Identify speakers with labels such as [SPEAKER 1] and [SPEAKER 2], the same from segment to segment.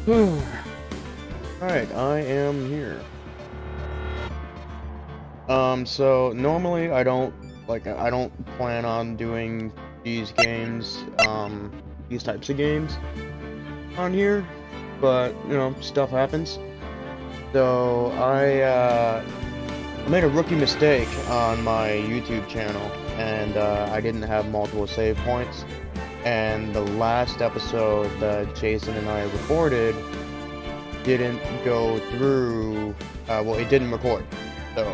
[SPEAKER 1] Alright, I am here. So normally I don't plan on doing these games, these types of games on here, but you know, stuff happens. So I made a rookie mistake on my YouTube channel, and I didn't have multiple save points. And the last episode that Jason and I recorded didn't go through, well, it didn't record. So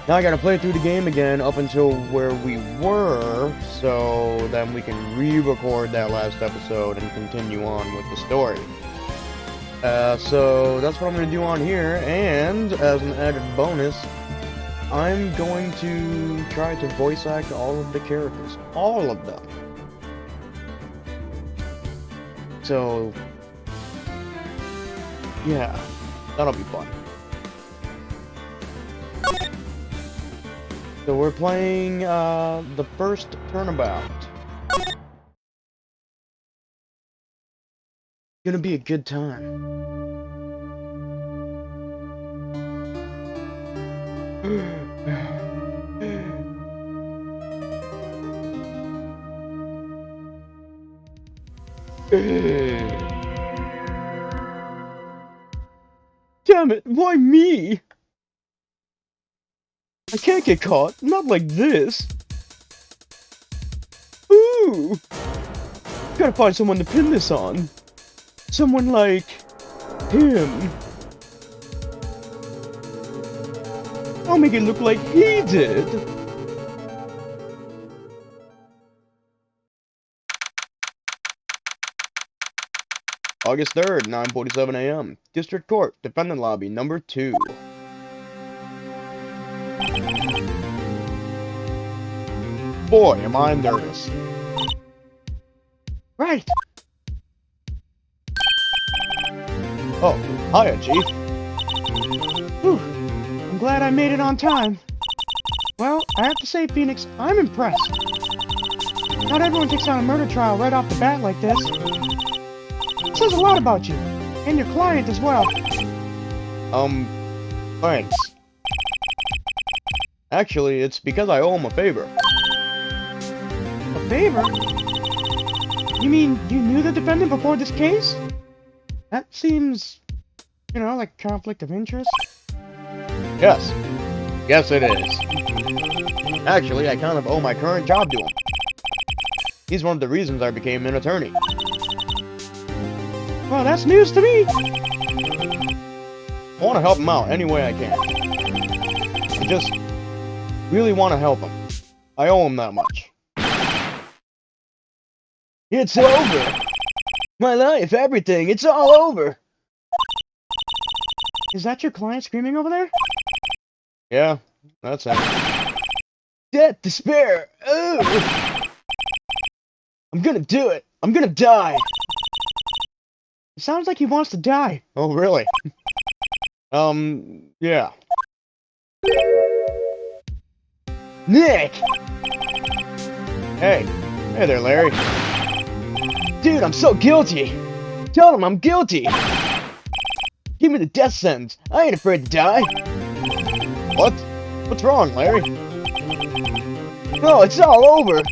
[SPEAKER 1] now I gotta play through the game again up until where we were, so then we can re-record that last episode and continue on with the story. So that's what I'm gonna do on here, and as an added bonus, I'm going to try to voice act all of the characters. All of them. So, yeah, that'll be fun. So we're playing, the first turnabout. Gonna be a good time. Damn it, why me? I can't get caught, not like this. Ooh! Gotta find someone to pin this on. Someone like him. I'll make it look like he did. August 3rd, 9:47 a.m. District Court, Defendant Lobby, number 2. Boy, am I nervous. Right. Oh, hiya, Chief. Whew. I'm glad I made it on time. Well, I have to say, Phoenix, I'm impressed. Not everyone takes on a murder trial right off the bat like this. It says a lot about you, and your client as well. Thanks. Actually, it's because I owe him a favor. A favor? You mean you knew the defendant before this case? That seems, you know, like conflict of interest. Yes. Yes, it is. Actually, I kind of owe my current job to him. He's one of the reasons I became an attorney. Well, that's news to me. I want to help him out any way I can. I just really want to help him. I owe him that much. It's over. My life, everything, it's all over. Is that your client screaming over there? Yeah, that's him. Death, despair. Ooh. I'm gonna do it. I'm gonna die. It sounds like he wants to die. Oh, really? Yeah. Nick! Hey. Hey there, Larry. Dude, I'm so guilty. Tell him I'm guilty. Give me the death sentence. I ain't afraid to die. What? What's wrong, Larry? No, it's all over.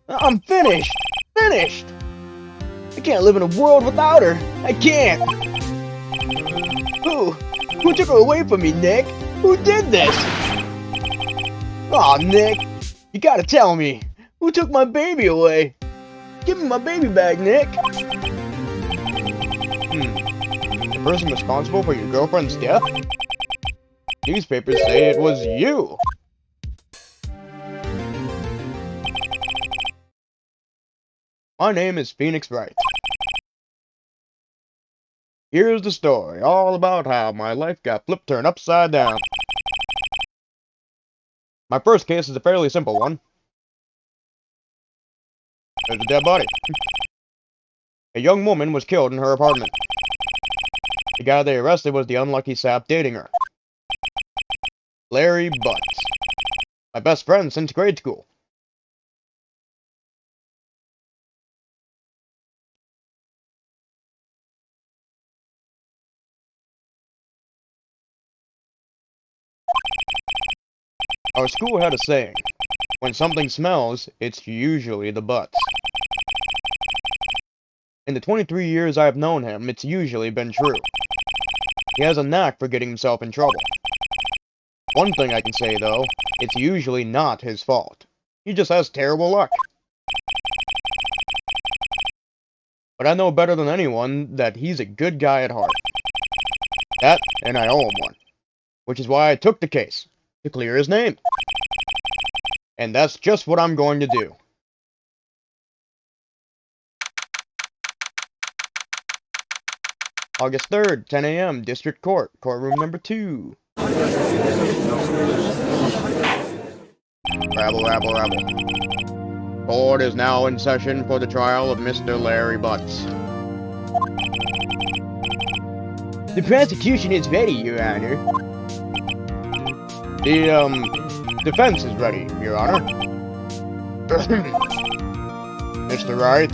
[SPEAKER 1] I'm finished. Finished. I can't live in a world without her. I can't. Who took her away from me, Nick? Who did this? Aw, Nick. You gotta tell me. Who took my baby away? Give me my baby back, Nick. The person responsible for your girlfriend's death? Newspapers say it was you. My name is Phoenix Wright. Here's the story, all about how my life got flipped-turned upside down. My first case is a fairly simple one. There's a dead body. A young woman was killed in her apartment. The guy they arrested was the unlucky sap dating her. Larry Butts. My best friend since grade school. Our school had a saying, when something smells, it's usually the butts. In the 23 years I have known him, it's usually been true. He has a knack for getting himself in trouble. One thing I can say, though, it's usually not his fault. He just has terrible luck. But I know better than anyone that he's a good guy at heart. That, and I owe him one. Which is why I took the case, to clear his name. And that's just what I'm going to do. August 3rd, 10 a.m., District Court, Courtroom number 2. Rabble, rabble, rabble. Court is now in session for the trial of Mr. Larry Butts. The prosecution is ready, Your Honor. The, defense is ready, Your Honor. Mr. Wright,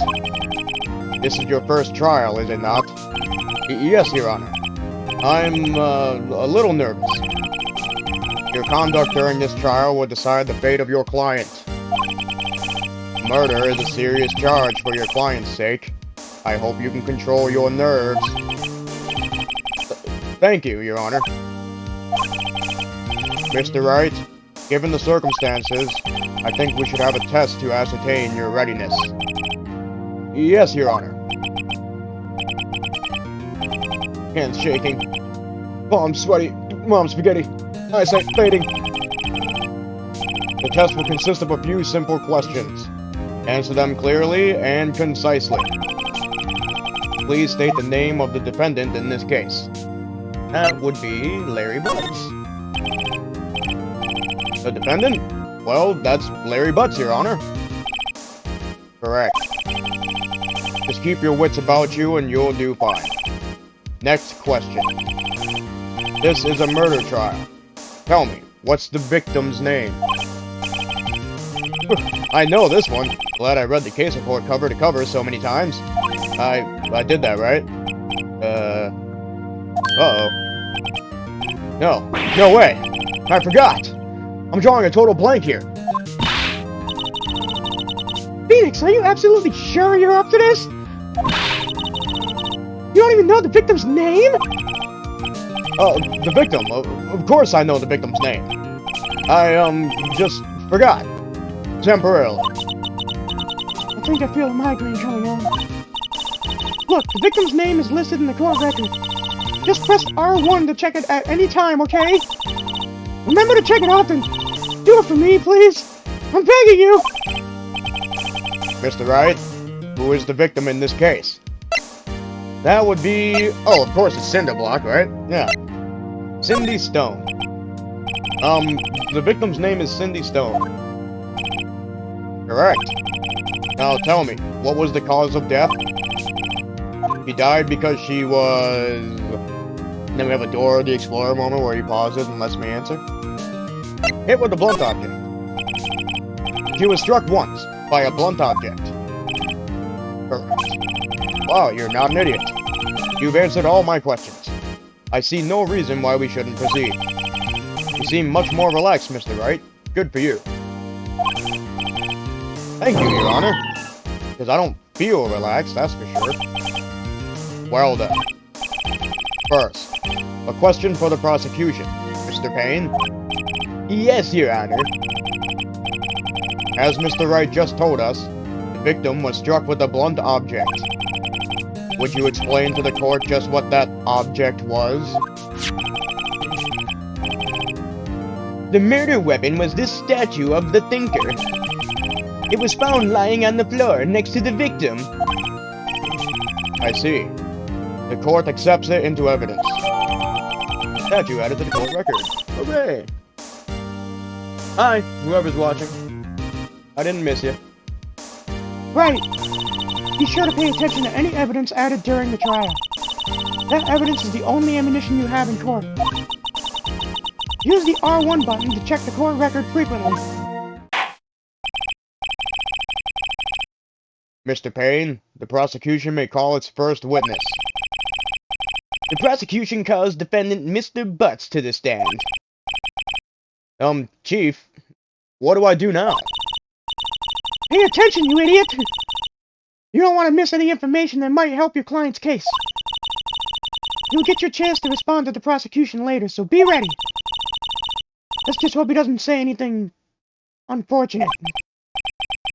[SPEAKER 1] this is your first trial, is it not? Yes, Your Honor. I'm, a little nervous. Your conduct during this trial will decide the fate of your client. Murder is a serious charge for your client's sake. I hope you can control your nerves. Thank you, Your Honor. Mr. Wright, given the circumstances, I think we should have a test to ascertain your readiness. Yes, Your Honor. Hands shaking. Palms sweaty. Mom spaghetti. Eyesight fading. The test will consist of a few simple questions. Answer them clearly and concisely. Please state the name of the defendant in this case. That would be Larry Butts. The defendant? Well, that's Larry Butts, Your Honor. Correct. Just keep your wits about you and you'll do fine. Next question. This is a murder trial. Tell me, what's the victim's name? I know this one. Glad I read the case report cover to cover so many times. I did that, right? Uh-oh. No way. I forgot. I'm drawing a total blank here. Phoenix, are you absolutely sure you're up to this? You don't even know the victim's name? The victim. Of course I know the victim's name. I, just forgot. Temporarily.
[SPEAKER 2] I think I feel a migraine coming on. Look, the victim's name is listed in the court record. Just press R1 to check it at any time, okay? Remember to check it often. Do it for me, please. I'm begging you.
[SPEAKER 1] Mr. Wright, who is the victim in this case? That would be... Oh, of course it's Cinderblock, right? Yeah. Cindy Stone. The victim's name is Cindy Stone. Correct. Now tell me, what was the cause of death? She died because she was... And then we have a Dora the Explorer moment where he pauses and lets me answer. Hit with a blunt object. She was struck once by a blunt object. Correct. Wow, you're not an idiot. You've answered all my questions. I see no reason why we shouldn't proceed. You seem much more relaxed, Mr. Wright. Good for you. Thank you, Your Honor. Because I don't feel relaxed, that's for sure. Well then. First, a question for the prosecution. Mr. Payne?
[SPEAKER 2] Yes, Your Honor.
[SPEAKER 1] As Mr. Wright just told us, the victim was struck with a blunt object. Would you explain to the court just what that object was?
[SPEAKER 2] The murder weapon was this statue of the Thinker. It was found lying on the floor next to the victim.
[SPEAKER 1] I see. The court accepts it into evidence. Statue added to the court record. Hooray! Hi, whoever's watching. I didn't miss you.
[SPEAKER 2] Right. Be sure to pay attention to any evidence added during the trial. That evidence is the only ammunition you have in court. Use the R1 button to check the court record frequently.
[SPEAKER 1] Mr. Payne, the prosecution may call its first witness.
[SPEAKER 2] The prosecution calls defendant Mr. Butts to the stand.
[SPEAKER 1] Chief, what do I do now?
[SPEAKER 2] Pay attention, you idiot! You don't want to miss any information that might help your client's case. You'll get your chance to respond to the prosecution later, so be ready. Let's just hope he doesn't say anything unfortunate.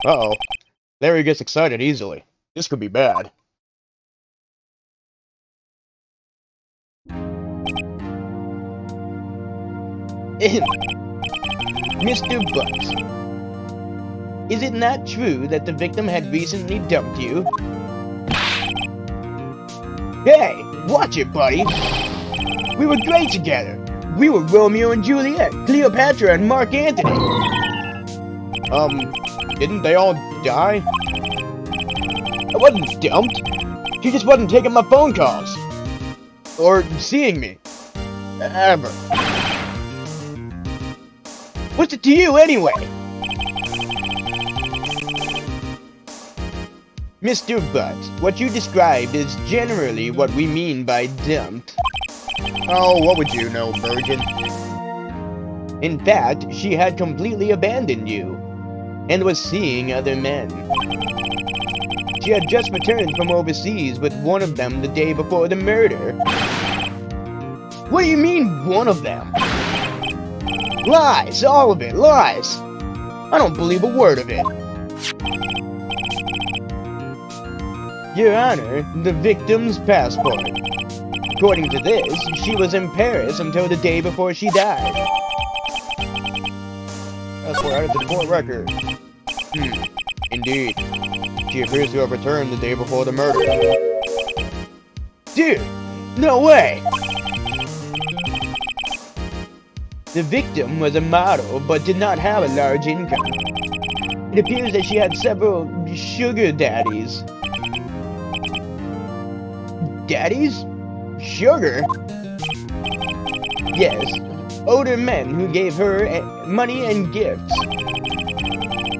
[SPEAKER 1] Uh-oh. Larry gets excited easily. This could be bad.
[SPEAKER 3] Mr. Butts, is it not true that the victim had recently dumped you? Hey, watch it, buddy. We were great together. We were Romeo and Juliet, Cleopatra and Mark Antony.
[SPEAKER 1] Didn't they all die?
[SPEAKER 3] I wasn't dumped. She just wasn't taking my phone calls.
[SPEAKER 1] Or seeing me? Ever.
[SPEAKER 3] What's it to you, anyway? Mr. Butts, what you described is generally what we mean by dumped.
[SPEAKER 1] Oh, what would you know, virgin?
[SPEAKER 3] In fact, she had completely abandoned you, and was seeing other men. She had just returned from overseas with one of them the day before the murder. What do you mean, one of them? Lies, all of it, lies. I don't believe a word of it. Your Honor, the victim's passport. According to this, she was in Paris until the day before she died.
[SPEAKER 1] That's what added to the court record. Indeed. She appears to have returned the day before the murder.
[SPEAKER 3] Dude, no way! The victim was a model, but did not have a large income. It appears that she had several sugar daddies. Daddies? Sugar? Yes, older men who gave her money and gifts.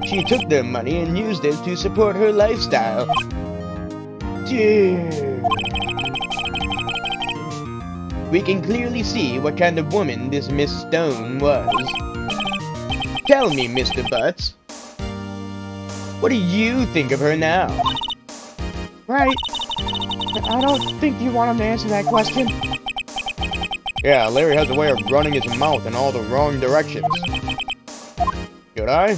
[SPEAKER 3] She took their money and used it to support her lifestyle. Dude. We can clearly see what kind of woman this Miss Stone was. Tell me, Mr. Butts. What do you think of her now?
[SPEAKER 2] Right. I don't think you want him to answer that question.
[SPEAKER 1] Yeah, Larry has a way of running his mouth in all the wrong directions. Should I?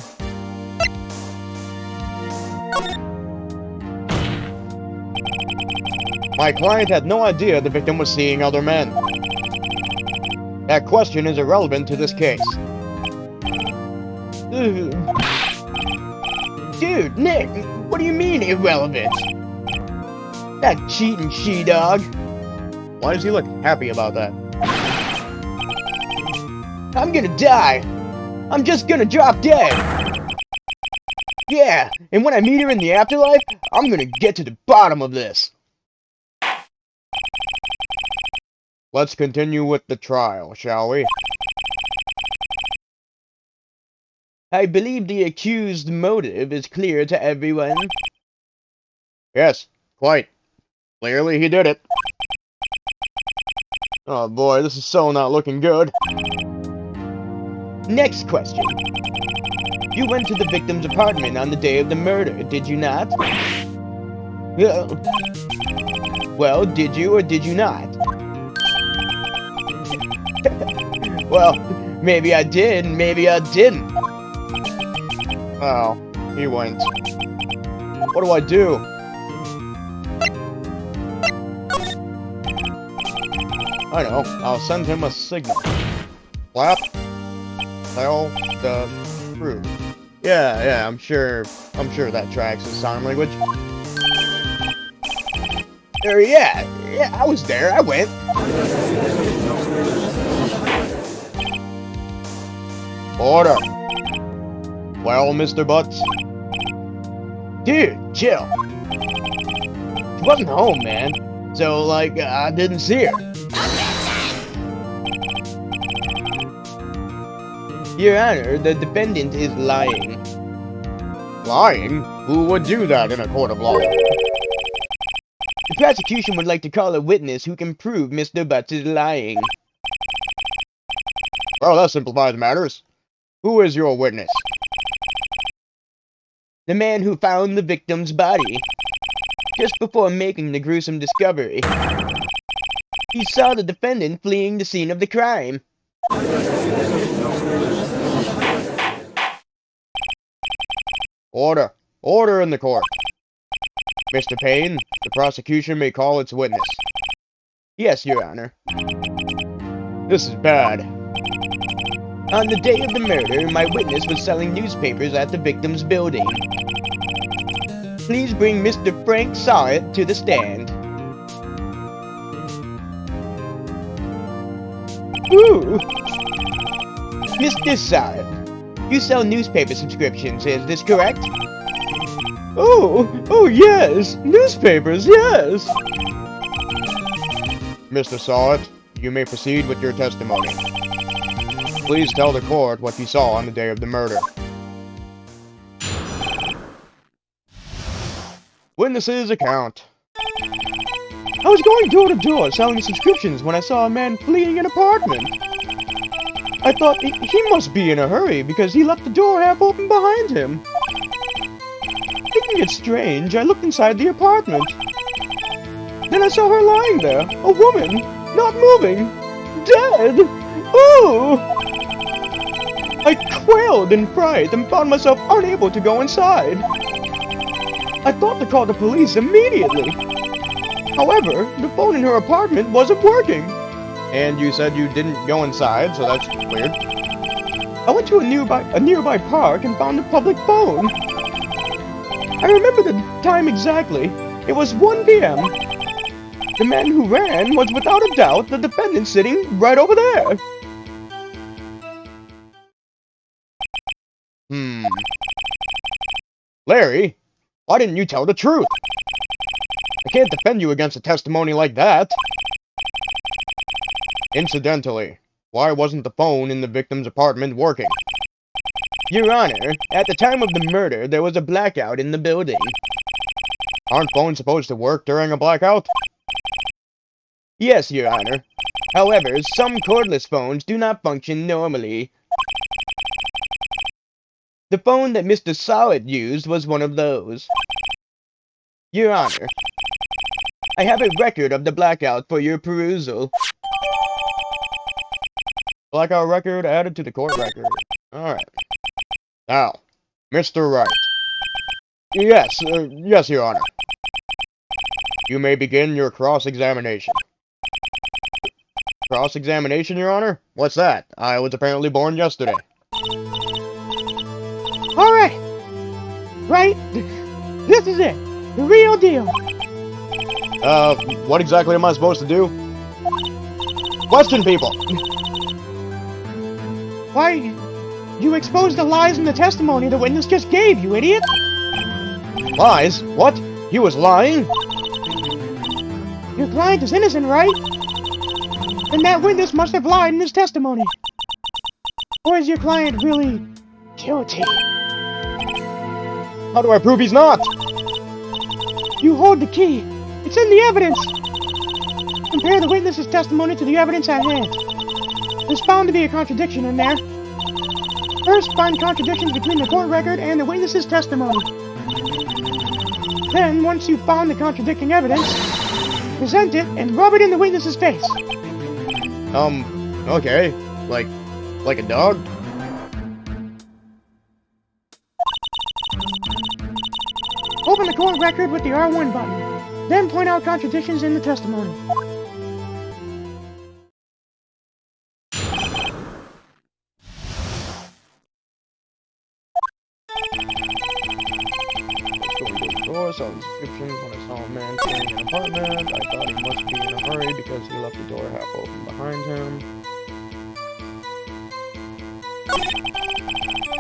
[SPEAKER 1] My client had no idea the victim was seeing other men. That question is irrelevant to this case.
[SPEAKER 3] Dude, Nick, what do you mean irrelevant? That cheating she-dog.
[SPEAKER 1] Why does he look happy about that?
[SPEAKER 3] I'm gonna die. I'm just gonna drop dead. Yeah, and when I meet her in the afterlife, I'm gonna get to the bottom of this.
[SPEAKER 1] Let's continue with the trial, shall we?
[SPEAKER 3] I believe the accused's motive is clear to everyone.
[SPEAKER 1] Yes, quite. Clearly he did it. Oh boy, this is so not looking good.
[SPEAKER 3] Next question. You went to the victim's apartment on the day of the murder, did you not? Well, did you or did you not? Well, maybe I did, maybe I didn't.
[SPEAKER 1] Oh, he went. What do I do? I know, I'll send him a signal. Flap. Tell the truth. Yeah, I'm sure that tracks as sign language.
[SPEAKER 3] Yeah, I was there, I went.
[SPEAKER 1] Order. Well, Mr. Butts?
[SPEAKER 3] Dude, chill. She wasn't home, man. So, like, I didn't see her. Your Honor, the defendant is lying.
[SPEAKER 1] Lying? Who would do that in a court of law?
[SPEAKER 3] The prosecution would like to call a witness who can prove Mr. Butts is lying.
[SPEAKER 1] Well, that simplifies matters.
[SPEAKER 3] Who is your witness? The man who found the victim's body. Just before making the gruesome discovery, he saw the defendant fleeing the scene of the crime. Order. Order in the court. Mr. Payne, the prosecution may call its witness. Yes, Your Honor. This is bad. On the day of the murder, my witness was selling newspapers at the victim's building. Please bring Mr. Frank Sawyer to the stand. Ooh! Mr. Sawyer, you sell newspaper subscriptions, is this correct?
[SPEAKER 2] Oh, yes! Newspapers, yes!
[SPEAKER 3] Mr. Sawyer, you may proceed with your testimony. Please tell the court what you saw on the day of the murder. Witness's account.
[SPEAKER 2] I was going door to door selling subscriptions when I saw a man fleeing an apartment. I thought he must be in a hurry because he left the door half open behind him. Thinking it strange, I looked inside the apartment. Then I saw her lying there, a woman, not moving, dead. Ooh! I quailed in fright and found myself unable to go inside. I thought to call the police immediately. However, the phone in her apartment wasn't working.
[SPEAKER 3] And you said you didn't go inside, so that's weird.
[SPEAKER 2] I went to a nearby park and found a public phone. I remember the time exactly. It was 1 p.m. The man who ran was without a doubt the defendant sitting right over there.
[SPEAKER 3] Larry, why didn't you tell the truth? I can't defend you against a testimony like that. Incidentally, why wasn't the phone in the victim's apartment working?
[SPEAKER 1] Your Honor, at the time of the murder, there was a blackout in the building.
[SPEAKER 3] Aren't phones supposed to work during a blackout?
[SPEAKER 1] Yes, Your Honor. However, some cordless phones do not function normally. The phone that Mr. Solid used was one of those. Your Honor, I have a record of the blackout for your perusal.
[SPEAKER 3] Blackout record added to the court record. Alright. Now, Mr. Wright. Yes, Your Honor. You may begin your cross-examination. Cross-examination, Your Honor? What's that? I was apparently born yesterday.
[SPEAKER 2] Alright. Right? This is it. The real deal.
[SPEAKER 3] What exactly am I supposed to do? Question people!
[SPEAKER 2] Why, you exposed the lies in the testimony the witness just gave, you idiot!
[SPEAKER 3] Lies? What? He was lying?
[SPEAKER 2] Your client is innocent, right? And that witness must have lied in his testimony. Or is your client really guilty?
[SPEAKER 3] How do I prove he's not?
[SPEAKER 2] You hold the key. It's in the evidence. Compare the witness's testimony to the evidence at hand. There's bound to be a contradiction in there. First, find contradictions between the court record and the witness's testimony. Then, once you've found the contradicting evidence, present it and rub it in the witness's face.
[SPEAKER 3] Okay. Like a dog?
[SPEAKER 2] Open the court record with the R1 button. Then point out contradictions in the testimony.
[SPEAKER 3] Selling subscriptions when I saw a man clearing an apartment. I thought he must be in a hurry because he left the door half open behind him.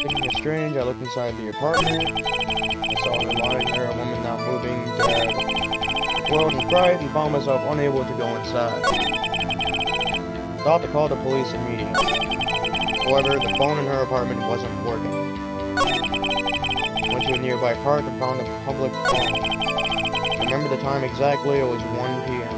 [SPEAKER 3] Thinking it strange, I looked inside the apartment. I saw her lying there, a woman not moving, dead. I quailed in fright and found myself unable to go inside. I thought to call the police immediately. However, the phone in her apartment wasn't working. Went to a nearby park and found a public phone. I remember the time exactly, it was 1 p.m.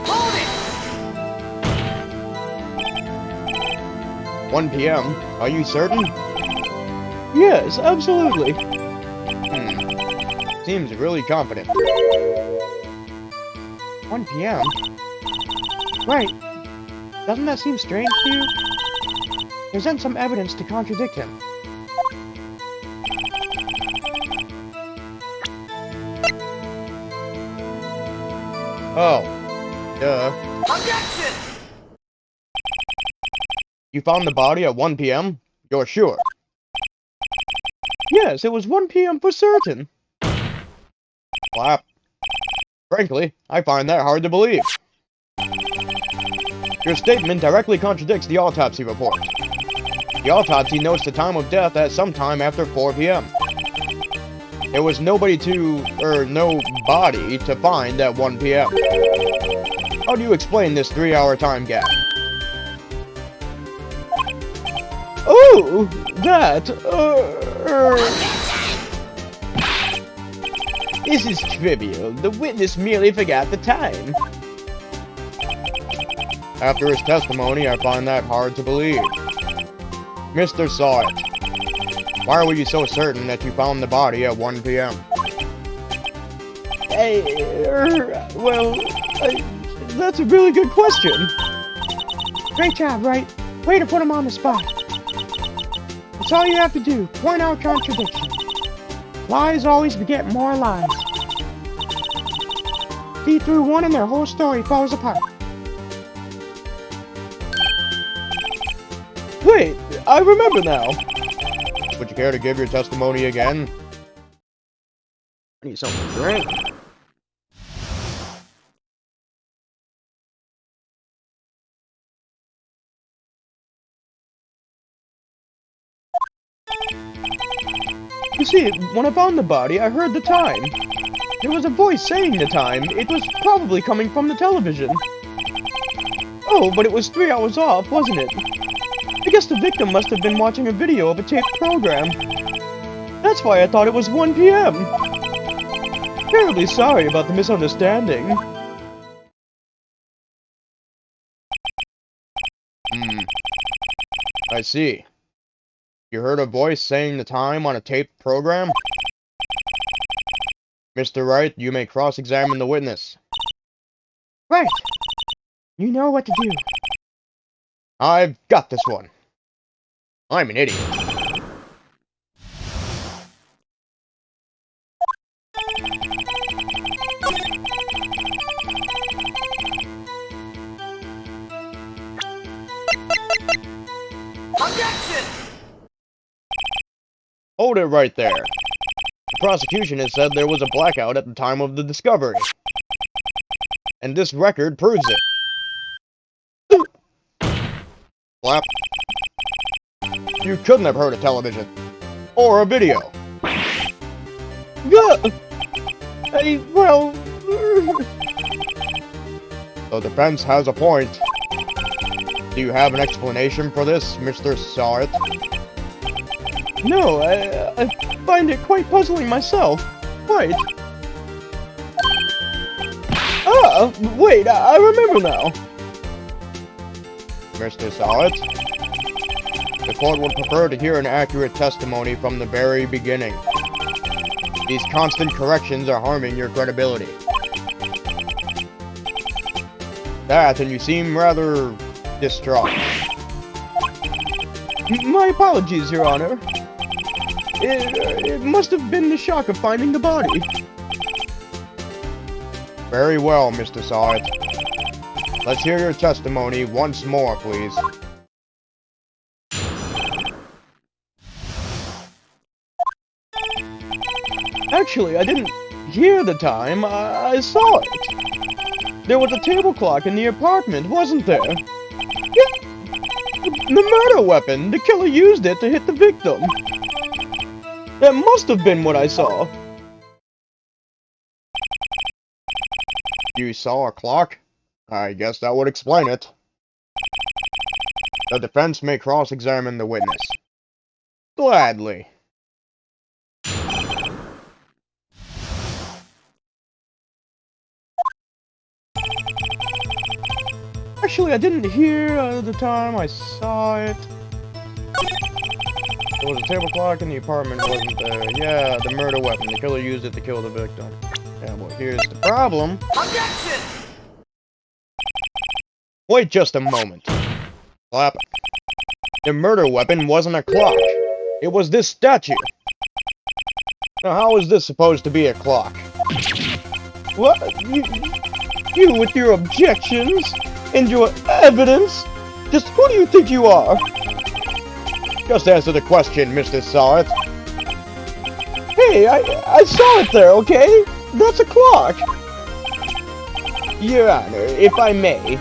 [SPEAKER 3] Hold it! 1 p.m. Are you certain?
[SPEAKER 2] Yes, absolutely.
[SPEAKER 3] Seems really confident.
[SPEAKER 2] 1 p.m.? Right. Doesn't that seem strange to you? Present some evidence to contradict him.
[SPEAKER 3] Oh. Duh.
[SPEAKER 4] Objection!
[SPEAKER 3] You found the body at 1 p.m.? You're sure?
[SPEAKER 2] Yes, it was 1 p.m. for certain.
[SPEAKER 3] Flap. Frankly, I find that hard to believe. Your statement directly contradicts the autopsy report. The autopsy notes the time of death at sometime after 4 p.m. There was no body to find at 1 p.m. How do you explain this 3-hour time gap?
[SPEAKER 2] Oh, that,
[SPEAKER 3] This is trivial. The witness merely forgot the time. After his testimony, I find that hard to believe. Mr. Saw It. Why were you so certain that you found the body at 1 p.m.?
[SPEAKER 2] That's a really good question. Great job, Wright. Way to put him on the spot. That's all you have to do. Point out contradiction. Lies always beget more lies. See through one and their whole story falls apart.
[SPEAKER 3] Wait, I remember now. Would you care to give your testimony again?
[SPEAKER 1] I need something to drink.
[SPEAKER 2] You see, when I found the body, I heard the time. There was a voice saying the time. It was probably coming from the television. Oh, but it was 3 hours off, wasn't it? I guess the victim must have been watching a video of a taped program. That's why I thought it was 1 p.m. Terribly sorry about the misunderstanding.
[SPEAKER 3] I see. You heard a voice saying the time on a taped program? Mr. Wright, you may cross-examine the witness.
[SPEAKER 2] Right. You know what to do.
[SPEAKER 3] I've got this one. I'm an idiot.
[SPEAKER 4] Objection!
[SPEAKER 3] Hold it right there. The prosecution has said there was a blackout at the time of the discovery. And this record proves it. Flap. You couldn't have heard a television. Or a video.
[SPEAKER 2] Well...
[SPEAKER 3] The defense has a point. Do you have an explanation for this, Mr. Saw It?
[SPEAKER 2] No, I find it quite puzzling myself. Quite. Ah, wait, I remember now.
[SPEAKER 3] Mr. Saw It? The court would prefer to hear an accurate testimony from the very beginning. These constant corrections are harming your credibility. That, and you seem rather distraught.
[SPEAKER 2] My apologies, Your Honor. It must have been the shock of finding the body.
[SPEAKER 3] Very well, Mr. Saw It. Let's hear your testimony once more, please.
[SPEAKER 2] Actually, I didn't hear the time. I saw it. There was a table clock in the apartment, wasn't there? Yeah. The murder weapon. The killer used it to hit the victim.
[SPEAKER 1] That must have been what I saw. You saw a clock? I guess that would explain it. The defense may cross-examine the witness. Gladly. Actually, I didn't hear at the time I saw it. There was a table clock in the apartment, wasn't there? Yeah, the murder weapon. The killer used it to kill the victim. Yeah, well, here's the problem.
[SPEAKER 4] Objection!
[SPEAKER 1] Wait just a moment. Clap. The murder weapon wasn't a clock. It was this statue. Now, how is this supposed to be a clock? What? You with your objections? And your evidence? Just who do you think you are? Just answer the question, Mr. Saw It. Hey, I saw it there, okay? That's a clock. Your Honor, if I may.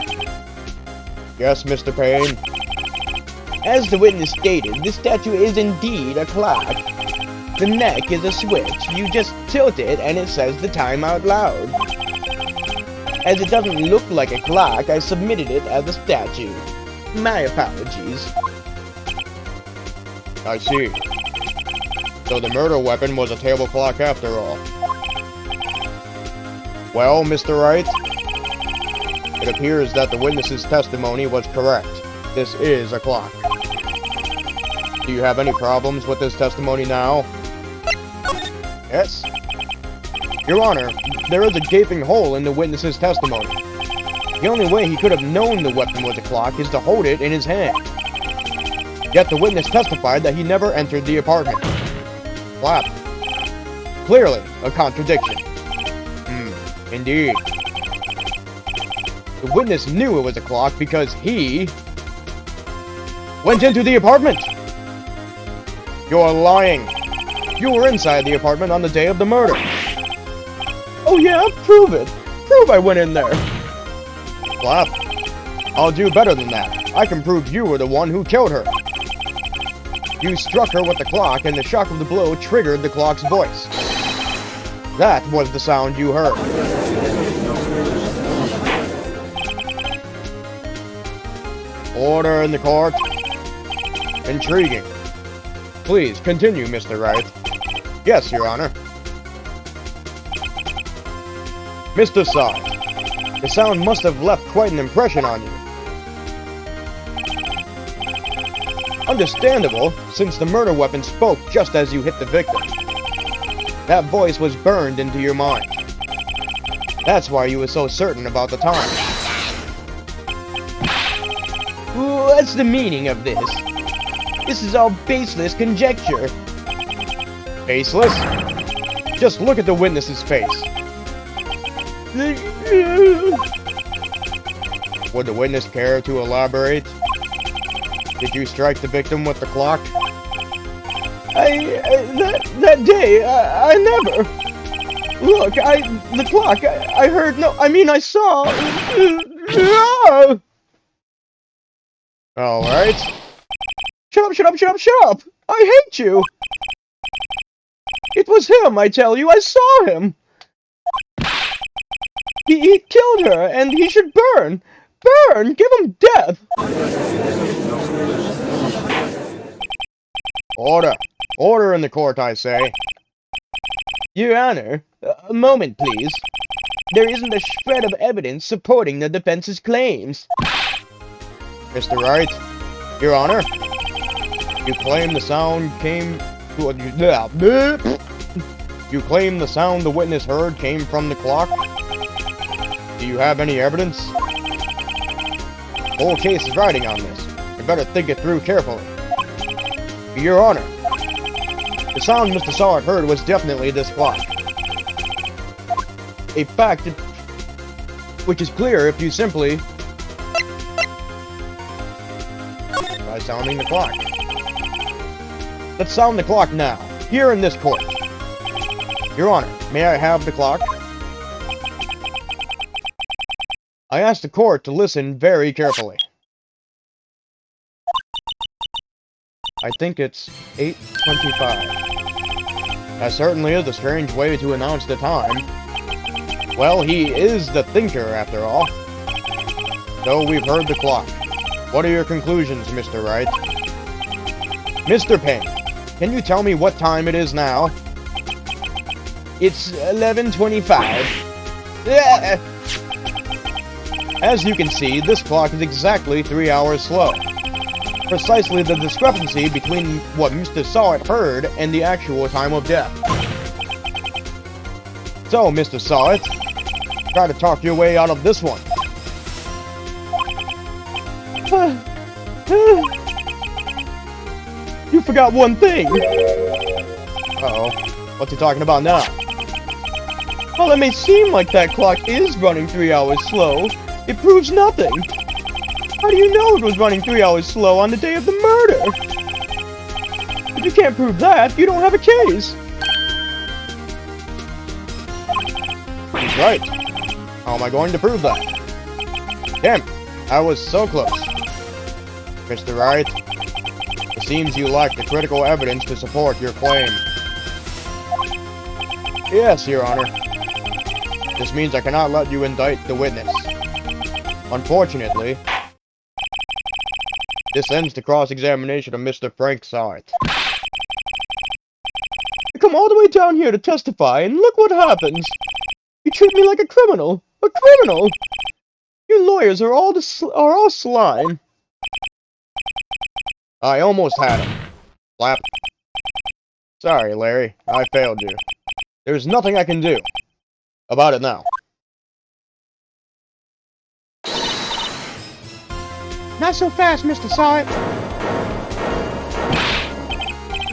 [SPEAKER 1] Yes, Mr. Payne. As the witness stated, this statue is indeed a clock. The neck is a switch. You just tilt it and it says the time out loud. As it doesn't look like a clock, I submitted it as a statue. My apologies. I see. So the murder weapon was a table clock after all. Well, Mr. Wright, it appears that the witness's testimony was correct. This is a clock. Do you have any problems with this testimony now? Yes? Your Honor, there is a gaping hole in the witness's testimony. The only way he could have known the weapon was a clock is to hold it in his hand. Yet the witness testified that he never entered the apartment. Clap. Clearly, a contradiction. Indeed. The witness knew it was a clock because he went into the apartment. You're lying. You were inside the apartment on the day of the murder. Oh yeah, prove it. Prove I went in there. Clap. I'll do better than that. I can prove you were the one who killed her. You struck her with the clock, and the shock of the blow triggered the clock's voice. That was the sound you heard. Order in the court. Intriguing. Please, continue, Mr. Wright. Yes, Your Honor. Mr. Saw It, the sound must have left quite an impression on you. Understandable, since the murder weapon spoke just as you hit the victim. That voice was burned into your mind. That's why you were so certain about the time. What's the meaning of this? This is all baseless conjecture. Baseless? Just look at the witness's face. Would the witness care to elaborate? Did you strike the victim with the clock? That day, I never. Look, the clock, I heard, no, I mean, I saw. Alright. Shut up! I hate you! It was him, I tell you, I saw him! He killed her, and he should burn! Burn! Give him death! Order! Order in the court, I say. Your Honor, a moment, please. There isn't a shred of evidence supporting the defense's claims. Mr. Wright, Your Honor, you claim the sound came... You claim the sound the witness heard came from the clock? Do you have any evidence? The whole case is riding on this. You better think it through carefully. Your Honor, the sound Mr. Saw It heard was definitely this clock. A fact which is clear if you simply try sounding the clock. Let's sound the clock now, here in this court. Your Honor, may I have the clock? I ask the court to listen very carefully. I think it's 8:25. That certainly is a strange way to announce the time. Well, he is the thinker, after all. So we've heard the clock. What are your conclusions, Mr. Wright? Mr. Payne, can you tell me what time it is now? It's 11:25. As you can see, this clock is exactly 3 hours slow. Precisely the discrepancy between what Mr. Sawit heard and the actual time of death. So, Mr. Sawit, try to talk your way out of this one.
[SPEAKER 2] You forgot one thing.
[SPEAKER 1] Uh-oh. What's he talking about now?
[SPEAKER 2] While it may seem like that clock is running 3 hours slow, it proves nothing. How do you know it was running 3 hours slow on the day of the murder? If you can't prove that, you don't have a case.
[SPEAKER 1] He's right. How am I going to prove that? Damn, I was so close. Mr. Wright, it seems you lack the critical evidence to support your claim. Yes, Your Honor. This means I cannot let you indict the witness. Unfortunately, this ends the cross-examination of Mr. Frank Sawit.
[SPEAKER 2] I come all the way down here to testify, and look what happens. You treat me like a criminal. A criminal! You lawyers are all slime.
[SPEAKER 1] I almost had him. Slap. Sorry, Larry. I failed you. There's nothing I can do about it now.
[SPEAKER 2] Not so fast, Mr. Sawit.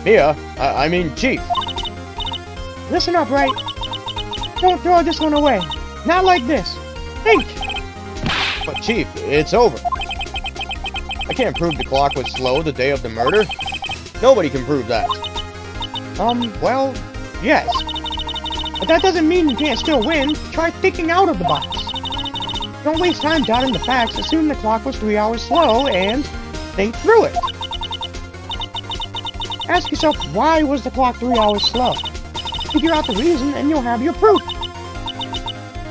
[SPEAKER 1] Mia? I mean Chief.
[SPEAKER 2] Listen up, Wright. Don't throw this one away. Not like this. Think!
[SPEAKER 1] But Chief, it's over. I can't prove the clock was slow the day of the murder. Nobody can prove that.
[SPEAKER 2] Well, yes. But that doesn't mean you can't still win. Try thinking out of the box. Don't waste time doubting the facts. Assume the clock was 3 hours slow and think through it. Ask yourself, why was the clock 3 hours slow? Figure out the reason and you'll have your proof.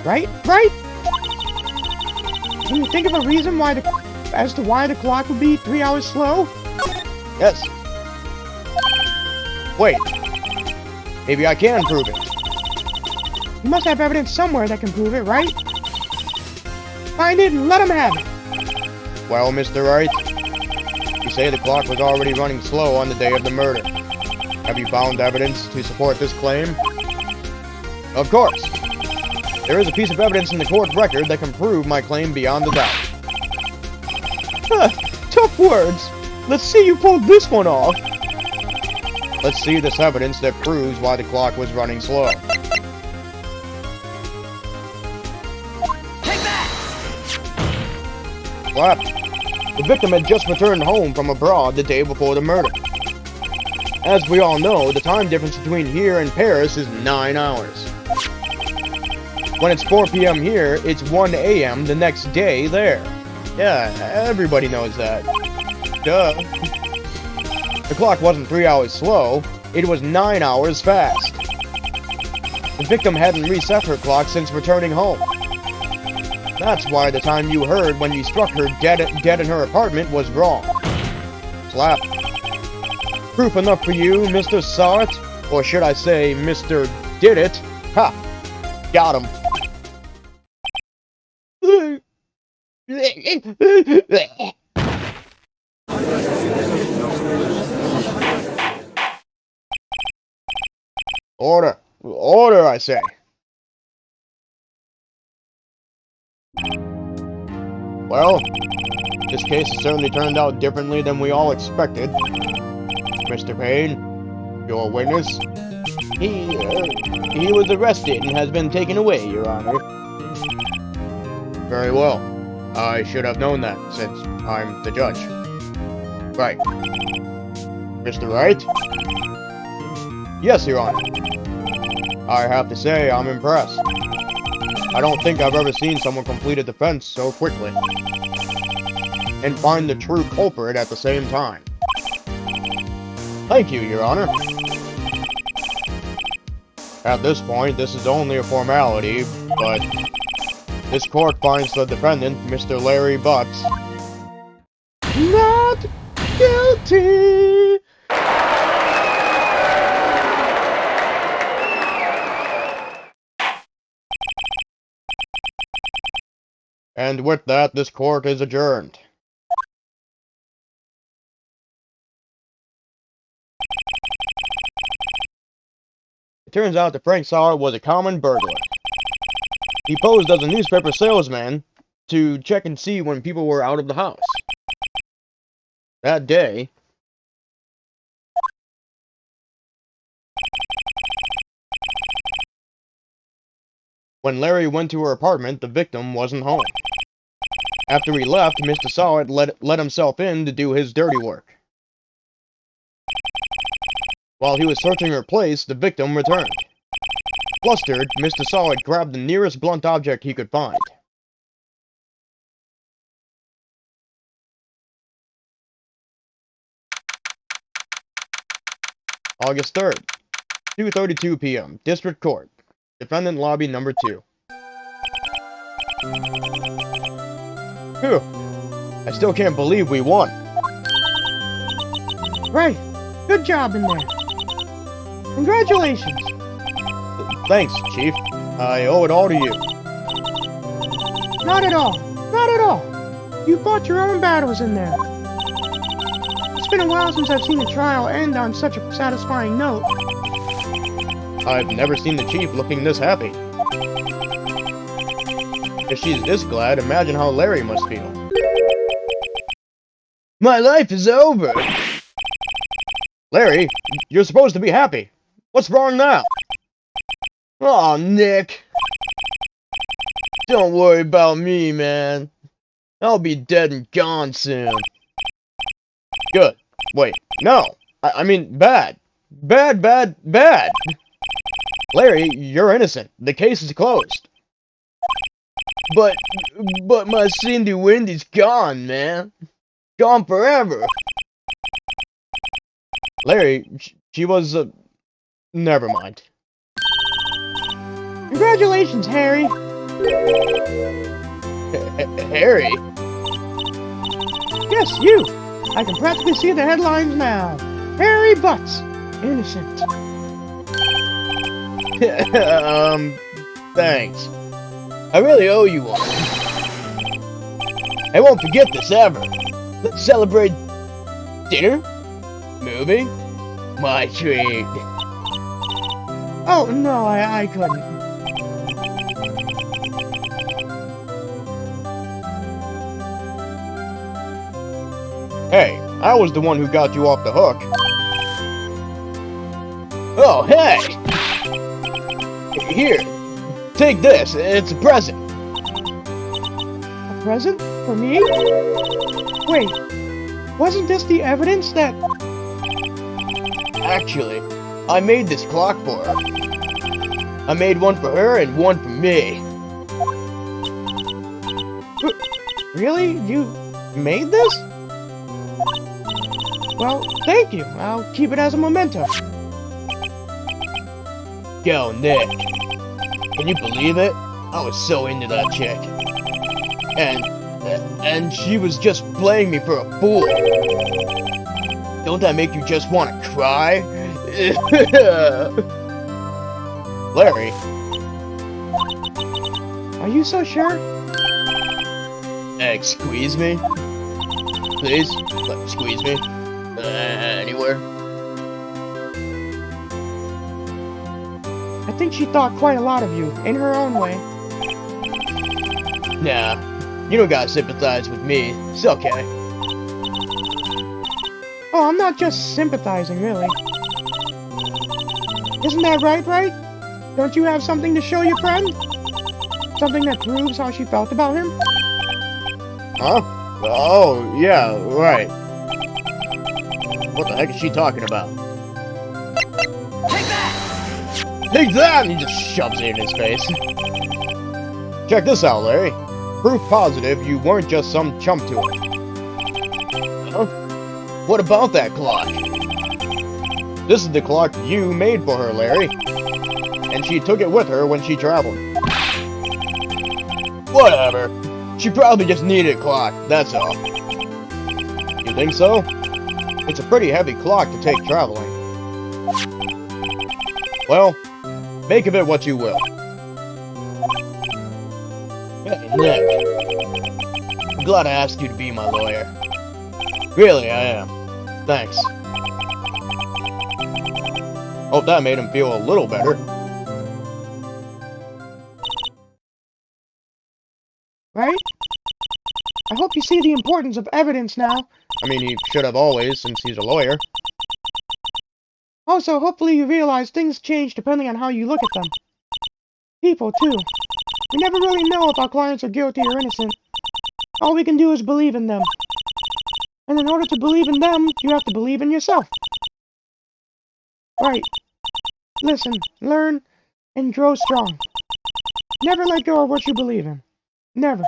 [SPEAKER 2] Right? Right? Can you think of a reason as to why the clock would be 3 hours slow?
[SPEAKER 1] Yes. Wait. Maybe I can prove it.
[SPEAKER 2] You must have evidence somewhere that can prove it, right? Find it and let him have it.
[SPEAKER 1] Well, Mr. Wright, you say the clock was already running slow on the day of the murder. Have you found evidence to support this claim? Of course. There is a piece of evidence in the court record that can prove my claim beyond a doubt.
[SPEAKER 2] Tough words. Let's see you pulled this one off.
[SPEAKER 1] Let's see this evidence that proves why the clock was running slow.
[SPEAKER 4] Take that!
[SPEAKER 1] What? The victim had just returned home from abroad the day before the murder. As we all know, the time difference between here and Paris is 9 hours. When it's 4 p.m. here, it's 1 a.m. the next day there. Yeah, everybody knows that. Duh. The clock wasn't 3 hours slow, it was 9 hours fast. The victim hadn't reset her clock since returning home. That's why the time you heard when you struck her dead in her apartment was wrong. Slap. Proof enough for you, Mr. Sawit? Or should I say, Mr. Did It? Ha! Got him. Order. Order, I say. Well, this case has certainly turned out differently than we all expected. Mr. Payne, your witness, he was arrested and has been taken away, Your Honor. Very well. I should have known that, since I'm the judge. Right. Mr. Wright? Yes, Your Honor. I have to say, I'm impressed. I don't think I've ever seen someone complete a defense so quickly. And find the true culprit at the same time. Thank you, Your Honor. At this point, this is only a formality, but this court finds the defendant, Mr. Larry Butts,
[SPEAKER 2] Not guilty!
[SPEAKER 1] and with that, this court is adjourned. It turns out that Frank Sauer was a common burglar. He posed as a newspaper salesman to check and see when people were out of the house. That day, when Larry went to her apartment, the victim wasn't home. After he left, Mr. Sauer let himself in to do his dirty work. While he was searching her place, the victim returned. Flustered, Mr. Sauer grabbed the nearest blunt object he could find. August 3rd, 2:32 p.m., District Court, Defendant Lobby Number 2. Phew, I still can't believe we won.
[SPEAKER 2] Right. Good job in there. Congratulations.
[SPEAKER 1] Thanks, Chief. I owe it all to you.
[SPEAKER 2] Not at all. Not at all. You fought your own battles in there. It's been a while since I've seen a trial end on such a satisfying note.
[SPEAKER 1] I've never seen the Chief looking this happy. If she's this glad, imagine how Larry must feel. My life is over! Larry, you're supposed to be happy. What's wrong now? Aw, Nick. Don't worry about me, man. I'll be dead and gone soon. Good. Wait, no. I mean, bad. Bad, bad, bad. Larry, you're innocent. The case is closed. But my Cindy Wendy's gone, man. Gone forever. Larry, she was, never mind.
[SPEAKER 2] Congratulations, Harry.
[SPEAKER 1] Harry?
[SPEAKER 2] Yes, you. I can practically see the headlines now. Harry Butts, innocent.
[SPEAKER 1] Thanks. I really owe you one. I won't forget this ever. Let's celebrate dinner? Movie? My treat.
[SPEAKER 2] Oh, no, I couldn't.
[SPEAKER 1] Hey, I was the one who got you off the hook. Oh, hey! Here, take this. It's a present.
[SPEAKER 2] A present? For me? Wait, wasn't this the evidence that...
[SPEAKER 1] Actually, I made this clock for her. I made one for her and one for me.
[SPEAKER 2] Really? You made this? Well, thank you. I'll keep it as a memento.
[SPEAKER 1] Yo, Nick. Can you believe it? I was so into that chick. And she was just playing me for a fool. Don't that make you just want to cry? Larry.
[SPEAKER 2] Are you so sure?
[SPEAKER 1] Squeeze me? Please? Squeeze me? Anywhere?
[SPEAKER 2] I think she thought quite a lot of you, in her own way.
[SPEAKER 1] Nah, you don't gotta sympathize with me. It's okay.
[SPEAKER 2] Oh, I'm not just sympathizing, really. Isn't that right, Wright? Don't you have something to show your friend? Something that proves how she felt about him?
[SPEAKER 1] Huh? Oh, yeah, right. What the heck is she talking about?
[SPEAKER 4] Take that!
[SPEAKER 1] Take that! And he just shoves it in his face. Check this out, Larry. Proof positive you weren't just some chump to her. Huh? What about that clock? This is the clock you made for her, Larry.
[SPEAKER 3] and she took it with her when she traveled. Whatever. She probably just needed a clock, that's all. You think so? It's a pretty heavy clock to take traveling. Well, make of it what you will. Hey, Nick. I'm glad I asked you to be my lawyer. Really, I am. Thanks. Hope that made him feel a little better.
[SPEAKER 2] Right? I hope you see the importance of evidence now.
[SPEAKER 3] I mean, he should have always, since he's a lawyer.
[SPEAKER 2] Also, hopefully you realize things change depending on how you look at them. People, too. We never really know if our clients are guilty or innocent. All we can do is believe in them. And in order to believe in them, you have to believe in yourself. Right. Listen, learn, and grow strong. Never let go of what you believe in. Never.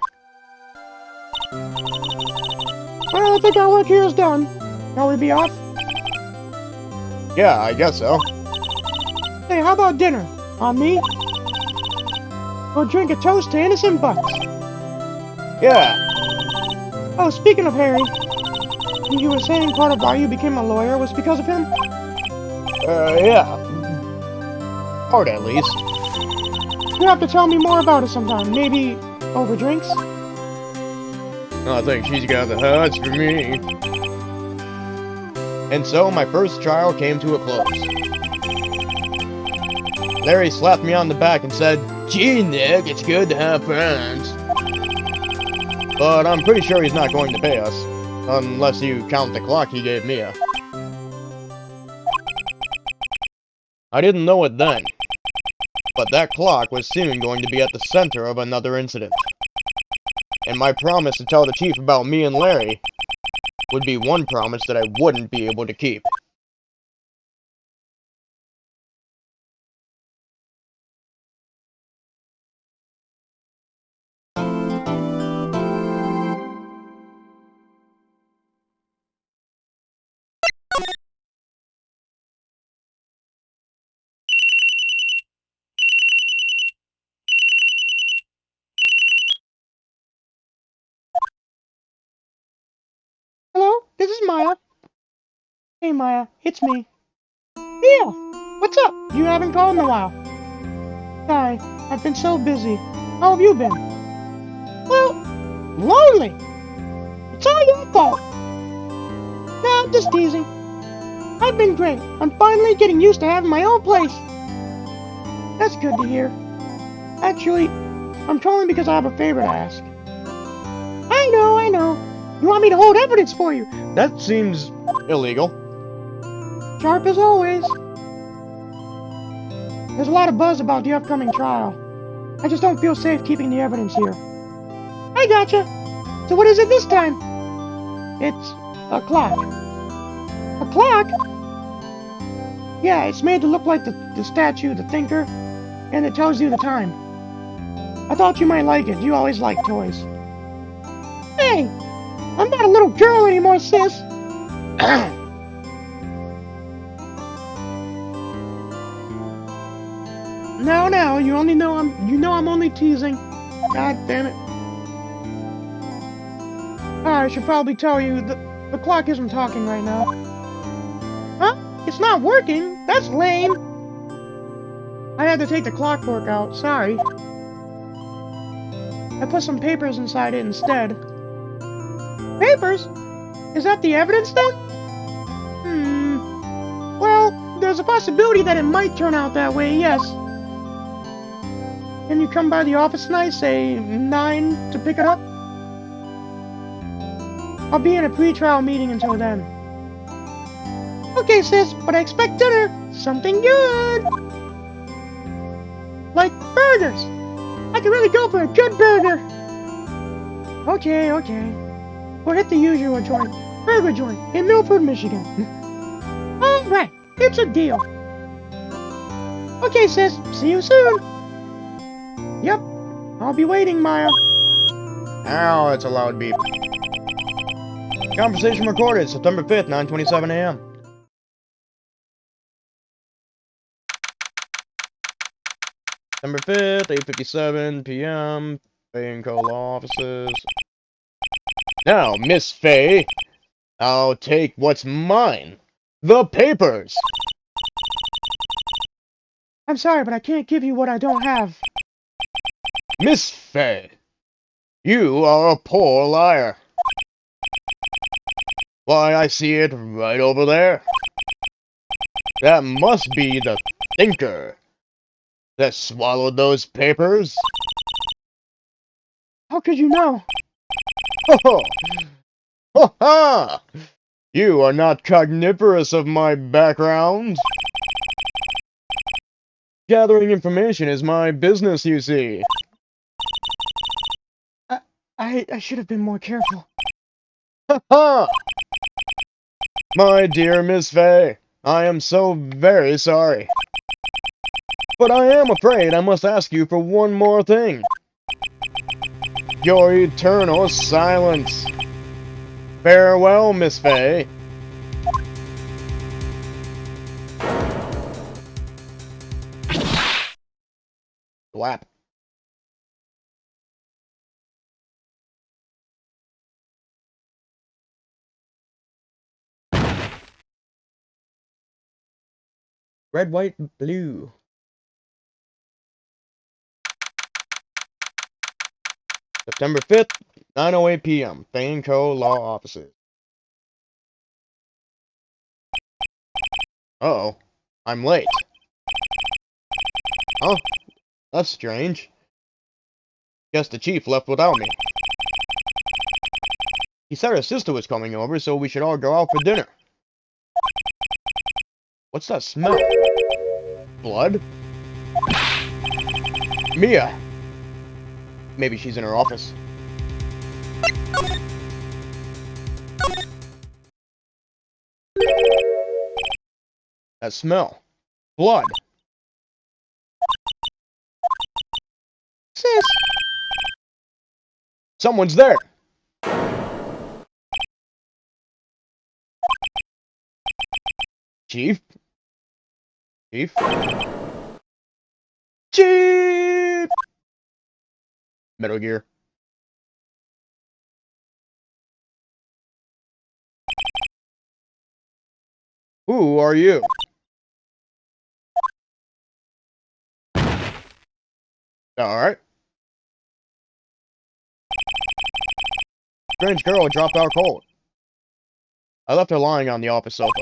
[SPEAKER 2] Well, I think our work here is done. Shall we be off?
[SPEAKER 3] Yeah, I guess so.
[SPEAKER 2] Hey, how about dinner? On me? Or drink a toast to innocent bucks?
[SPEAKER 3] Yeah.
[SPEAKER 2] Oh, speaking of Harry, you were saying part of why you became a lawyer was because of him?
[SPEAKER 3] Yeah. Part at least.
[SPEAKER 2] You have to tell me more about it sometime. Maybe over drinks?
[SPEAKER 3] I think she's got the hots for me. And so my first trial came to a close. Larry slapped me on the back and said, "Gee, Nick, it's good to have friends." But I'm pretty sure he's not going to pay us. Unless you count the clock he gave Mia. I didn't know it then. But that clock was soon going to be at the center of another incident. And my promise to tell the chief about me and Larry would be one promise that I wouldn't be able to keep.
[SPEAKER 2] Hello, this is Maya. Hey Maya, it's me. Yeah, what's up? You haven't called in a while. Sorry, I've been so busy. How have you been? Well, lonely. It's all your fault. Nah, I'm just teasing. I've been great. I'm finally getting used to having my own place. That's good to hear. Actually, I'm calling because I have a favor to ask. I know. You want me to hold evidence for you?
[SPEAKER 3] That seems illegal.
[SPEAKER 2] Sharp as always. There's a lot of buzz about the upcoming trial. I just don't feel safe keeping the evidence here. I gotcha. So what is it this time? It's a clock. A clock? Yeah, it's made to look like the statue, the thinker, and it tells you the time. I thought you might like it. You always like toys. Hey! I'm not a little girl anymore, sis. No, you know I'm only teasing. God damn it. I should probably tell you the clock isn't talking right now. Huh? It's not working? That's lame. I had to take the clockwork out, sorry. I put some papers inside it instead. Papers? Is that the evidence then? Well, there's a possibility that it might turn out that way, yes. Can you come by the office tonight, say 9, to pick it up? I'll be in a pre-trial meeting until then. Okay, sis, but I expect dinner. Something good. Like burgers. I could really go for a good burger. Okay. We'll hit the usual joint. Burger joint in Milford, Michigan. Alright, it's a deal. Okay, sis, see you soon. Yep, I'll be waiting, Maya.
[SPEAKER 3] Now it's a loud beep. Conversation recorded September 5th, 9:27 a.m.
[SPEAKER 1] September 5th, 8:57 p.m. Faye and Co. Law Offices.
[SPEAKER 3] Now, Miss Faye, I'll take what's mine. The papers.
[SPEAKER 2] I'm sorry, but I can't give you what I don't have.
[SPEAKER 3] Miss Faye, you are a poor liar. Why, I see it right over there. That must be the thinker that swallowed those papers.
[SPEAKER 2] How could you know?
[SPEAKER 3] Ho ho! Ha! You are not cogniferous of my background.
[SPEAKER 1] Gathering information is my business, you see.
[SPEAKER 2] I should have been more careful.
[SPEAKER 3] Ha ha! My dear Miss Faye, I am so very sorry.
[SPEAKER 1] But I am afraid I must ask you for one more thing.
[SPEAKER 3] Your eternal silence. Farewell, Miss Faye.
[SPEAKER 1] Slap. Red, white, blue. September 5th, 9:08 p.m. Faye & Co. Law Offices.
[SPEAKER 3] Uh-oh, I'm late.
[SPEAKER 1] Oh, that's strange.
[SPEAKER 3] Guess the chief left without me.
[SPEAKER 1] He said her sister was coming over, so we should all go out for dinner. What's that smell?
[SPEAKER 3] Blood?
[SPEAKER 1] Mia! Maybe she's in her office. That smell. Blood.
[SPEAKER 2] Sis!
[SPEAKER 1] Someone's there!
[SPEAKER 3] Chief?
[SPEAKER 1] Chief? Chief! Metal Gear. Who are you? Alright. Strange girl dropped out cold. I left her lying on the office sofa.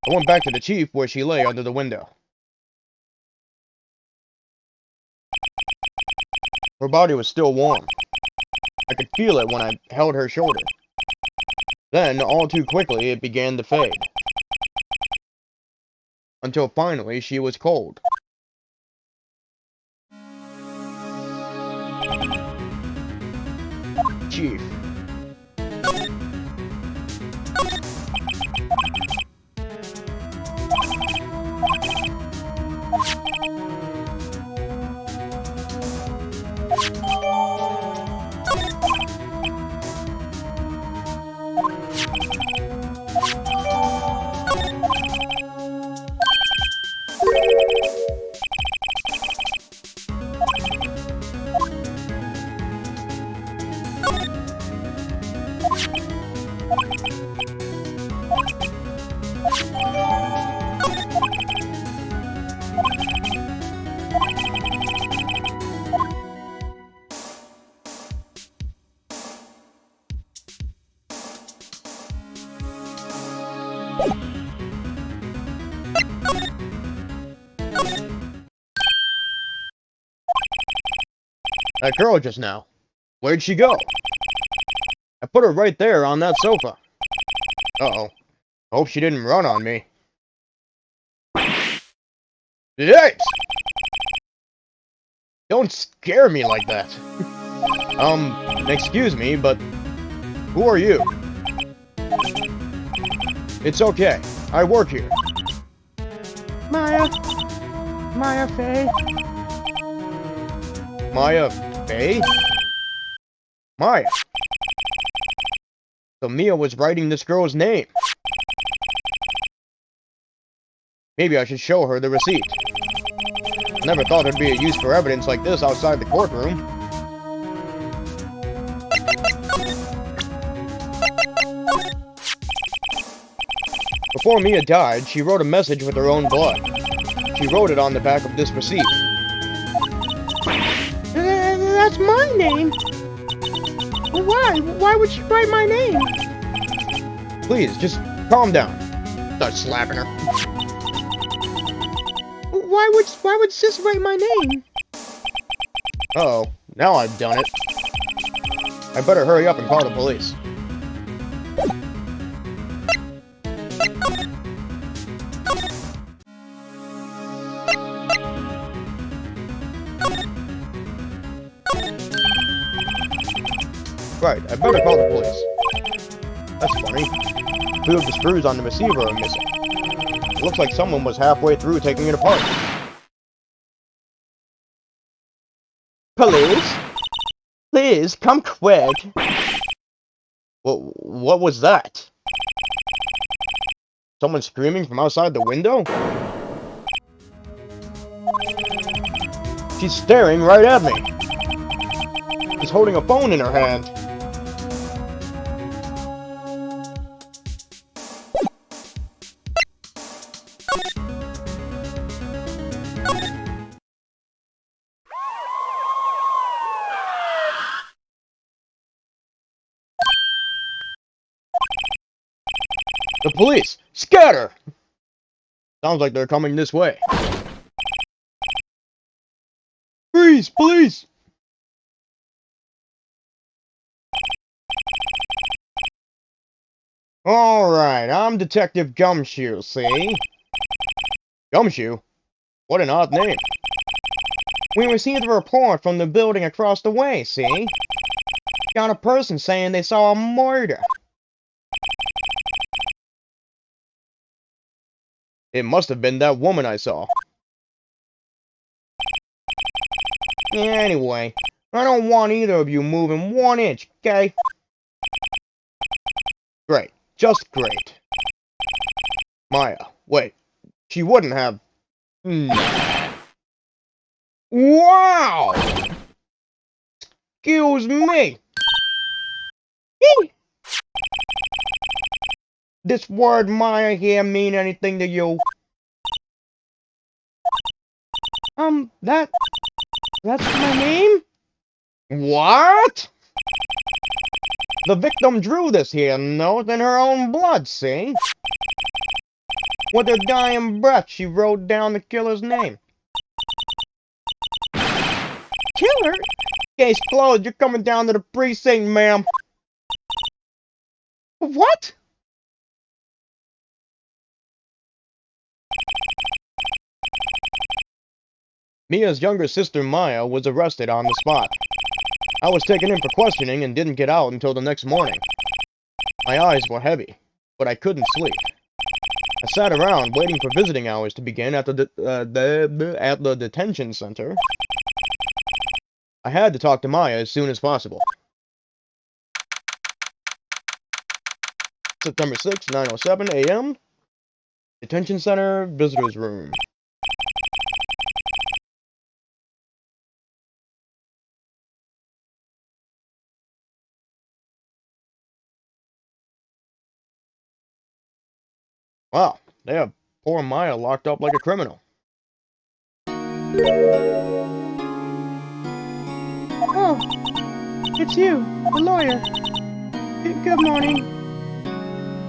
[SPEAKER 1] I went back to the chief where she lay under the window. Her body was still warm. I could feel it when I held her shoulder. Then, all too quickly, it began to fade. Until finally, she was cold. Chief. That girl just now. Where'd she go? I put her right there on that sofa. Uh-oh. I hope she didn't run on me. Yikes! Don't scare me like that. Excuse me, but who are you? It's okay. I work here.
[SPEAKER 2] Maya Faye.
[SPEAKER 1] Maya Faye? Maya. So Mia was writing this girl's name. Maybe I should show her the receipt. Never thought there'd be a use for evidence like this outside the courtroom. Before Mia died, she wrote a message with her own blood. She wrote it on the back of this receipt.
[SPEAKER 2] That's my name. Why? Why would she write my name?
[SPEAKER 1] Please, just calm down. Start slapping her.
[SPEAKER 2] Why would Sis write my name?
[SPEAKER 1] Uh-oh, now I've done it. I better hurry up and call the police. Right, I better call the police. That's funny. 2 of the screws on the receiver are missing. It looks like someone was halfway through taking it apart. Police? Please, come quick. What was that? Someone screaming from outside the window? She's staring right at me. She's holding a phone in her hand. The police! Scatter! Sounds like they're coming this way. Freeze! Police! Alright, I'm Detective Gumshoe, see? Gumshoe? What an odd name. We received a report from the building across the way, see? Got a person saying they saw a murder. It must have been that woman I saw. Anyway, I don't want either of you moving 1 inch, okay? Great. Just great. Maya, wait. She wouldn't have... Wow! Excuse me! This word Maya here mean anything to you?
[SPEAKER 2] That's my name?
[SPEAKER 1] What? The victim drew this here note in her own blood, see? With her dying breath, she wrote down the killer's name.
[SPEAKER 2] Killer?
[SPEAKER 1] Case closed, you're coming down to the precinct, ma'am.
[SPEAKER 2] What?
[SPEAKER 1] Mia's younger sister Maya was arrested on the spot. I was taken in for questioning and didn't get out until the next morning. My eyes were heavy, but I couldn't sleep. I sat around waiting for visiting hours to begin at the detention center. I had to talk to Maya as soon as possible. September 6, 9:07 a.m. Detention center, visitors room. Wow, they have poor Maya locked up like a criminal.
[SPEAKER 2] Oh, it's you, the lawyer. Good morning.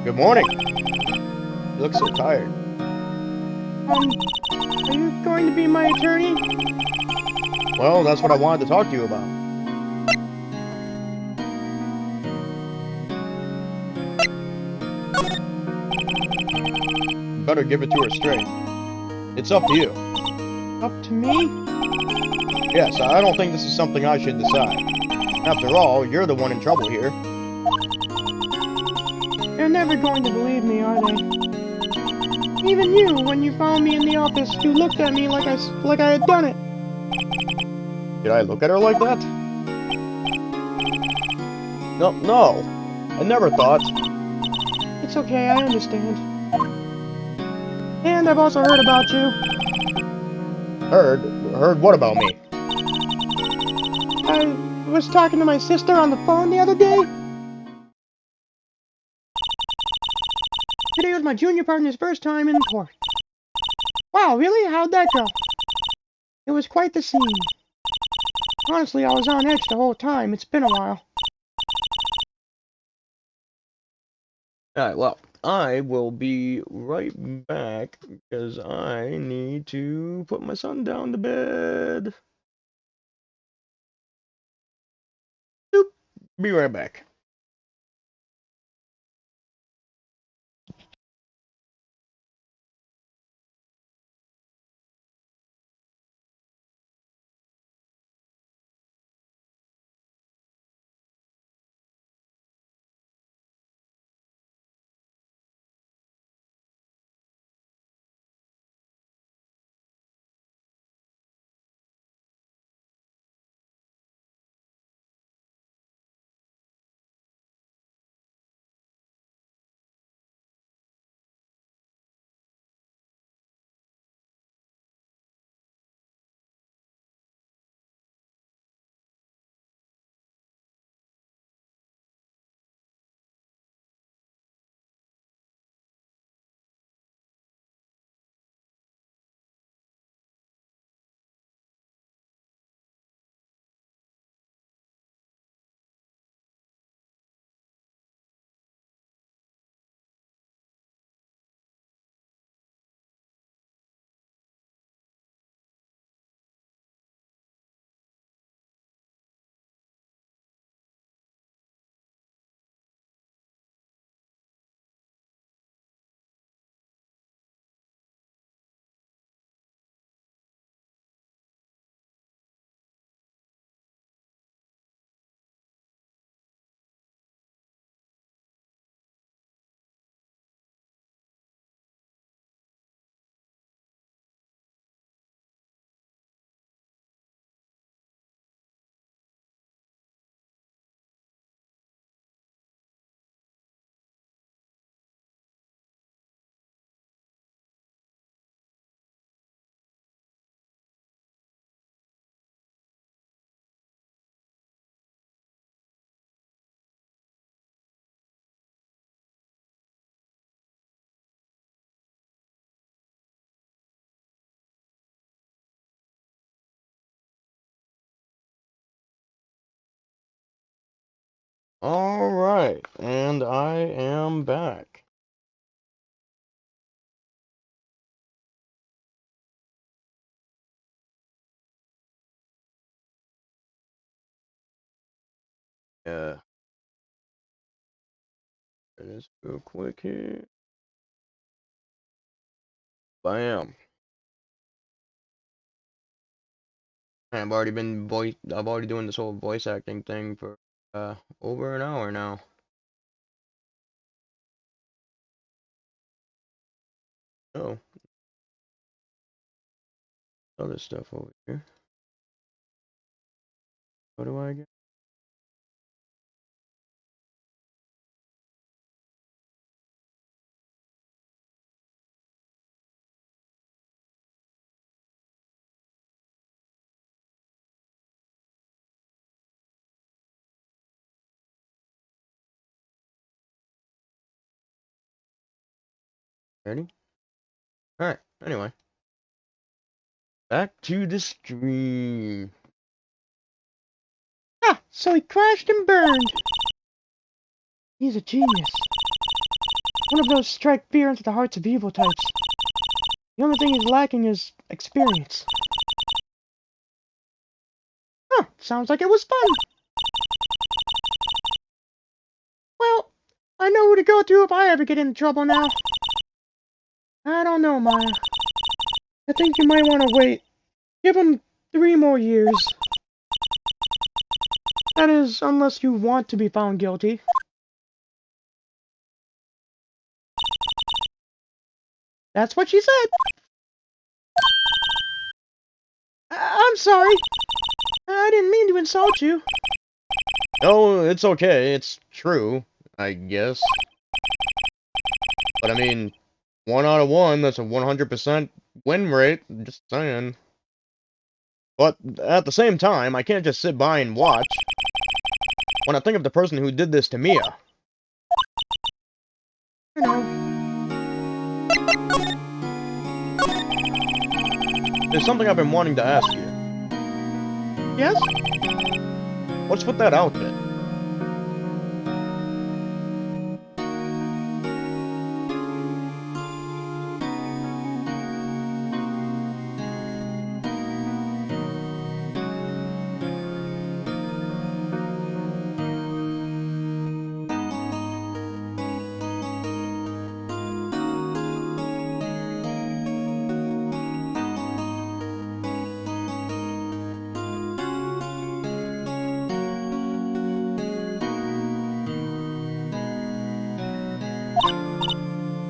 [SPEAKER 1] Good morning. You look so tired.
[SPEAKER 2] Are you going to be my attorney?
[SPEAKER 1] Well, that's what I wanted to talk to you about. Better give it to her straight. It's up to you.
[SPEAKER 2] Up to me?
[SPEAKER 1] Yes, I don't think this is something I should decide. After all, you're the one in trouble here.
[SPEAKER 2] They're never going to believe me, are they? Even you, when you found me in the office, you looked at me like I had done it.
[SPEAKER 1] Did I look at her like that? No. I never thought.
[SPEAKER 2] It's okay, I understand. And I've also heard about you.
[SPEAKER 1] Heard?
[SPEAKER 3] Heard what about me?
[SPEAKER 2] I was talking to my sister on the phone the other day. Today was my junior partner's first time in court. Wow, really? How'd that go? It was quite the scene. Honestly, I was on edge the whole time. It's been a while.
[SPEAKER 1] Alright, well, I will be right back because I need to put my son down to bed. Boop. Be right back. Alright, and I am back. Yeah. Let's go quick here. Bam. I've already doing this whole voice acting thing for over an hour now. Oh, other stuff over here. What do I get? Ready? Alright, anyway. Back to the stream.
[SPEAKER 2] Ah, so he crashed and burned. He's a genius. One of those strike fear into the hearts of evil types. The only thing he's lacking is experience. Huh, sounds like it was fun. Well, I know who to go to if I ever get into trouble now. I don't know, Maya. I think you might want to wait. Give him 3 more years. That is, unless you want to be found guilty. That's what she said. I'm sorry. I didn't mean to insult you.
[SPEAKER 1] No, it's okay. It's true, I guess. But I mean, 1 out of 1, that's a 100% win rate. Just saying. But at the same time, I can't just sit by and watch. When I think of the person who did this to Mia.
[SPEAKER 2] You know.
[SPEAKER 1] There's something I've been wanting to ask you.
[SPEAKER 2] Yes?
[SPEAKER 1] What's with that outfit?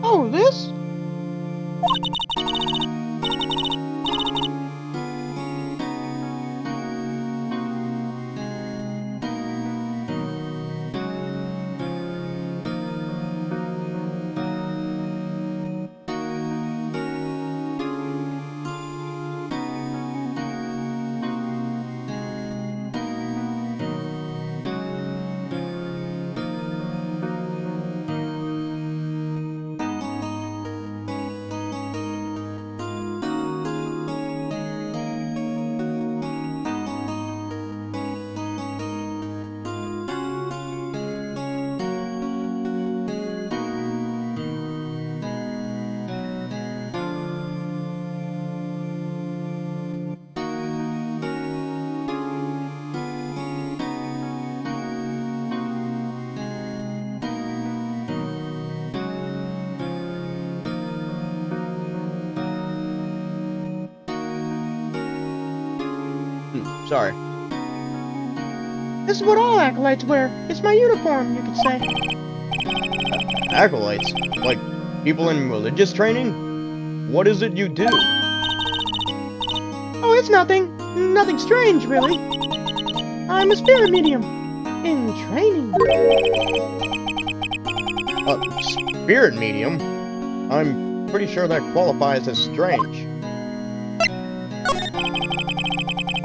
[SPEAKER 2] Oh, this?
[SPEAKER 1] Sorry.
[SPEAKER 2] This is what all acolytes wear. It's my uniform, you could say.
[SPEAKER 1] Acolytes? Like, people in religious training? What is it you do?
[SPEAKER 2] Oh, it's nothing. Nothing strange, really. I'm a spirit medium. In training.
[SPEAKER 1] Spirit medium? I'm pretty sure that qualifies as strange.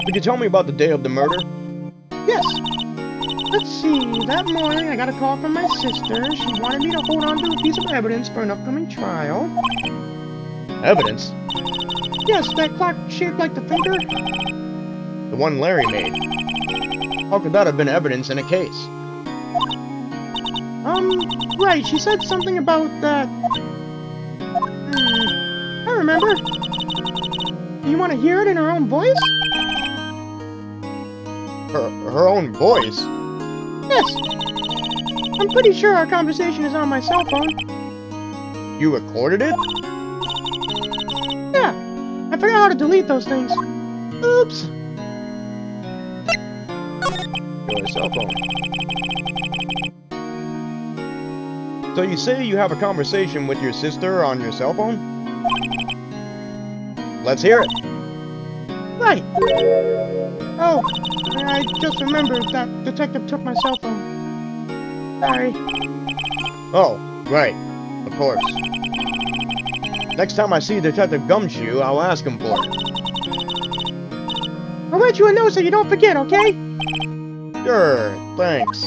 [SPEAKER 1] Could you tell me about the day of the murder?
[SPEAKER 2] Yes. Let's see. That morning, I got a call from my sister. She wanted me to hold on to a piece of evidence for an upcoming trial.
[SPEAKER 1] Evidence?
[SPEAKER 2] Yes, that clock shaped like the finger.
[SPEAKER 1] The one Larry made. How could that have been evidence in a case?
[SPEAKER 2] Right. She said something about that. I remember. Do you want to hear it in her own voice?
[SPEAKER 1] Her own voice?
[SPEAKER 2] Yes. I'm pretty sure our conversation is on my cell phone.
[SPEAKER 1] You recorded it?
[SPEAKER 2] Yeah. I forgot how to delete those things. Oops.
[SPEAKER 1] Your cell phone. So you say you have a conversation with your sister on your cell phone? Let's hear it.
[SPEAKER 2] Right. Oh, I just remembered that detective took my cell phone. Sorry.
[SPEAKER 1] Oh, right. Of course. Next time I see Detective Gumshoe, I'll ask him for it.
[SPEAKER 2] I'll write you a note so you don't forget, okay?
[SPEAKER 1] Sure, thanks.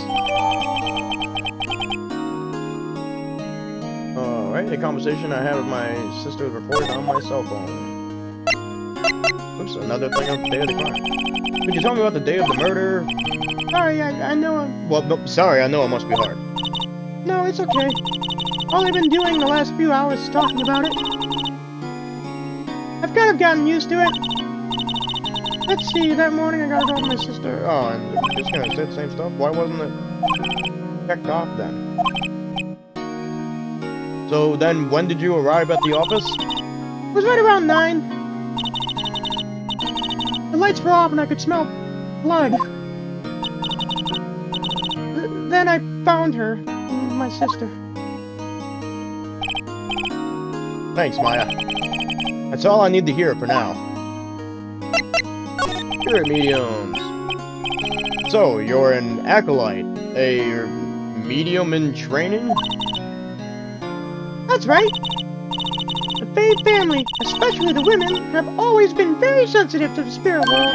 [SPEAKER 1] Alright, the conversation I had with my sister is recorded on my cell phone. Oops, another thing on the day of the crime. Could you tell me about the day of the murder?
[SPEAKER 2] Sorry, I know
[SPEAKER 1] Well, no, sorry, I know it must be hard.
[SPEAKER 2] No, it's okay. All I've been doing the last few hours is talking about it. I've kind of gotten used to it. Let's see, that morning I got a call from my sister.
[SPEAKER 1] Oh, and you're just gonna say the same stuff? Why wasn't it checked off then? So then, when did you arrive at the office?
[SPEAKER 2] It was right around 9. The lights were off and I could smell blood. Then I found her, my sister.
[SPEAKER 1] Thanks, Maya. That's all I need to hear for now. Spirit mediums. So, you're an acolyte, a medium in training?
[SPEAKER 2] That's right. The Faye family, especially the women, have always been very sensitive to the spirit world.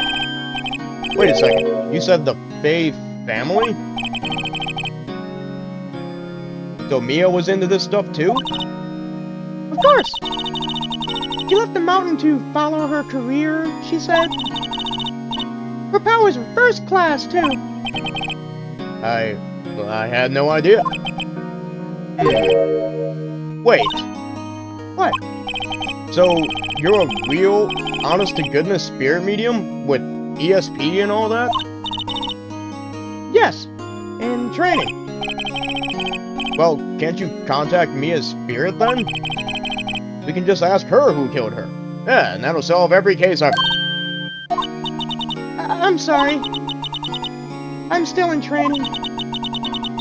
[SPEAKER 1] Wait a second. You said the Faye family? So Mia was into this stuff too?
[SPEAKER 2] Of course. She left the mountain to follow her career, she said. Her powers were first class, too.
[SPEAKER 1] I had no idea. Wait.
[SPEAKER 2] What?
[SPEAKER 1] So you're a real, honest-to-goodness spirit medium with ESP and all that?
[SPEAKER 2] Yes. In training.
[SPEAKER 1] Well, can't you contact Mia's spirit then? We can just ask her who killed her. Yeah, and that'll solve every case I've...
[SPEAKER 2] I'm sorry. I'm still in training.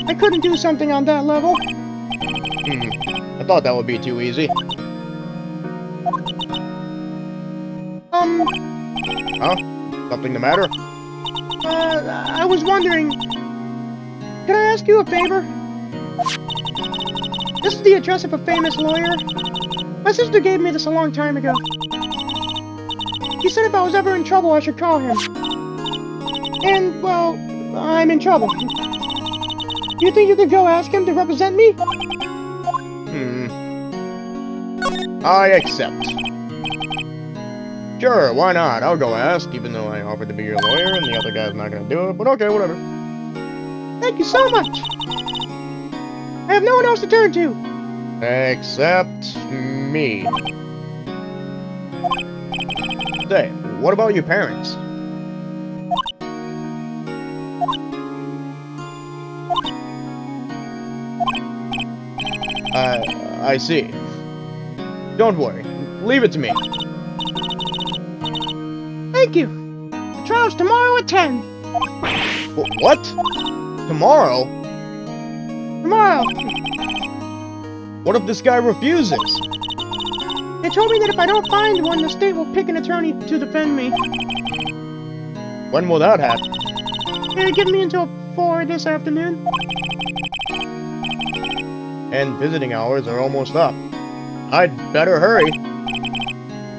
[SPEAKER 2] I couldn't do something on that level.
[SPEAKER 1] I thought that would be too easy. Huh? Something the matter?
[SPEAKER 2] I was wondering... Can I ask you a favor? This is the address of a famous lawyer. My sister gave me this a long time ago. He said if I was ever in trouble, I should call him. And, well, I'm in trouble. Do you think you could go ask him to represent me?
[SPEAKER 1] I accept. Sure, why not? I'll go ask, even though I offered to be your lawyer and the other guy's not gonna do it, but okay, whatever.
[SPEAKER 2] Thank you so much. I have no one else to turn to.
[SPEAKER 1] Except me. Say, what about your parents? I see. Don't worry. Leave it to me.
[SPEAKER 2] Thank you. The trial's tomorrow at 10.
[SPEAKER 1] What? Tomorrow?
[SPEAKER 2] Tomorrow.
[SPEAKER 1] What if this guy refuses?
[SPEAKER 2] They told me that if I don't find one, the state will pick an attorney to defend me.
[SPEAKER 1] When will that happen?
[SPEAKER 2] They're giving me until 4 this afternoon.
[SPEAKER 1] And visiting hours are almost up. I'd better hurry.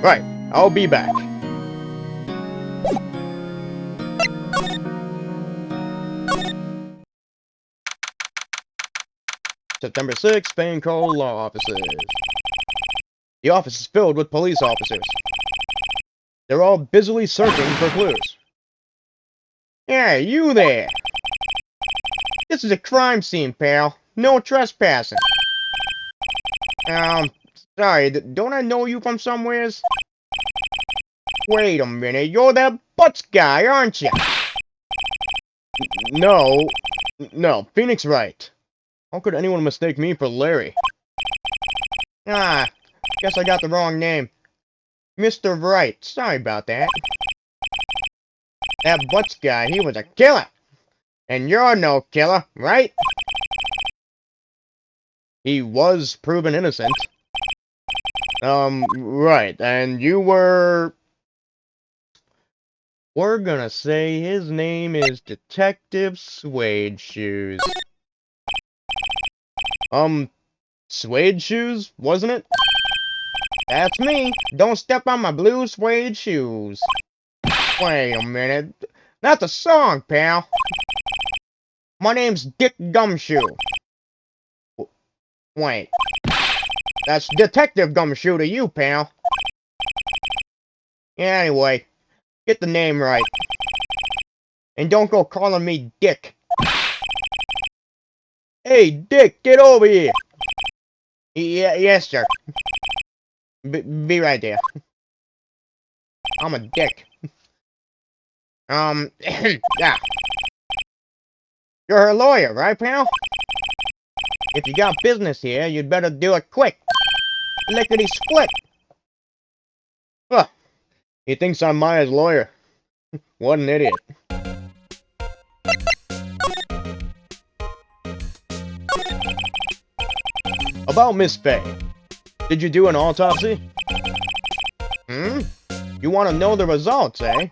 [SPEAKER 1] Right, I'll be back. September 6th, Spain Call Law Offices. The office is filled with police officers. They're all busily searching for clues. Hey, you there! This is a crime scene, pal. No trespassing. Sorry, don't I know you from somewheres? Wait a minute, you're that Butts guy, aren't you? No, Phoenix Wright. How could anyone mistake me for Larry? Guess I got the wrong name. Mr. Wright, sorry about that. That Butts guy, he was a killer. And you're no killer, right? He was proven innocent. Right, and you were... We're gonna say his name is Detective Suede Shoes. Suede Shoes, wasn't it? That's me. Don't step on my blue suede shoes. Wait a minute. That's a song, pal. My name's Dick Gumshoe. Wait. That's Detective Gumshoe to you, pal. Anyway, get the name right. And don't go calling me Dick. Hey, Dick, get over here. Yes, sir. Be right there. I'm a dick. Yeah. You're her lawyer, right, pal? If you got business here, you'd better do it quick. Lickety-split. Huh. He thinks I'm Maya's lawyer. What an idiot. About Miss Faye. Did you do an autopsy? You want to know the results, eh?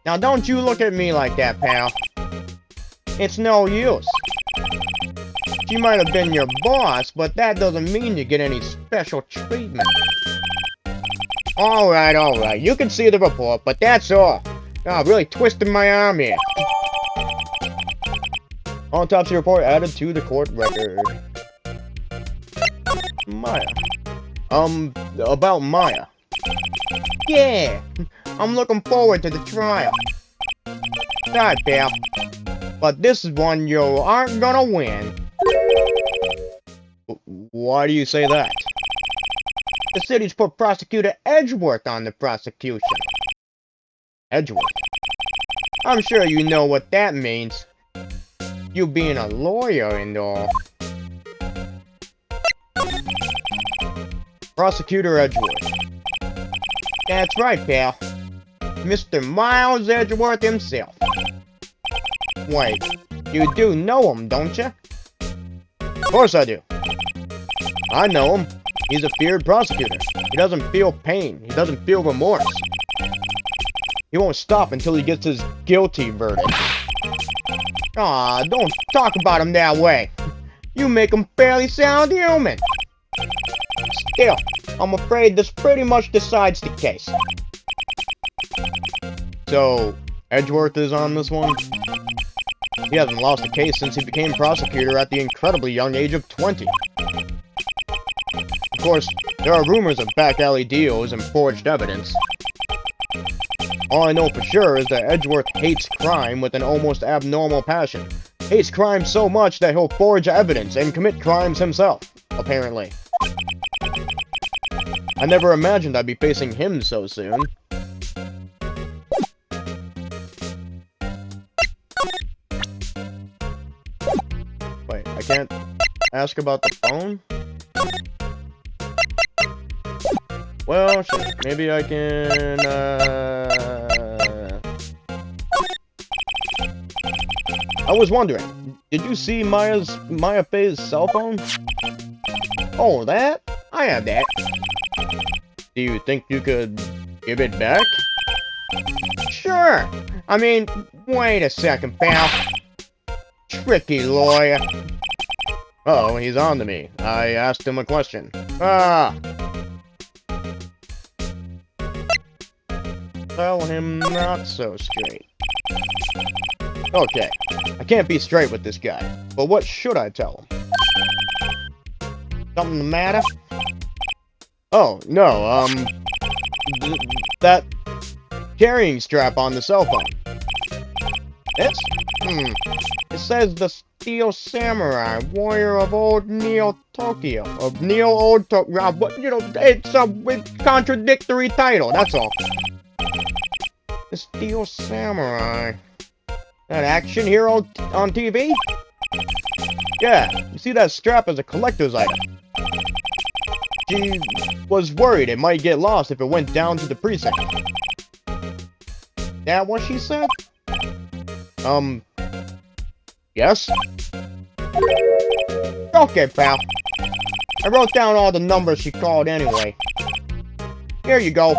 [SPEAKER 1] Now don't you look at me like that, pal. It's no use.
[SPEAKER 3] she might have been your boss, but that doesn't mean you get any special treatment. Alright, you can see the report, but that's all. Oh, really twisted my arm here. Autopsy report added to the court record. Maya. About Maya. Yeah, I'm looking forward to the trial. Sorry, pal, but this is one you aren't gonna win. Why do you say that? The city's put Prosecutor Edgeworth on the prosecution. Edgeworth? I'm sure you know what that means. You being a lawyer and all. Prosecutor Edgeworth. That's right, pal. Mr. Miles Edgeworth himself. Wait, you do know him, don't you? Of course I do. I know him. He's a feared prosecutor. He doesn't feel pain. He doesn't feel remorse. He won't stop until he gets his guilty verdict. Aw, don't talk about him that way. You make him barely sound human. Still, I'm afraid this pretty much decides the case. So, Edgeworth is on this one? He hasn't lost a case since he became prosecutor at the incredibly young age of 20. Of course, there are rumors of back alley deals and forged evidence. All I know for sure is that Edgeworth hates crime with an almost abnormal passion. Hates crime so much that he'll forge evidence and commit crimes himself, apparently. I never imagined I'd be facing him so soon. Wait, I can't ask about the phone? Well, shit. Maybe I can, I was wondering, did you see Maya Faye's cell phone? Oh, that? I have that. Do you think you could give it back? Sure. I mean, wait a second, pal. Tricky lawyer. Uh-oh, he's on to me. I asked him a question. Tell him not so straight. Okay, I can't be straight with this guy, but what should I tell him? Something the matter? Oh, no, that carrying strap on the cell phone. This? It says the Steel Samurai, warrior of old Neo-Tokyo. Of Neo-Old Tokyo, but, you know, it's a contradictory title, that's all. The Steel Samurai. That action hero on TV? Yeah, you see that strap as a collector's item. She was worried it might get lost if it went down to the precinct. That what she said? Yes? Okay, pal. I wrote down all the numbers she called anyway. Here you go.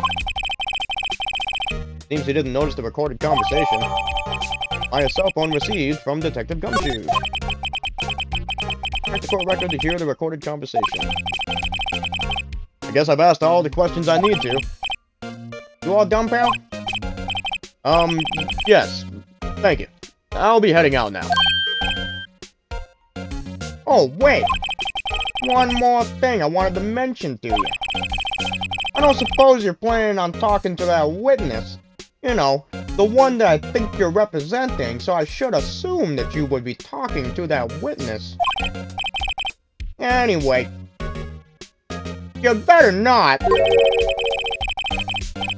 [SPEAKER 3] Seems he didn't notice the recorded conversation. My cell phone received from Detective Gumshoe. Check the court record to hear the recorded conversation. I guess I've asked all the questions I need to. You all done, pal? Yes. Thank you. I'll be heading out now. Oh, wait. One more thing I wanted to mention to you. I don't suppose you're planning on talking to that witness. You know, the one that I think you're representing, so I should assume that you would be talking to that witness. Anyway, you better not.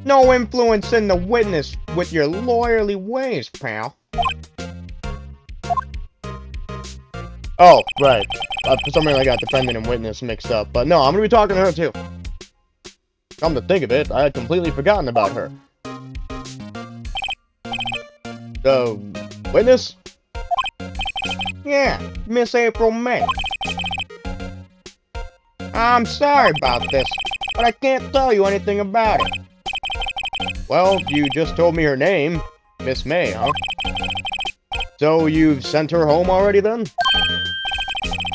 [SPEAKER 3] No influence in the witness with your lawyerly ways, pal. Oh, right. For some reason I got defendant and witness mixed up. But no, I'm gonna be talking to her too. Come to think of it, I had completely forgotten about her. The witness? Yeah, Miss April May. I'm sorry about this, but I can't tell you anything about it. Well, you just told me her name. Miss May, huh? So you've sent her home already then?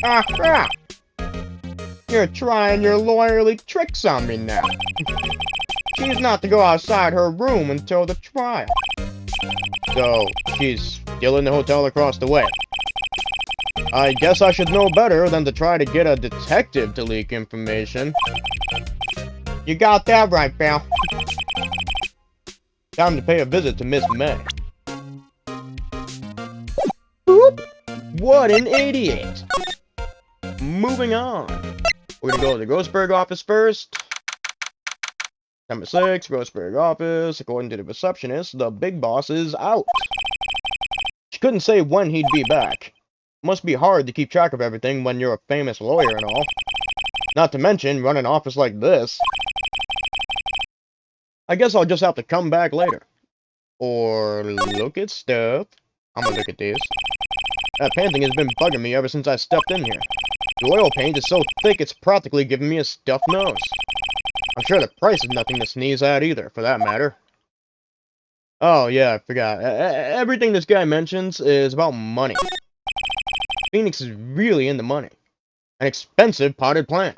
[SPEAKER 3] Ah! You're trying your lawyerly tricks on me now. She's not to go outside her room until the trial. So, she's still in the hotel across the way. I guess I should know better than to try to get a detective to leak information. You got that right, pal. Time to pay a visit to Miss May. Boop! What an idiot! Moving on. We're gonna go to the Grossberg office first. Number 6, Grossberg office. According to the receptionist, the big boss is out. She couldn't say when he'd be back. Must be hard to keep track of everything when you're a famous lawyer and all. Not to mention, run an office like this. I guess I'll just have to come back later. Or look at stuff. I'm gonna look at this. That painting has been bugging me ever since I stepped in here. The oil paint is so thick it's practically giving me a stuffed nose. I'm sure the price is nothing to sneeze at either, for that matter. Oh yeah, I forgot. Everything this guy mentions is about money. Phoenix is really into money. An expensive potted plant.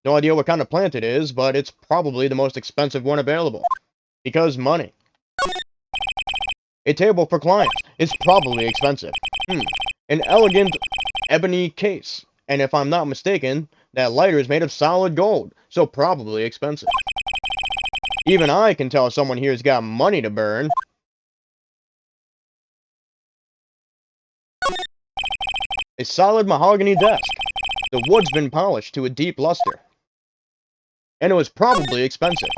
[SPEAKER 3] No idea what kind of plant it is, but it's probably the most expensive one available. Because money. A table for clients. It's probably expensive. An elegant ebony case. And if I'm not mistaken, that lighter is made of solid gold, so probably expensive. Even I can tell someone here's got money to burn. A solid mahogany desk. The wood's been polished to a deep luster. And it was probably expensive.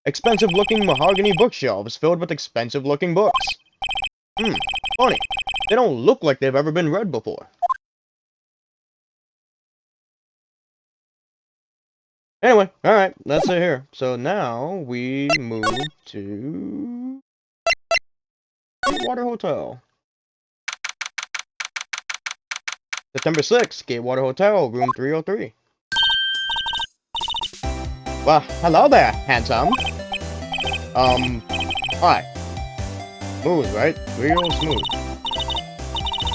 [SPEAKER 3] Expensive-looking mahogany bookshelves filled with expensive-looking books. Funny. They don't look like they've ever been read before. Anyway, alright, that's it here. So now we move to Gatewater Hotel. September 6th, Gatewater Hotel, room 303. Well, hello there, handsome. Hi. Smooth, right? Real smooth.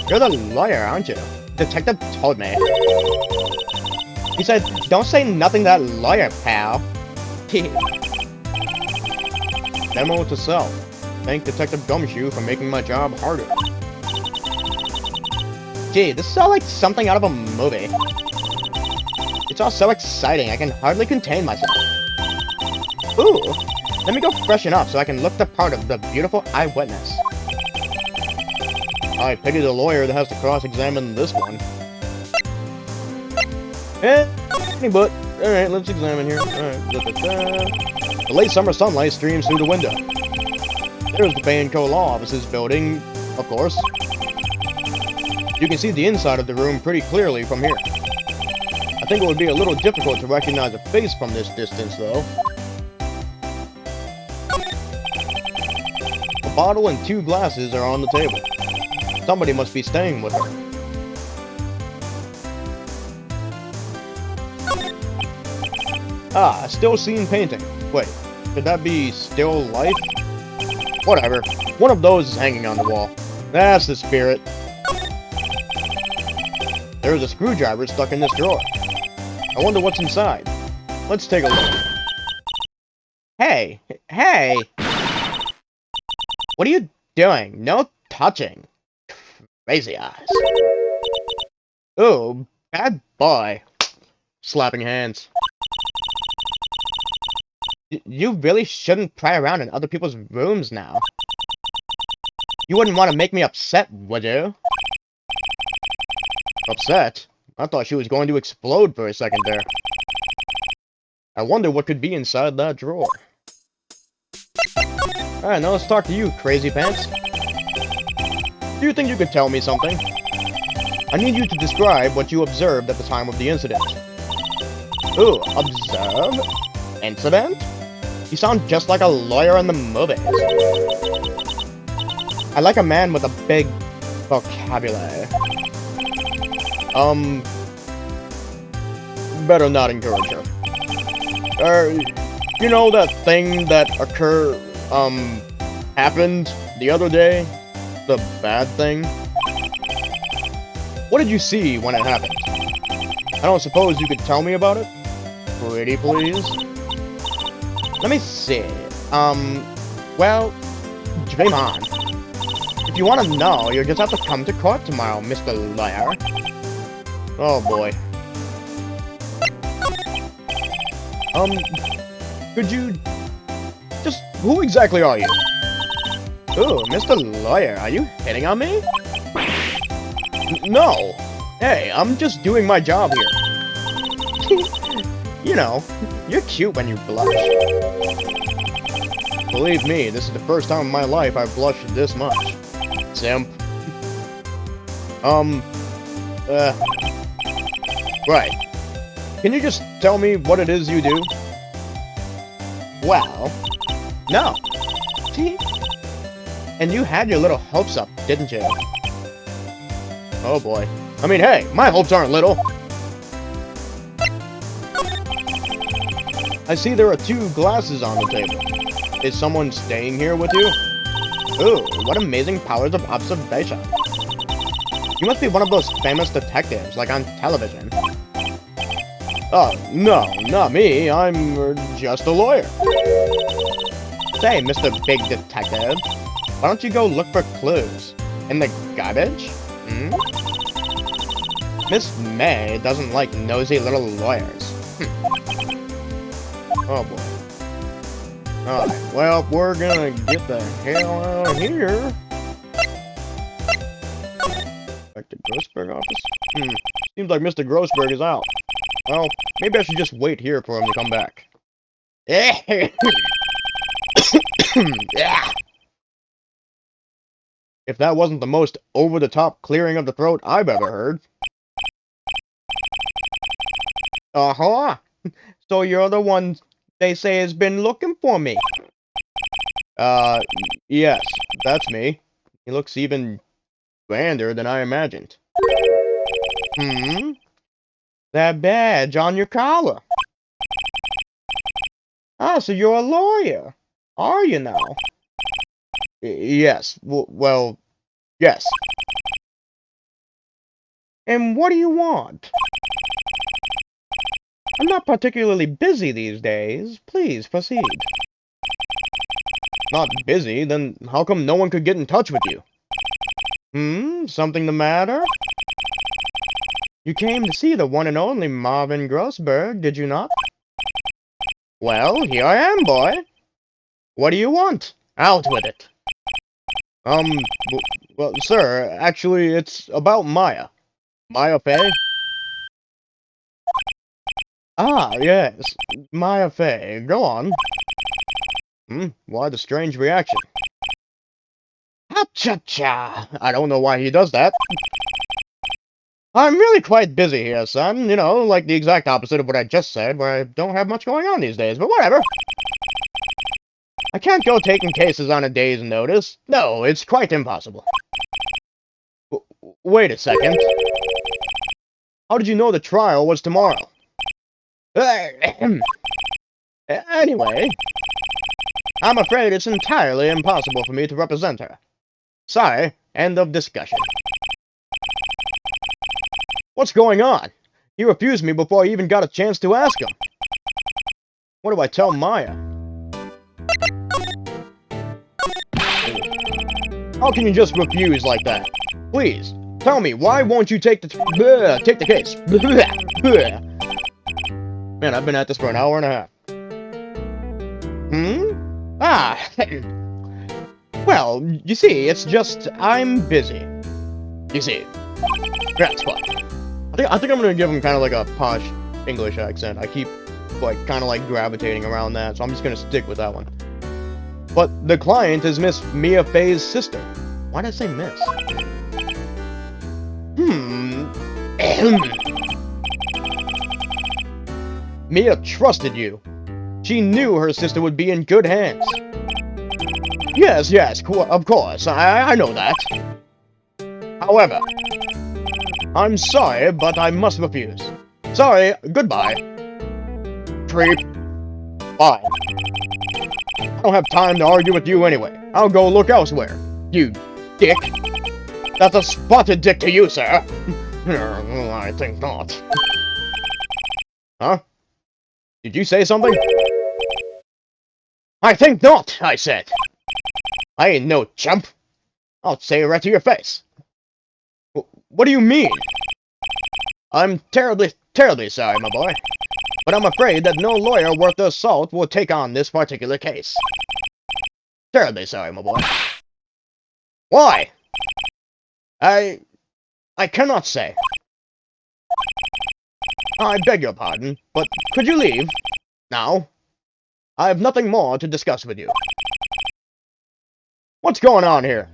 [SPEAKER 3] You're the lawyer, aren't you? Detective told me. He said, don't say nothing to that lawyer, pal. Memo to self. Thank Detective Gumshoe for making my job harder. Gee, this is all like something out of a movie. It's all so exciting, I can hardly contain myself. Ooh, let me go freshen up so I can look the part of the beautiful eyewitness. I pity the lawyer that has to cross-examine this one. But, alright, let's examine here. Alright, The late summer sunlight streams through the window. There's the Bay & Co. Law Offices building, of course. You can see the inside of the room pretty clearly from here. I think it would be a little difficult to recognize a face from this distance, though. A bottle and 2 glasses are on the table. Somebody must be staying with her. Ah, a still scene painting. Wait, could that be still life? Whatever. One of those is hanging on the wall. That's the spirit. There's a screwdriver stuck in this drawer. I wonder what's inside. Let's take a look. Hey! Hey! What are you doing? No touching. Crazy eyes. Ooh, bad boy. Slapping hands. You really shouldn't pry around in other people's rooms now. You wouldn't want to make me upset, would you? Upset? I thought she was going to explode for a second there. I wonder what could be inside that drawer. Alright, now let's talk to you, crazy pants. Do you think you could tell me something? I need you to describe what you observed at the time of the incident. Ooh, observe? Incident? You sound just like a lawyer in the movies. I like a man with a big vocabulary. Better not encourage her. You know that thing that happened the other day? The bad thing?
[SPEAKER 1] What did you see when it happened? I don't suppose you could tell me about it? Pretty please? Let me see. Well, dream on. If you want to know, you'll just have to come to court tomorrow, Mr. Lawyer. Oh boy. Could you... Just, who exactly are you? Ooh, Mr. Lawyer, are you hitting on me? No! Hey, I'm just doing my job here. You know, you're cute when you blush. Believe me, this is the first time in my life I've blushed this much. Simp. Right. Can you just tell me what it is you do? Well, no. See? And you had your little hopes up, didn't you? Oh boy. I mean, hey, my hopes aren't little. I see there are 2 glasses on the table. Is someone staying here with you? Ooh, what amazing powers of observation. You must be one of those famous detectives, like on television. Oh, no, not me. I'm just a lawyer. Say, Mr. Big Detective, why don't you go look for clues? In the garbage? Hmm? Miss May doesn't like nosy little lawyers. Oh boy. Alright, well, we're gonna get the hell out of here. Back to Grossberg office? Seems like Mr. Grossberg is out. Well, maybe I should just wait here for him to come back. If that wasn't the most over-the-top clearing of the throat I've ever heard. Uh-huh. So you're the one they say has been looking for me. Yes, that's me. He looks even grander than I imagined. That badge on your collar. Ah, so you're a lawyer. Are you now? Yes. Well, yes. And what do you want? I'm not particularly busy these days. Please, proceed. Not busy? Then how come no one could get in touch with you? Something the matter? You came to see the one and only Marvin Grossberg, did you not? Well, here I am, boy. What do you want? Out with it. Well, sir, actually, it's about Maya. Maya Fey? Ah, yes. Maya Fey. Go on. Why the strange reaction? Ha-cha-cha! I don't know why he does that. I'm really quite busy here, son. You know, like the exact opposite of what I just said, where I don't have much going on these days, but whatever. I can't go taking cases on a day's notice. No, it's quite impossible. Wait a second. How did you know the trial was tomorrow? Anyway, I'm afraid it's entirely impossible for me to represent her. Sorry, end of discussion. What's going on? He refused me before I even got a chance to ask him. What do I tell Maya? How can you just refuse like that? Please, tell me, why won't you take the case? Man, I've been at this for an hour and a half. Well, you see, it's just, I'm busy. You see, that's fine. I think I'm gonna give him kind of like a posh English accent. I keep, like, kind of like gravitating around that, so I'm just gonna stick with that one. But the client is Miss Mia Fey's sister. Why did I say Miss? Mia trusted you. She knew her sister would be in good hands. Yes, of course, I know that. However, I'm sorry, but I must refuse. Sorry, goodbye. Creep. Fine. I don't have time to argue with you anyway. I'll go look elsewhere. You dick. That's a spotted dick to you, sir.
[SPEAKER 3] I think not. Huh? Did you say something? I think not, I said. I ain't no chump. I'll say it right to your face. What do you mean? I'm terribly sorry, my boy. But I'm afraid that no lawyer worth their salt will take on this particular case. Terribly sorry, my boy. Why? I cannot say. I beg your pardon, but could you leave? Now? I have nothing more to discuss with you. What's going on here?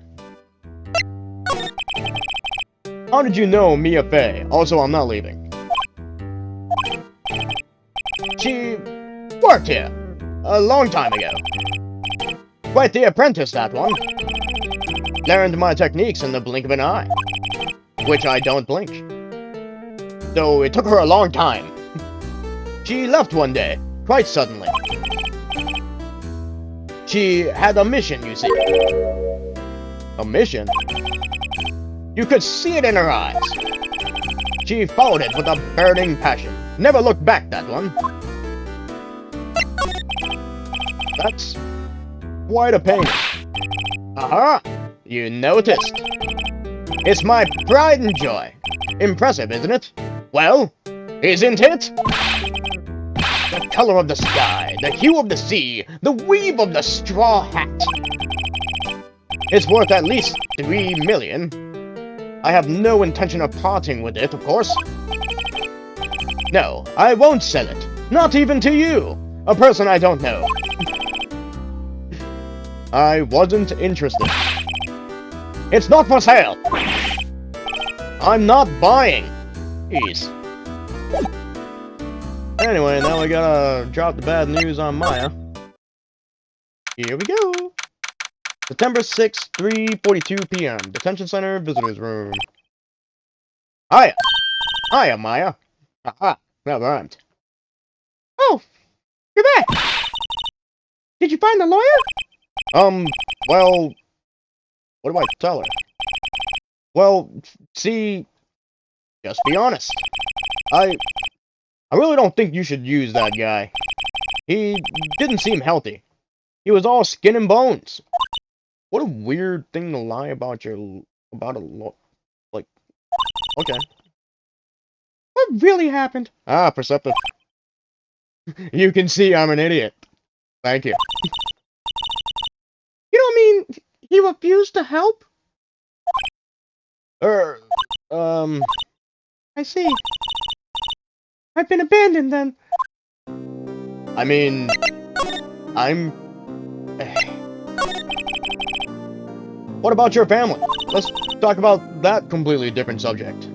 [SPEAKER 3] How did you know Mia Fey? Also, I'm not leaving. She worked here a long time ago. Quite the apprentice, that one. Learned my techniques in the blink of an eye. Which I don't blink. So it took her a long time. She left one day, quite suddenly. She had a mission, you see. A mission? You could see it in her eyes. She followed it with a burning passion. Never looked back, that one. That's quite a pain. Aha! You noticed. It's my pride and joy. Impressive, isn't it? Well, isn't it? The color of the sky, the hue of the sea, the weave of the straw hat. It's worth at least 3 million. I have no intention of parting with it, of course. No, I won't sell it. Not even to you, a person I don't know. I wasn't interested. It's not for sale. I'm not buying. Jeez. Anyway, now we gotta drop the bad news on Maya. Here we go. September 6th, 3:42 p.m. Detention Center, Visitors Room. Hiya! Hiya, Maya. Aha, that rhymed.
[SPEAKER 2] Oh, you're back. Did you find the lawyer?
[SPEAKER 3] Well... What do I tell her? Well, see... Just be honest. I really don't think you should use that guy. He didn't seem healthy. He was all skin and bones. What a weird thing to lie about like, okay.
[SPEAKER 2] What really happened?
[SPEAKER 3] Ah, perceptive. You can see I'm an idiot. Thank you.
[SPEAKER 2] You don't mean he refused to help? I see. I've been abandoned then.
[SPEAKER 3] I mean, What about your family? Let's talk about that completely different subject.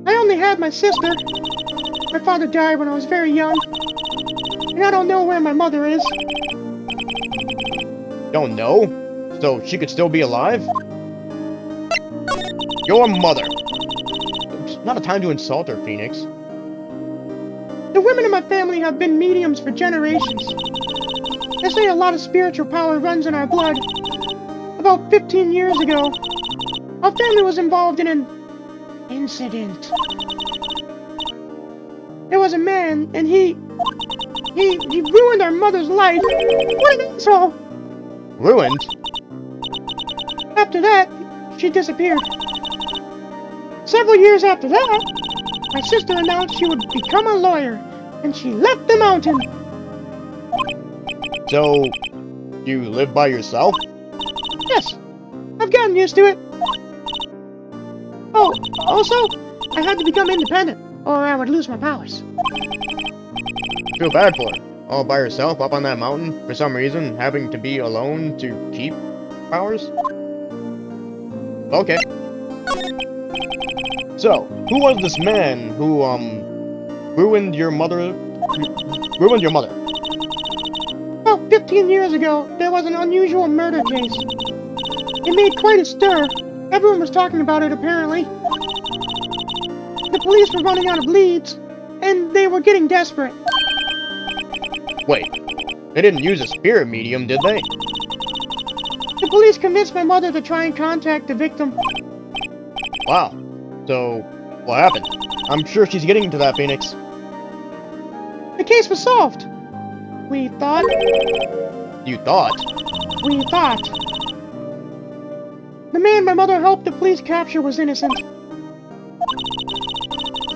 [SPEAKER 2] I only had my sister. My father died when I was very young. And I don't know where my mother is.
[SPEAKER 3] Don't know? So she could still be alive? Your mother. It's not a time to insult her, Phoenix.
[SPEAKER 2] The women in my family have been mediums for generations. They say a lot of spiritual power runs in our blood. About 15 years ago, our family was involved in an incident. There was a man, and he ruined our mother's life. What an asshole!
[SPEAKER 3] Ruined?
[SPEAKER 2] After that, she disappeared. Several years after that, my sister announced she would become a lawyer, and she left the mountain.
[SPEAKER 3] So, you live by yourself?
[SPEAKER 2] Yes, I've gotten used to it. Oh, also, I had to become independent, or I would lose my powers.
[SPEAKER 3] Feel bad for her. All by herself up on that mountain, for some reason, having to be alone to keep powers? Okay. So, who was this man who, ruined your mother? Ruined your mother?
[SPEAKER 2] About 15 years ago, there was an unusual murder case. It made quite a stir. Everyone was talking about it, apparently. The police were running out of leads, and they were getting desperate.
[SPEAKER 3] Wait, they didn't use a spirit medium, did they?
[SPEAKER 2] The police convinced my mother to try and contact the victim.
[SPEAKER 3] Wow. So, what happened? I'm sure she's getting to that, Phoenix.
[SPEAKER 2] The case was solved. We thought.
[SPEAKER 3] You thought?
[SPEAKER 2] We thought. The man my mother helped the police capture was innocent.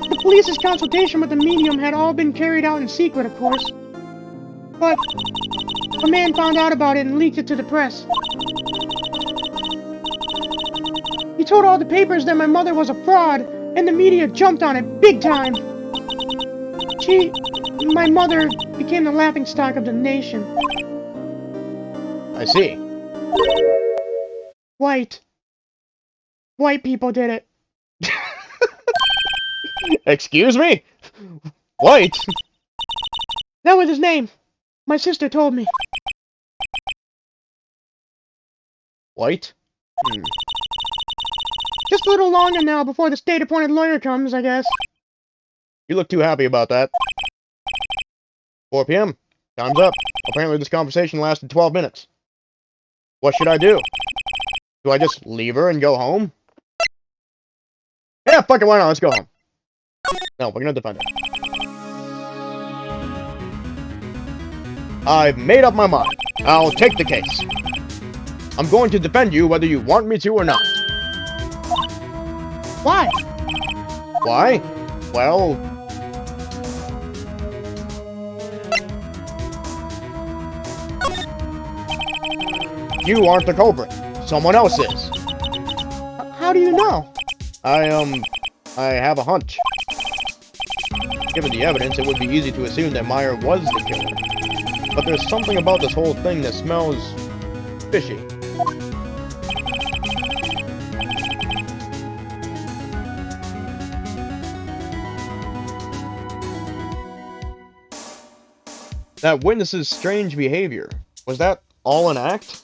[SPEAKER 2] The police's consultation with the medium had all been carried out in secret, of course. But a man found out about it and leaked it to the press. He told all the papers that my mother was a fraud, and the media jumped on it big time. My mother became the laughingstock of the nation.
[SPEAKER 3] I see.
[SPEAKER 2] White people did it.
[SPEAKER 3] Excuse me? White?
[SPEAKER 2] That was his name. My sister told me.
[SPEAKER 3] White?
[SPEAKER 2] Just a little longer now before the state-appointed lawyer comes, I guess.
[SPEAKER 3] You look too happy about that. 4 p.m. Time's up. Apparently this conversation lasted 12 minutes. What should I do? Do I just leave her and go home? Yeah, fuck it, why not? Let's go home. No, we're gonna defend her. I've made up my mind. I'll take the case. I'm going to defend you whether you want me to or not.
[SPEAKER 2] Why?
[SPEAKER 3] Why? Well... You aren't the culprit. Someone else is.
[SPEAKER 2] How do you know?
[SPEAKER 3] I have a hunch. Given the evidence, it would be easy to assume that Meyer was the killer. But there's something about this whole thing that smells... fishy. That witness's strange behavior, was that all an act?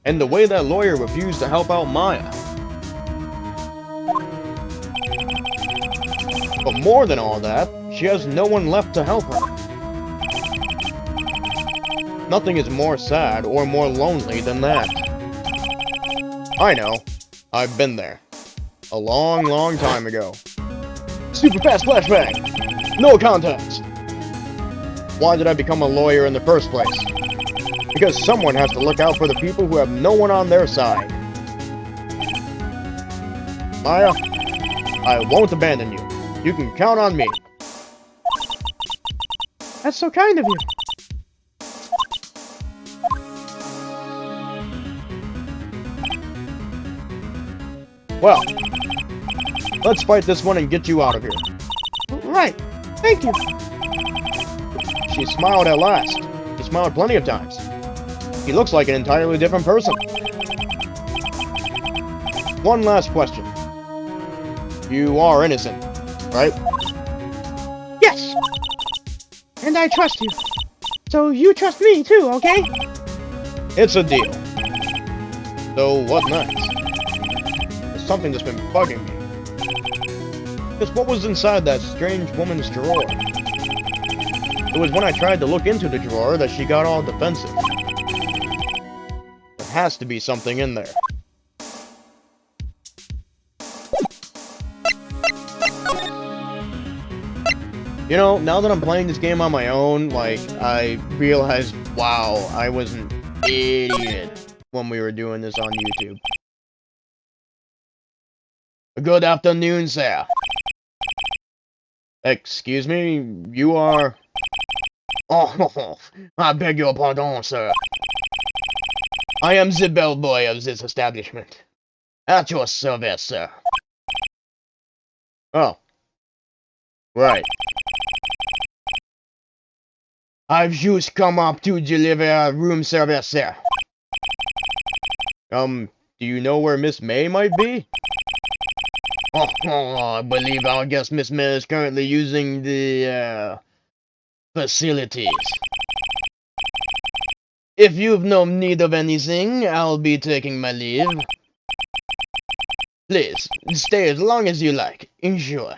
[SPEAKER 3] And the way that lawyer refused to help out Maya. But more than all that, she has no one left to help her. Nothing is more sad or more lonely than that. I know. I've been there. A long, long time ago. Super fast flashbang! No context! Why did I become a lawyer in the first place? Because someone has to look out for the people who have no one on their side. Maya, I won't abandon you. You can count on me.
[SPEAKER 2] That's so kind of you.
[SPEAKER 3] Well, let's fight this one and get you out of here.
[SPEAKER 2] Right. Thank you.
[SPEAKER 3] She smiled at last. She smiled plenty of times. He looks like an entirely different person. One last question. You are innocent, right?
[SPEAKER 2] Yes. And I trust you. So you trust me too, okay?
[SPEAKER 3] It's a deal. So what next? There's something that's been bugging me. Because what was inside that strange woman's drawer? It was when I tried to look into the drawer that she got all defensive. There has to be something in there. You know, now that I'm playing this game on my own, like, I realized, wow, I was an idiot when we were doing this on YouTube. Good afternoon, sir. Excuse me, you are... Oh, I beg your pardon, sir. I am the bellboy of this establishment. At your service, sir. Oh. Right. I've just come up to deliver a room service, sir. Do you know where Miss May might be? Oh, I believe our guest Miss May is currently using the, facilities. If you've no need of anything, I'll be taking my leave. Please, stay as long as you like. Enjoy.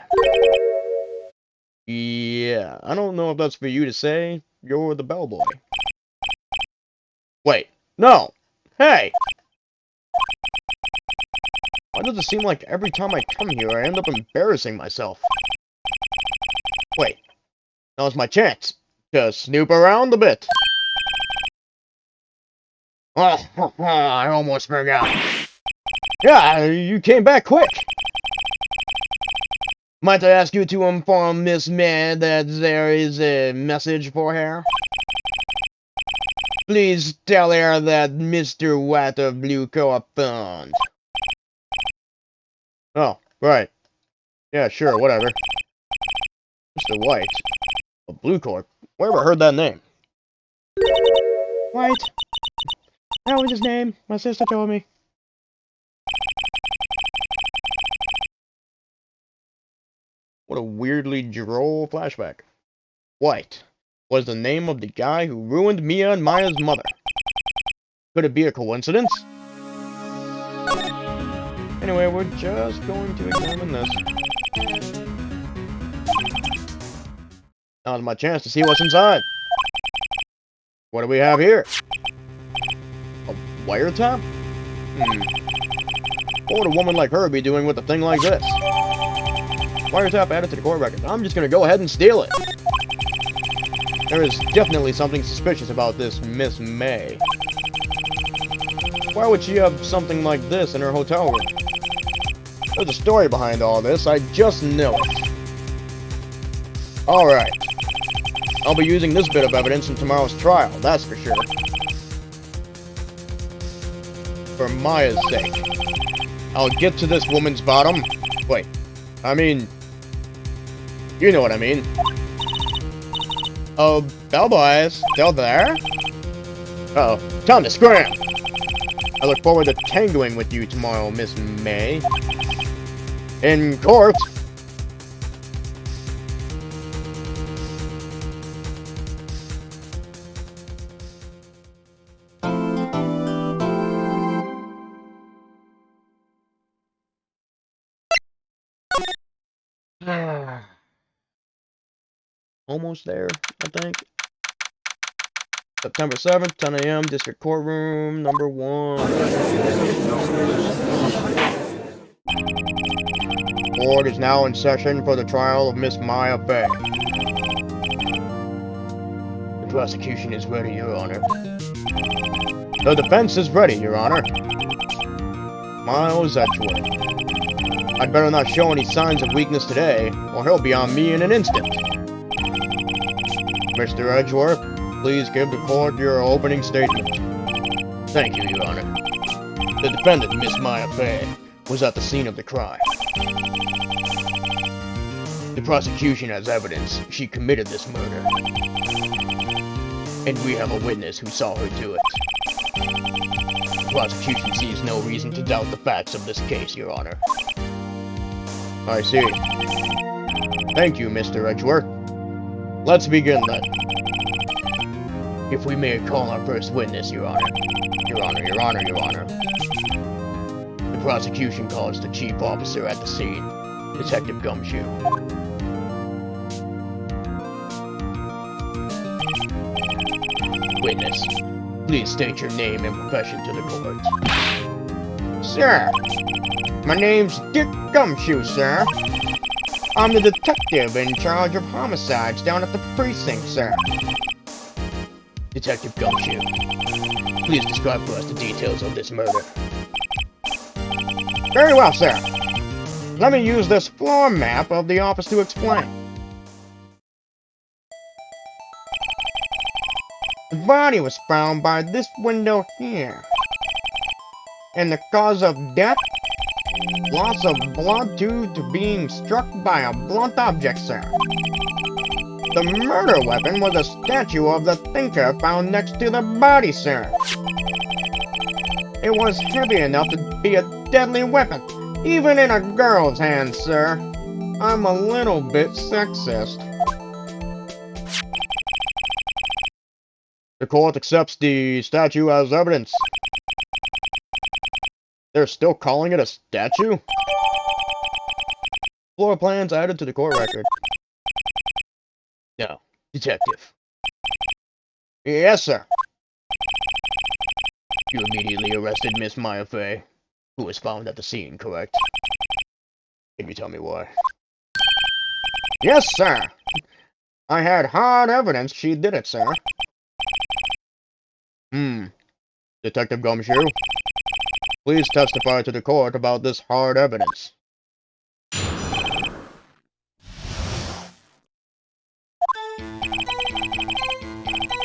[SPEAKER 3] Yeah, I don't know if that's for you to say.
[SPEAKER 1] you're the bellboy. Wait, no! Hey! Why does it seem like every time I come here, I end up embarrassing myself? Wait, now's my chance to snoop around a bit. Oh, I almost forgot. Yeah, you came back quick. Might I ask you to inform Miss May that there is a message for her? Please tell her that Mr. White of Bluecorp phoned. Oh, right. Yeah, sure, whatever. Mr. White of Bluecorp? Where ever heard that name?
[SPEAKER 2] White. That was his name. My sister told me.
[SPEAKER 1] What a weirdly droll flashback. White was the name of the guy who ruined Mia and Maya's mother. Could it be a coincidence? Anyway, we're just going to examine this. Now's my chance to see what's inside. What do we have here? A wiretap? What would a woman like her be doing with a thing like this? Wiretap added to the court record. I'm just gonna go ahead and steal it. There is definitely something suspicious about this Miss May. Why would she have something like this in her hotel room? There's a story behind all this, I just know it. Alright. I'll be using this bit of evidence in tomorrow's trial, that's for sure. For Maya's sake. I'll get to this woman's bottom. Wait, I mean... You know what I mean. Oh, bellboy is still there? Uh-oh, time to scram! I look forward to tangoing with you tomorrow, Miss May. In court! Almost there, I think. September 7th, 10 a.m., District Courtroom, number 1. Court is now in session for the trial of Miss Maya Fay. The prosecution is ready, Your Honor. The defense is ready, Your Honor. Miles Edgeworth. I'd better not show any signs of weakness today, or he'll be on me in an instant. Mr. Edgeworth, please give the court your opening statement. Thank you, Your Honor. The defendant, Miss Maya Fay, was at the scene of the crime. The prosecution has evidence she committed this murder. And we have a witness who saw her do it. The prosecution sees no reason to doubt the facts of this case, Your Honor. I see. Thank you, Mr. Edgeworth. Let's begin then. If we may call our first witness, Your Honor. Your Honor, Your Honor, Your Honor. The prosecution calls the chief officer at the scene, Detective Gumshoe. Witness, please state your name and profession to the court. Sir, my name's Dick Gumshoe, sir. I'm the detective in charge of homicides down at the precinct, sir. Detective Gumshoe, please describe for us the details of this murder. Very well, sir. Let me use this floor map of the office to explain. The body was found by this window here. And the cause of death? Loss of blood due to being struck by a blunt object, sir. The murder weapon was a statue of the thinker found next to the body, sir. It was heavy enough to be a deadly weapon, even in a girl's hands, sir. I'm a little bit sexist. The court accepts the statue as evidence. They're still calling it a statue? Floor plans added to the court record. No, detective.
[SPEAKER 3] Yes, sir. You immediately arrested Miss Maya Fey, who was found at the scene, correct? Can you tell me why? Yes, sir. I had hard evidence she did it, sir. Detective Gumshoe, please testify to the court about this hard evidence.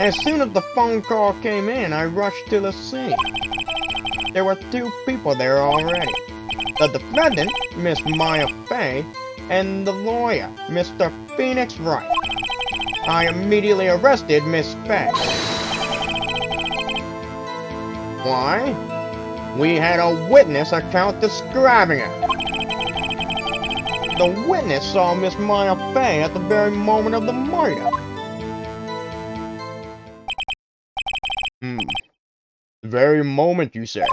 [SPEAKER 3] As soon as the phone call came in, I rushed to the scene. There were 2 people there already. The defendant, Miss Maya Fey, and the lawyer, Mr. Phoenix Wright. I immediately arrested Miss Fey. Why? We had a witness account describing her. The witness saw Miss Maya Fey at the very moment of the murder. The very moment, you say?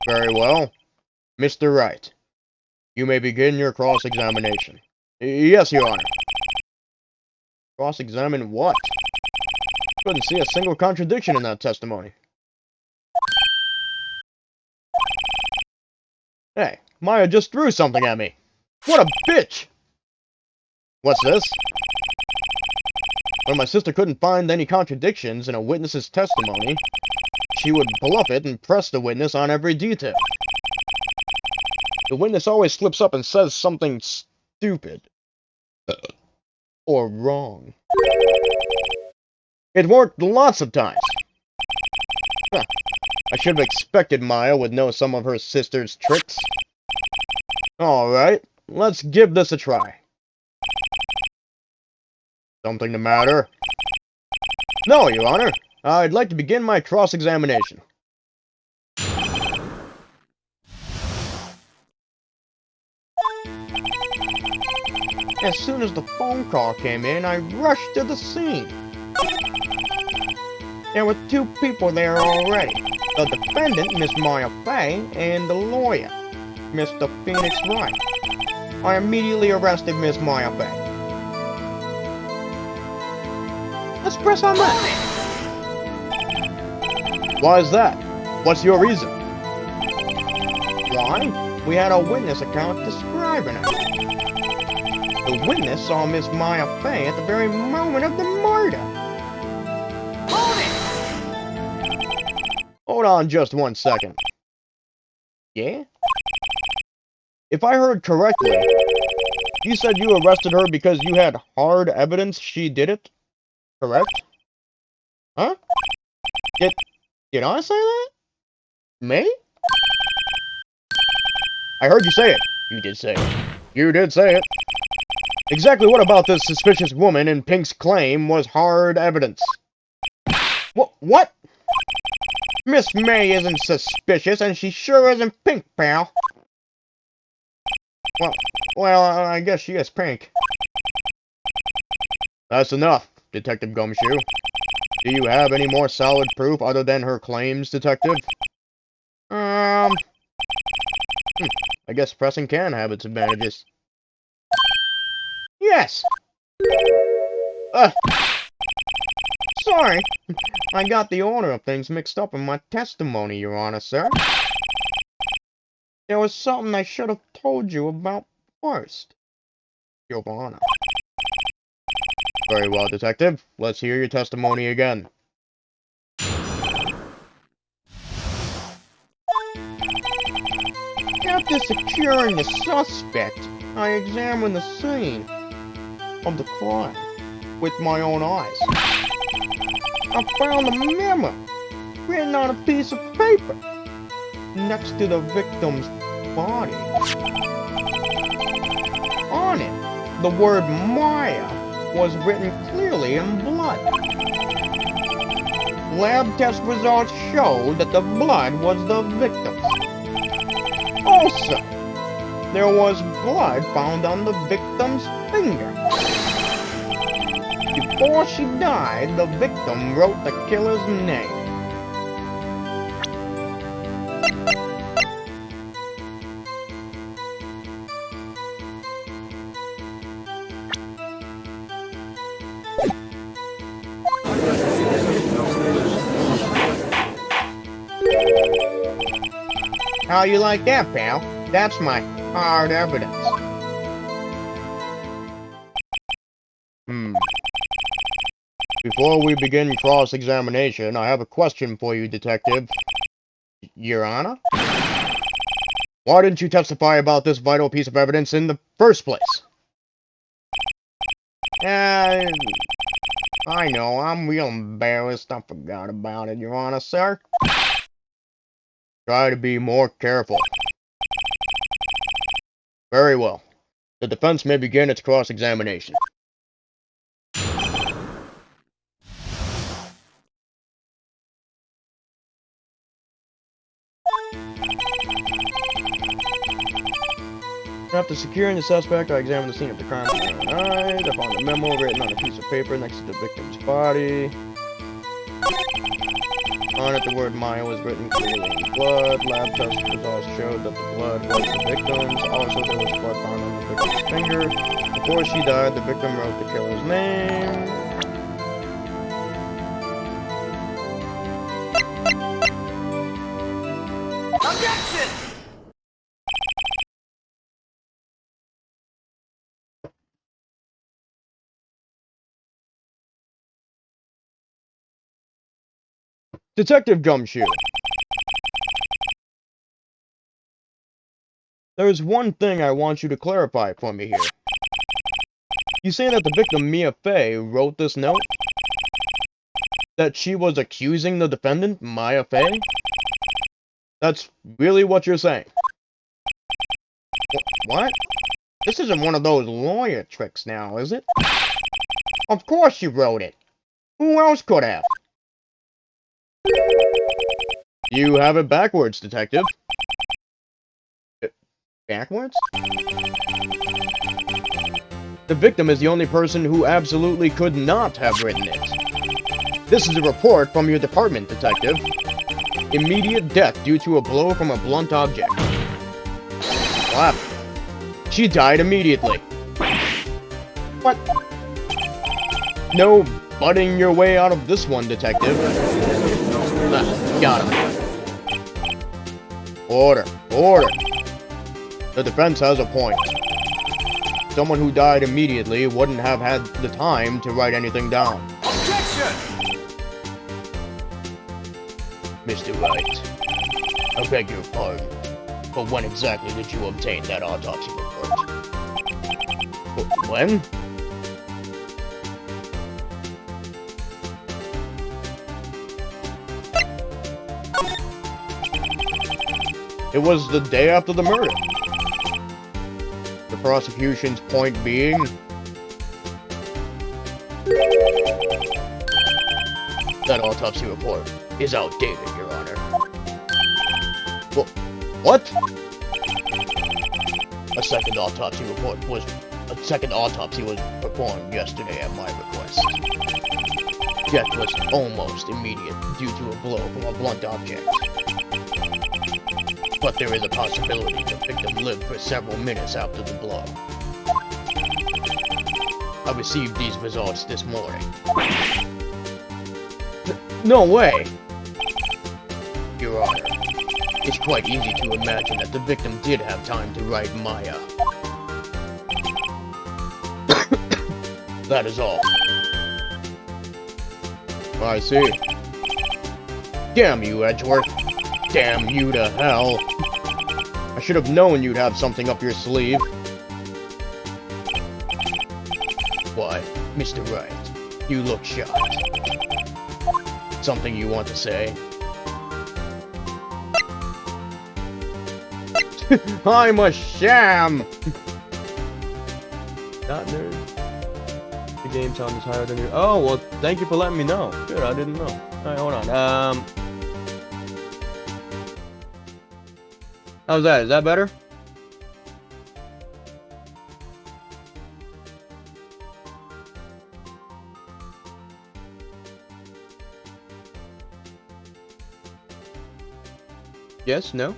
[SPEAKER 3] Very well. Mr. Wright, you may begin your cross-examination. Yes, Your Honor. Cross-examine what? Couldn't see a single contradiction in that testimony. Hey, Maya just threw something at me. What a bitch! What's this? When my sister couldn't find any contradictions in a witness's testimony, she would bluff it and press the witness on every detail. The witness always slips up and says something stupid. Or wrong. It worked lots of times. Huh. I should have expected Maya would know some of her sister's tricks. Alright, let's give this a try. Something the matter? No, Your Honor. I'd like to begin my cross-examination. As soon as the phone call came in, I rushed to the scene. There were 2 people there already. The defendant, Miss Maya Fey, and the lawyer, Mr. Phoenix Wright. I immediately arrested Miss Maya Fey.
[SPEAKER 2] Let's press on that.
[SPEAKER 3] Why is that? What's your reason? Why? We had a witness account describing her. The witness saw Miss Maya Fey at the very moment of the murder. Hold on just 1 second. Yeah? If I heard correctly, you said you arrested her because you had hard evidence she did it? Correct? Huh? Did I say that? Me? I heard you say it. You did say it. You did say it. Exactly what about this suspicious woman in Pink's claim was hard evidence? What? Miss May isn't suspicious, and she sure isn't Pink, pal. Well, I guess she is Pink. That's enough, Detective Gumshoe. Do you have any more solid proof other than her claims, Detective? I guess pressing can have its advantages. Yes! Sorry. I got the order of things mixed up in my testimony, Your Honor, sir. There was something I should have told you about first, Your Honor. Very well, Detective. Let's hear your testimony again. After securing the suspect, I examined the scene of the crime with my own eyes. I found a memo written on a piece of paper next to the victim's body. On it, the word Maya was written clearly in blood. Lab test results showed that the blood was the victim's. Also, there was blood found on the victim's finger. Before she died, the victim wrote the killer's name. How you like that, pal? That's my hard evidence. Before we begin cross-examination, I have a question for you, Detective. Your Honor? Why didn't you testify about this vital piece of evidence in the first place? I know, I'm real embarrassed. I forgot about it, Your Honor, sir. Try to be more careful. Very well. The defense may begin its cross-examination. After securing the suspect, I examined the scene of the crime with my own eyes. I found a memo written on a piece of paper next to the victim's body. On it, the word Maya was written clearly in blood. Lab test results showed that the blood was the victim's. Also, there was blood found on the victim's finger. Before she died, the victim wrote the killer's name.
[SPEAKER 4] Objection!
[SPEAKER 3] Detective Gumshoe. There's one thing I want you to clarify for me here. You say that the victim, Mia Fey, wrote this note? That she was accusing the defendant, Maya Fey? That's really what you're saying? What? This isn't one of those lawyer tricks now, is it? Of course she wrote it. Who else could have? You have it backwards, Detective. Backwards? The victim is the only person who absolutely could not have written it. This is a report from your department, Detective. Immediate death due to a blow from a blunt object. What? She died immediately. What? No butting your way out of this one, Detective. Got him. Order. Order. The defense has a point. Someone who died immediately wouldn't have had the time to write anything down.
[SPEAKER 4] Objection!
[SPEAKER 3] Mr. Wright, I beg your pardon, but when exactly did you obtain that autopsy report? When? It was the day after the murder. The prosecution's point being... that autopsy report is outdated, Your Honor. What? A second autopsy was performed yesterday at my request. Death was almost immediate due to a blow from a blunt object. But there is a possibility the victim lived for several minutes after the blow. I received these results this morning. No way! Your Honor, it's quite easy to imagine that the victim did have time to write Maya. That is all. I see. Damn you, Edgeworth. Damn you to hell. I should have known you'd have something up your sleeve. Why, Mr. Wright, you look shocked. Something you want to say? I'm a sham! Not nerd. The game sound is higher than you. Oh, well, thank you for letting me know. Good, I didn't know. Alright, hold on. How's that? Is that better? Yes? No?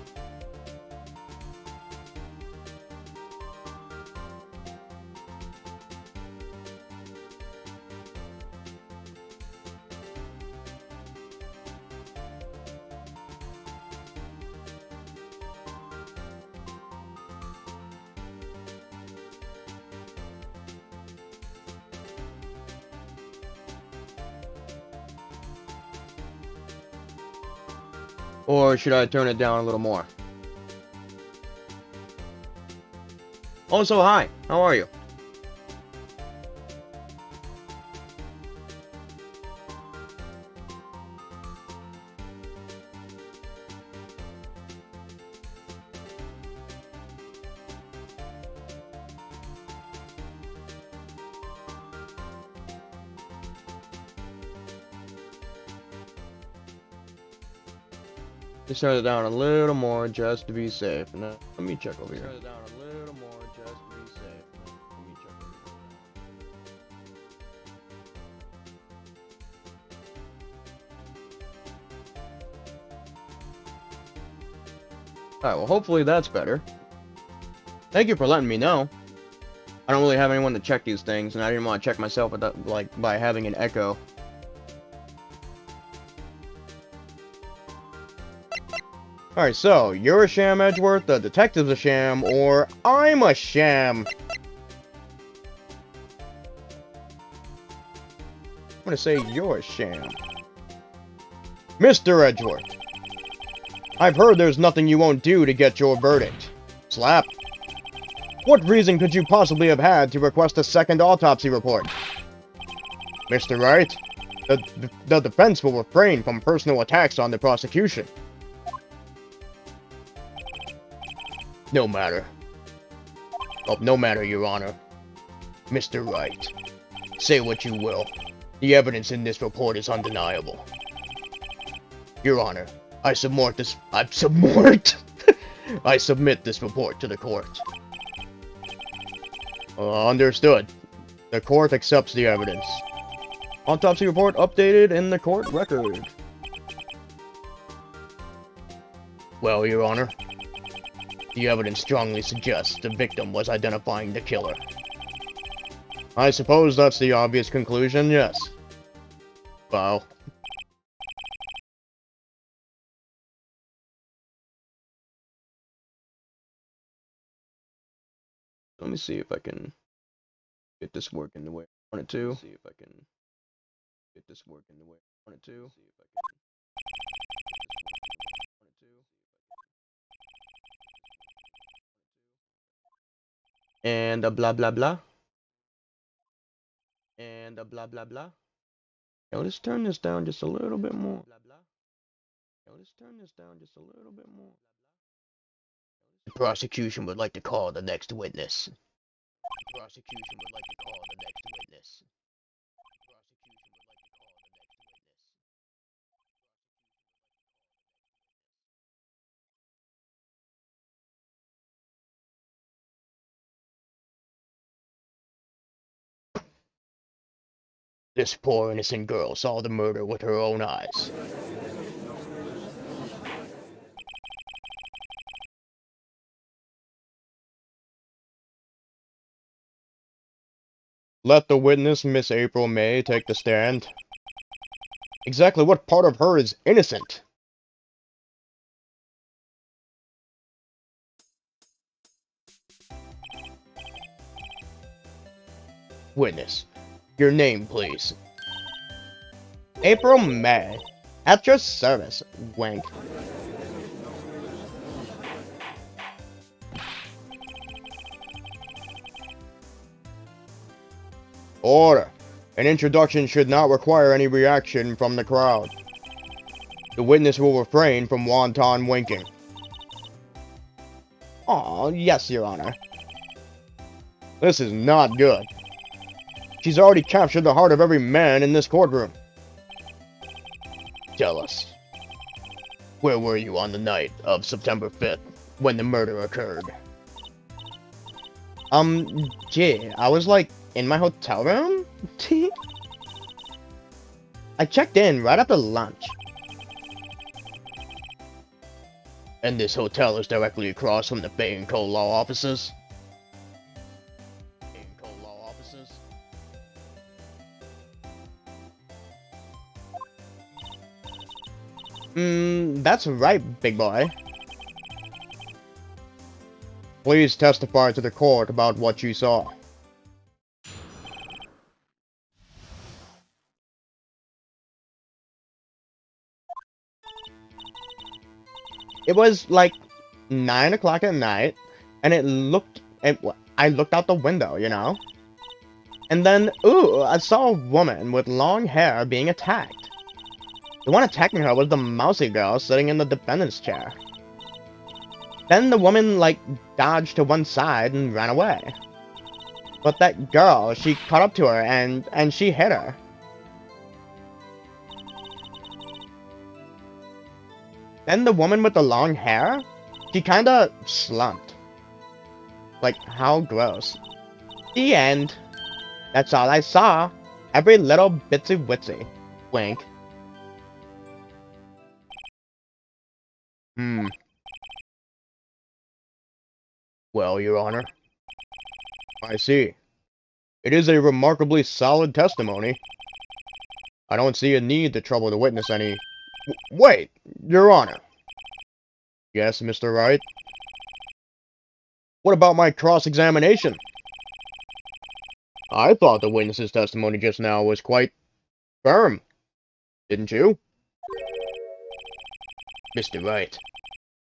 [SPEAKER 1] Or should I turn it down a little more? Also, hi. How are you? Just turn it down a little more just to be safe. Now, let me check over here. Turn it down a little more just to be safe. Now, let me check over here. Alright, well, hopefully that's better. Thank you for letting me know. I don't really have anyone to check these things, and I didn't want to check myself without, like, by having an echo. Alright, so, you're a sham, Edgeworth, the detective's a sham, or I'm a sham! I'm gonna say you're a sham. Mr. Edgeworth! I've heard there's nothing you won't do to get your verdict. Slap. What reason could you possibly have had to request a second autopsy report? Mr. Wright, the defense will refrain from personal attacks on the prosecution. No matter. Oh, no matter, Your Honor. Mr. Wright, say what you will. The evidence in this report is undeniable. Your Honor, I submit this report to the court. Understood. The court accepts the evidence. Autopsy report updated in the court record. Well, Your Honor, the evidence strongly suggests the victim was identifying the killer. I suppose that's the obvious conclusion, yes. Wow. Let me see if I can get this working the way I want it to. See if I can get this working the way I want it to. See if I can. And blah blah blah. And blah blah blah. Now let's turn this down just a little bit more. Now let's turn this down just a little bit more. The prosecution would like to call the next witness. The prosecution would like to call the next witness. This poor innocent girl saw the murder with her own eyes. Let the witness, Miss April May, take the stand. Exactly what part of her is innocent? Witness, your name, please. April May. At your service, Wank. Order. An introduction should not require any reaction from the crowd. The witness will refrain from wanton winking. Aw, yes, Your Honor. This is not good. She's already captured the heart of every man in this courtroom. Tell us, where were you on the night of September 5th, when the murder occurred? Gee, I was like, in my hotel room? I checked in right after lunch. And this hotel is directly across from the Bay and Co. law offices? That's right, big boy. Please testify to the court about what you saw. it was like 9 o'clock at night, and I looked out the window, you know? And then, ooh, I saw a woman with long hair being attacked. The one attacking her was the mousy girl sitting in the defendant's chair. Then the woman, like, dodged to one side and ran away. But that girl, she caught up to her and she hit her. Then the woman with the long hair, she kinda slumped. Like, how gross. The end. That's all I saw. Every little bitsy witsy. Wink. Well, Your Honor. I see. It is a remarkably solid testimony. I don't see a need to trouble the witness any... Wait, Your Honor. Yes, Mr. Wright? What about my cross-examination? I thought the witness's testimony just now was quite firm. Didn't you? Mr. Wright,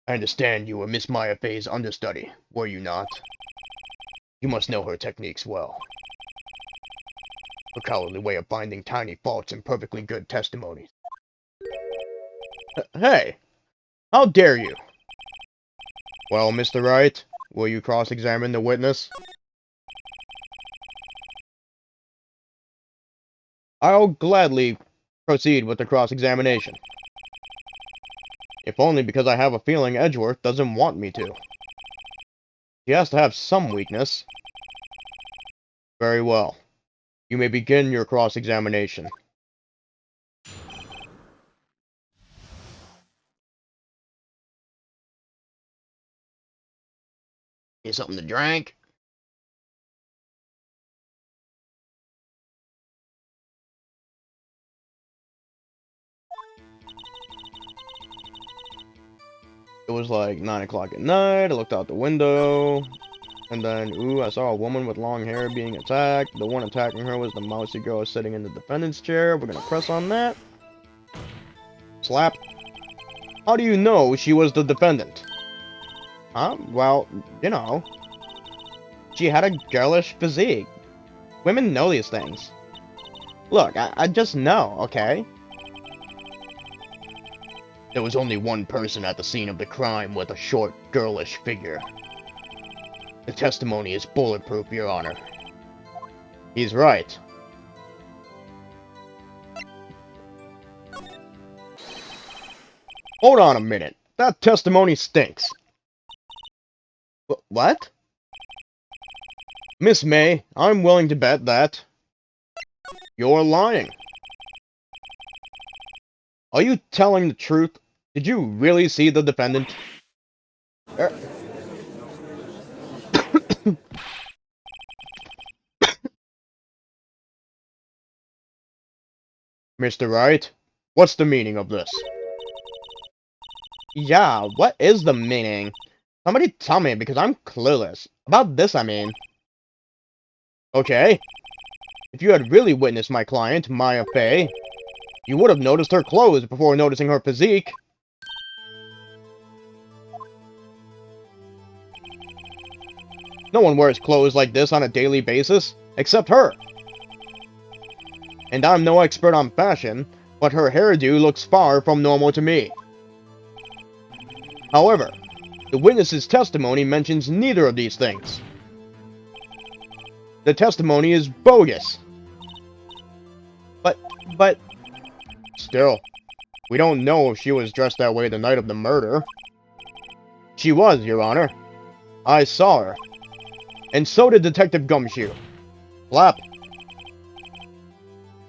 [SPEAKER 1] I understand you were Miss Maya Fey's understudy, were you not? You must know her techniques well. Her cowardly way of finding tiny faults in perfectly good testimonies. Hey! How dare you? Well, Mr. Wright, will you cross-examine the witness? I'll gladly proceed with the cross-examination. If only because I have a feeling Edgeworth doesn't want me to. He has to have some weakness. Very well. You may begin your cross-examination. Need something to drink? It was like 9 o'clock at night. I looked out the window. And then, ooh, I saw a woman with long hair being attacked. The one attacking her was the mousy girl sitting in the defendant's chair. We're gonna press on that. Slap. How do you know she was the defendant? Huh? Well, you know. She had a girlish physique. Women know these things. Look, I just know, okay? There was only one person at the scene of the crime with a short, girlish figure. The testimony is bulletproof, Your Honor. He's right. Hold on a minute. That testimony stinks. What? Miss May, I'm willing to bet that you're lying. Are you telling the truth? Did you really see the defendant? Mr. Wright, what's the meaning of this? Yeah, what is the meaning? Somebody tell me, because I'm clueless. About this, I mean. Okay. If you had really witnessed my client, Maya Fey, you would have noticed her clothes before noticing her physique. No one wears clothes like this on a daily basis, except her. And I'm no expert on fashion, but her hairdo looks far from normal to me. However, the witness's testimony mentions neither of these things. The testimony is bogus. But... Still, we don't know if she was dressed that way the night of the murder. She was, Your Honor. I saw her. And so did Detective Gumshoe. Flap.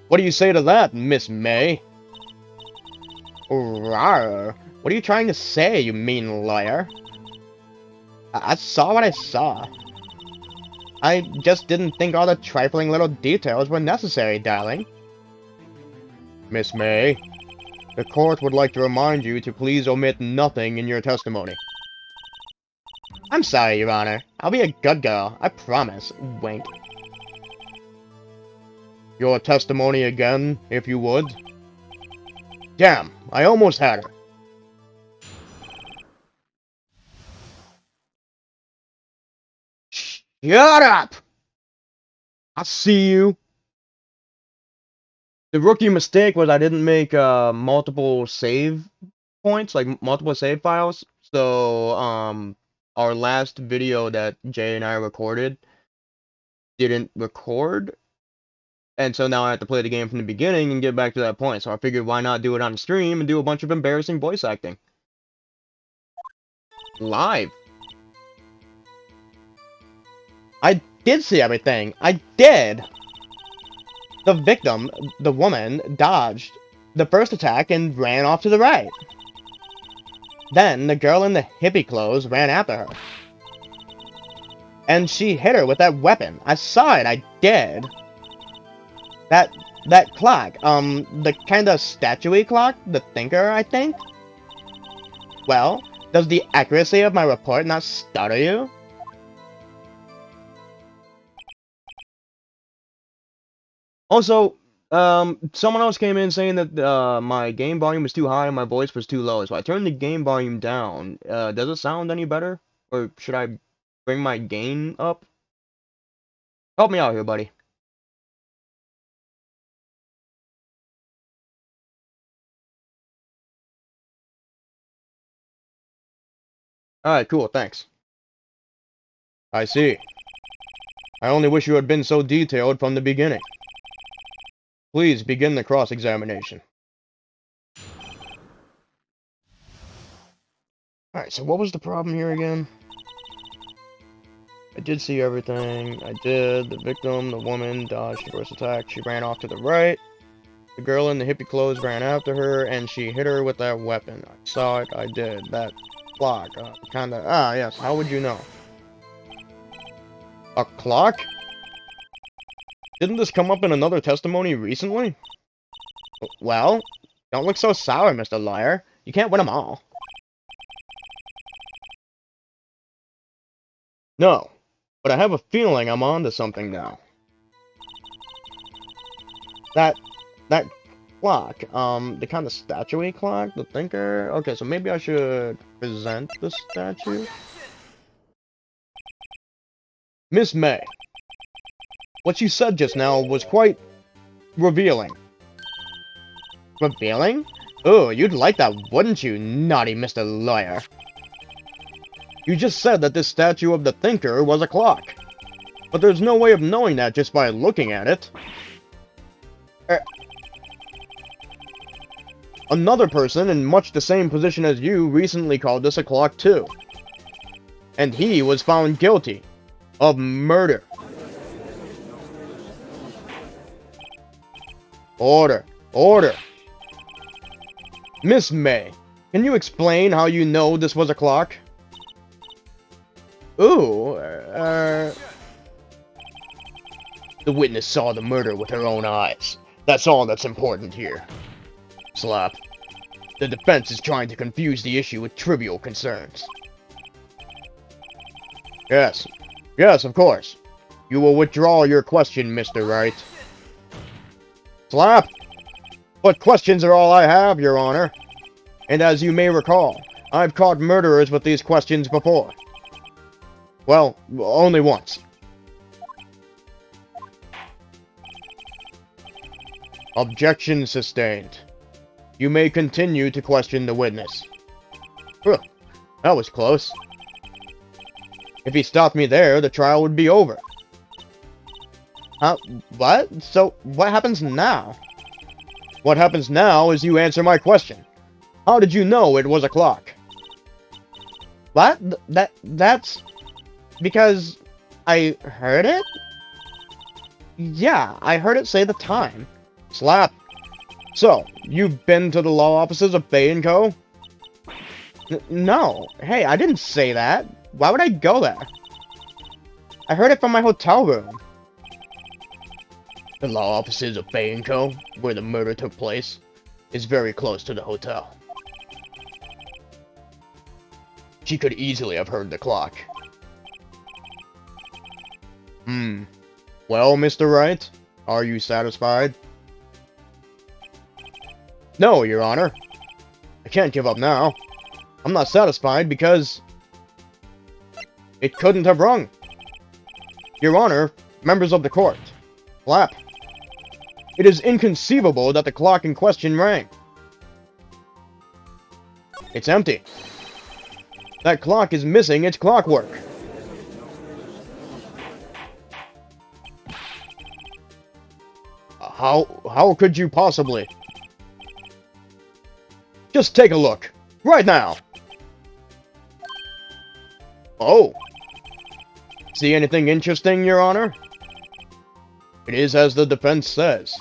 [SPEAKER 1] What do you say to that, Miss May? Rawr. What are you trying to say, you mean liar? I saw what I saw. I just didn't think all the trifling little details were necessary, darling. Miss May, the court would like to remind you to please omit nothing in your testimony. I'm sorry, Your Honor. I'll be a good girl. I promise. Wink. Your testimony again, if you would. Damn, I almost had her. Shut up! I see you. The rookie mistake was I didn't make multiple save points, like multiple save files. So our last video that Jay and I recorded didn't record, and so now I have to play the game from the beginning and get back to that point. So I figured, why not do it on stream and do a bunch of embarrassing voice acting live. I did see everything. I did. The victim, the woman, dodged the first attack and ran off to the right. Then the girl in the hippie clothes ran after her. And she hit her with that weapon. I saw it, I did. That clock, the kinda statue-y clock, the thinker, I think? Well, does the accuracy of my report not stutter you? Also, someone else came in saying that my game volume was too high and my voice was too low, so I turned the game volume down. Does it sound any better? Or should I bring my gain up? Help me out here, buddy. Alright, cool, thanks. I see. I only wish you had been so detailed from the beginning. Please begin the cross-examination. Alright, so what was the problem here again? I did see everything. I did. The victim, the woman, dodged the first attack. She ran off to the right. The girl in the hippie clothes ran after her, and she hit her with that weapon. I saw it. I did. That clock. Kinda... Ah, yes. How would you know? A clock? Didn't this come up in another testimony recently? Well, don't look so sour, Mr. Lawyer. You can't win them all. No, but I have a feeling I'm on to something now. That clock, the kind of statue-y clock, the thinker. Okay, so maybe I should present the statue. Miss May, what you said just now was quite revealing. Revealing? Oh, you'd like that, wouldn't you, naughty Mr. Lawyer? You just said that this statue of the thinker was a clock. But there's no way of knowing that just by looking at it. Another person in much the same position as you recently called this a clock too. And he was found guilty of murder. Order. Order. Miss May, can you explain how you know this was a clock? Ooh, the witness saw the murder with her own eyes. That's all that's important here. Slap. The defense is trying to confuse the issue with trivial concerns. Yes. Yes, of course. You will withdraw your question, Mr. Wright. Slap! But questions are all I have, Your Honor. And as you may recall, I've caught murderers with these questions before. Well, only once. Objection sustained. You may continue to question the witness. That was close. If he stopped me there, the trial would be over. Huh? What? So, what happens now? What happens now is you answer my question. How did you know it was a clock? What? That's... because I heard it? Yeah, I heard it say the time. Slap. So, you've been to the law offices of Bay & Co.? No. Hey, I didn't say that. Why would I go there? I heard it from my hotel room. The law offices of Bay & Co., where the murder took place, is very close to the hotel. She could easily have heard the clock. Well, Mr. Wright, are you satisfied? No, Your Honor. I can't give up now. I'm not satisfied because... it couldn't have rung. Your Honor, members of the court. Flap. It is inconceivable that the clock in question rang. It's empty. That clock is missing its clockwork. How could you possibly? Just take a look. Right now. Oh. See anything interesting, Your Honor? It is as the defense says.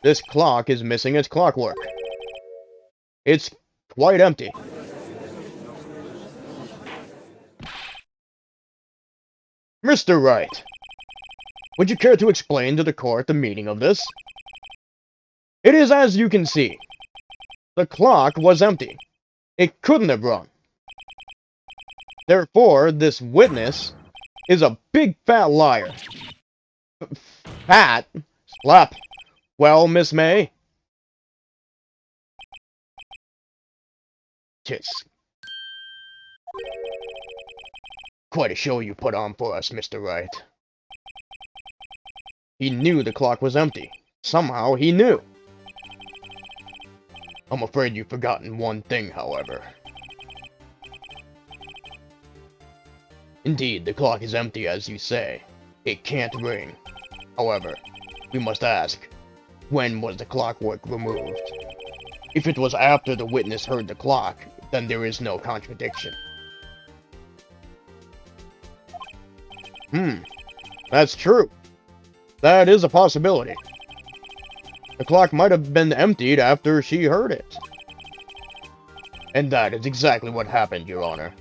[SPEAKER 1] This clock is missing its clockwork. It's quite empty. Mr. Wright, would you care to explain to the court the meaning of this? It is as you can see. The clock was empty. It couldn't have run. Therefore, this witness is a big fat liar. Fat? Slap. Well, Miss May? Tis. Quite a show you put on for us, Mr. Wright. He knew the clock was empty. Somehow he knew. I'm afraid you've forgotten one thing, however. Indeed, the clock is empty, as you say. It can't ring. However, we must ask, when was the clockwork removed? If it was after the witness heard the clock, then there is no contradiction. That's true. That is a possibility. The clock might have been emptied after she heard it. And that is exactly what happened, Your Honor.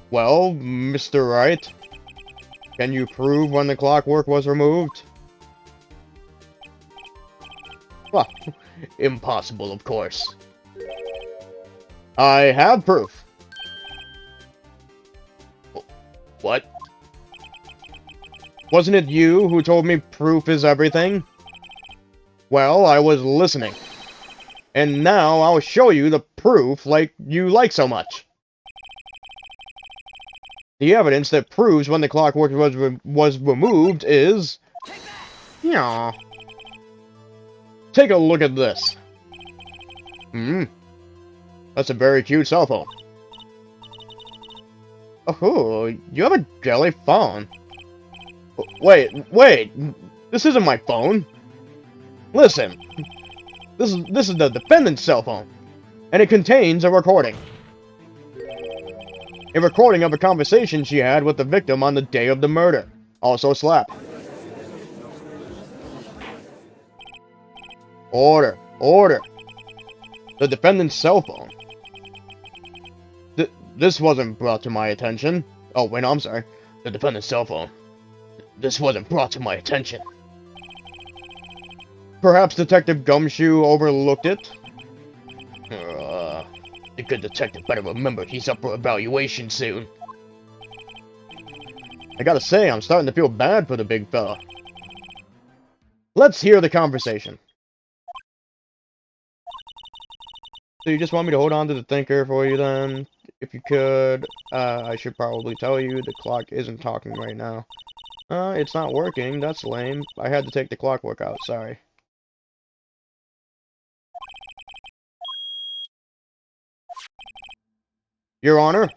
[SPEAKER 1] Well, Mr. Wright, can you prove when the clockwork was removed? Well, impossible, of course. I have proof. What? Wasn't it you who told me proof is everything? Well, I was listening. And now I'll show you the proof like you like so much. The evidence that proves when the clockwork was removed is... Yeah. Take a look at this. That's a very cute cell phone. Oh, you have a jelly phone. Wait, this isn't my phone. Listen, this is the defendant's cell phone, and it contains a recording. A recording of a conversation she had with the victim on the day of the murder. Also slap. Order. The defendant's cell phone. This wasn't brought to my attention. Oh, wait, no, I'm sorry. The defendant's cell phone. This wasn't brought to my attention. Perhaps Detective Gumshoe overlooked it? The good detective better remember he's up for evaluation soon. I gotta say, I'm starting to feel bad for the big fella. Let's hear the conversation. So you just want me to hold on to the thinker for you then? If you could, I should probably tell you the clock isn't talking right now. It's not working. That's lame. I had to take the clockwork out. Sorry. Your Honor,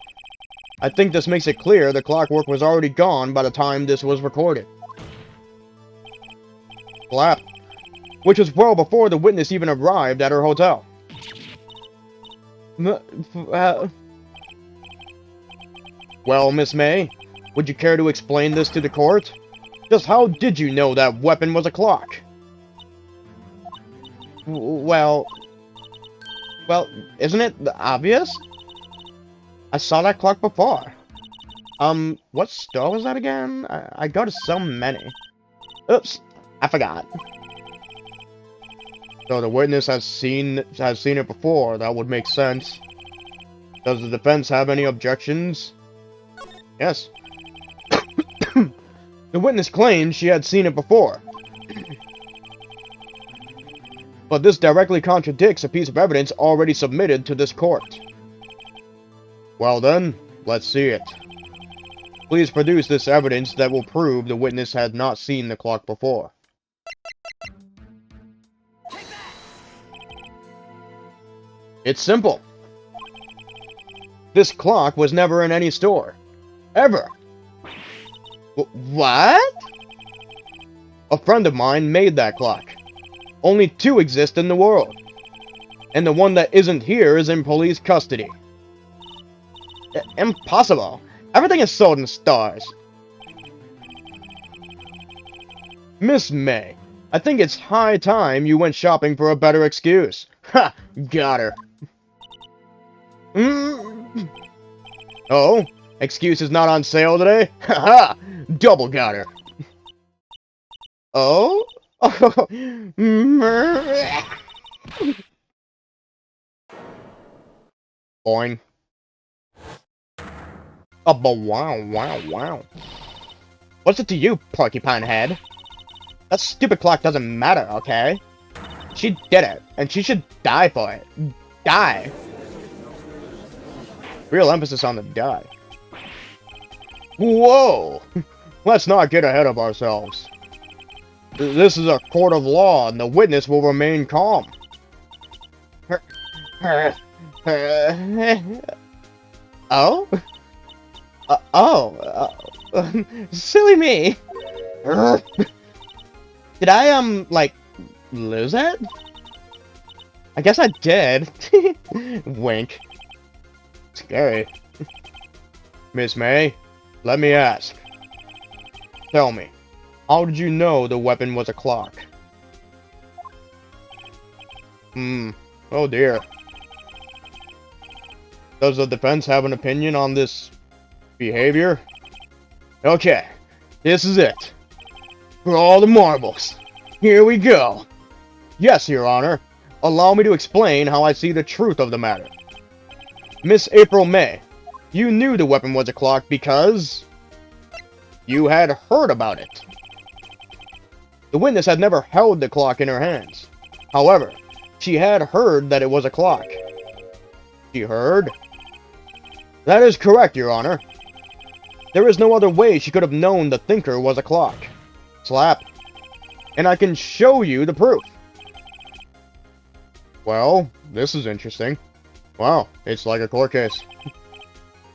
[SPEAKER 1] I think this makes it clear the clockwork was already gone by the time this was recorded. Flap. Which was well before the witness even arrived at her hotel. Well, Miss May, would you care to explain this to the court? Just how did you know that weapon was a clock? Well, isn't it obvious? I saw that clock before. What store was that again? I go to so many. Oops, I forgot. So the witness has seen it before. That would make sense. Does the defense have any objections? Yes. The witness claimed she had seen it before. But this directly contradicts a piece of evidence already submitted to this court. Well then, let's see it. Please produce this evidence that will prove the witness had not seen the clock before. It's simple. This clock was never in any store. Ever. What? A friend of mine made that clock. Only 2 exist in the world. And the one that isn't here is in police custody. Impossible. Everything is sold in stores. Miss May, I think it's high time you went shopping for a better excuse. Ha! Got her. Oh? Excuse is not on sale today? Haha! Double got her. Oh? Boing. Oh, but wow. What's it to you, porcupine head? That stupid clock doesn't matter, okay? She did it, and she should die for it. Die. Real emphasis on the die. Whoa! Let's not get ahead of ourselves. This is a court of law, and the witness will remain calm. Oh? Silly me. Did I, like, lose it? I guess I did. Wink. Scary. Miss May, let me ask. Tell me, how did you know the weapon was a clock? Oh dear. Does the defense have an opinion on this behavior? Okay, this is it. For all the marbles. Here we go. Yes, Your Honor. Allow me to explain how I see the truth of the matter. Miss April May, you knew the weapon was a clock because you had heard about it. The witness had never held the clock in her hands. However, she had heard that it was a clock. She heard? That is correct, Your Honor. There is no other way she could have known the thinker was a clock. Slap. And I can show you the proof. Well, this is interesting. Wow, it's like a court case.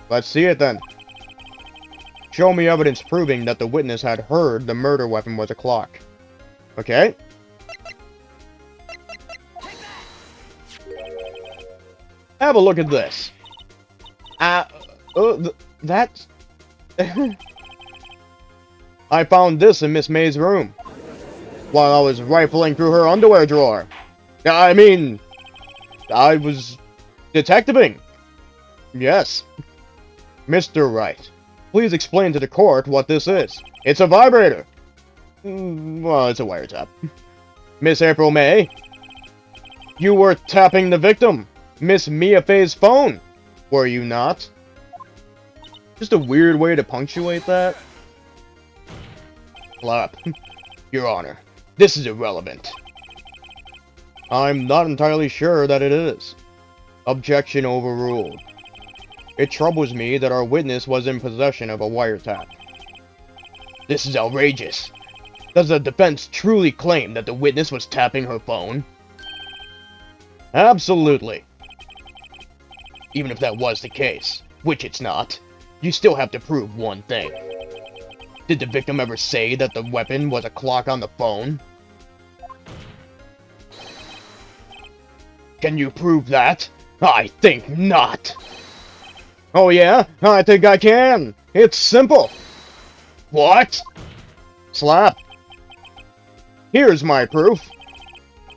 [SPEAKER 1] Let's see it then. Show me evidence proving that the witness had heard the murder weapon was a clock. Okay? Have a look at this. That's... I found this in Miss May's room while I was rifling through her underwear drawer. I mean, I was detectiving. Yes. Mr. Wright, please explain to the court what this is. It's a vibrator. Well, it's a wiretap. Miss April May, you were tapping the victim, Miss Mia Fey's phone, were you not? Just a weird way to punctuate that. Slap. Your Honor, this is irrelevant. I'm not entirely sure that it is. Objection overruled. It troubles me that our witness was in possession of a wiretap. This is outrageous. Does the defense truly claim that the witness was tapping her phone? Absolutely. Even if that was the case, which it's not, you still have to prove one thing. Did the victim ever say that the weapon was a clock on the phone? Can you prove that? I think not. Oh yeah? I think I can. It's simple. What? Slap. Here's my proof.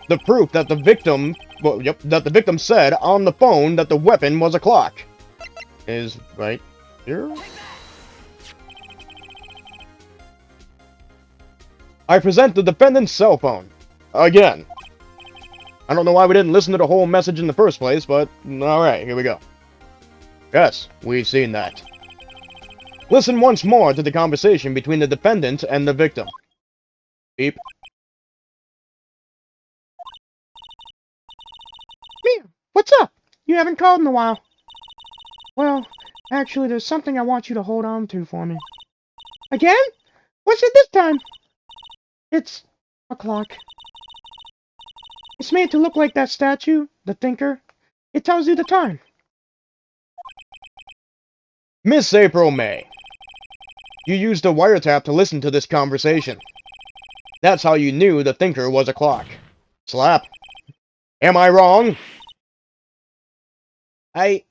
[SPEAKER 1] The proof that the victim, that the victim said on the phone that the weapon was a clock. Is right here. I present the defendant's cell phone. Again. I don't know why we didn't listen to the whole message in the first place, but alright, here we go. Yes, we've seen that. Listen once more to the conversation between the defendant and the victim. Beep.
[SPEAKER 2] Mia, what's up? You haven't called in a while. Well, Actually, there's something I want you to hold on to for me. Again? What's it this time? It's a clock. It's made to look like that statue, the thinker. It tells you the time.
[SPEAKER 3] Miss April May, you used a wiretap to listen to this conversation. That's how you knew the thinker was a clock. Slap. Am I wrong? I...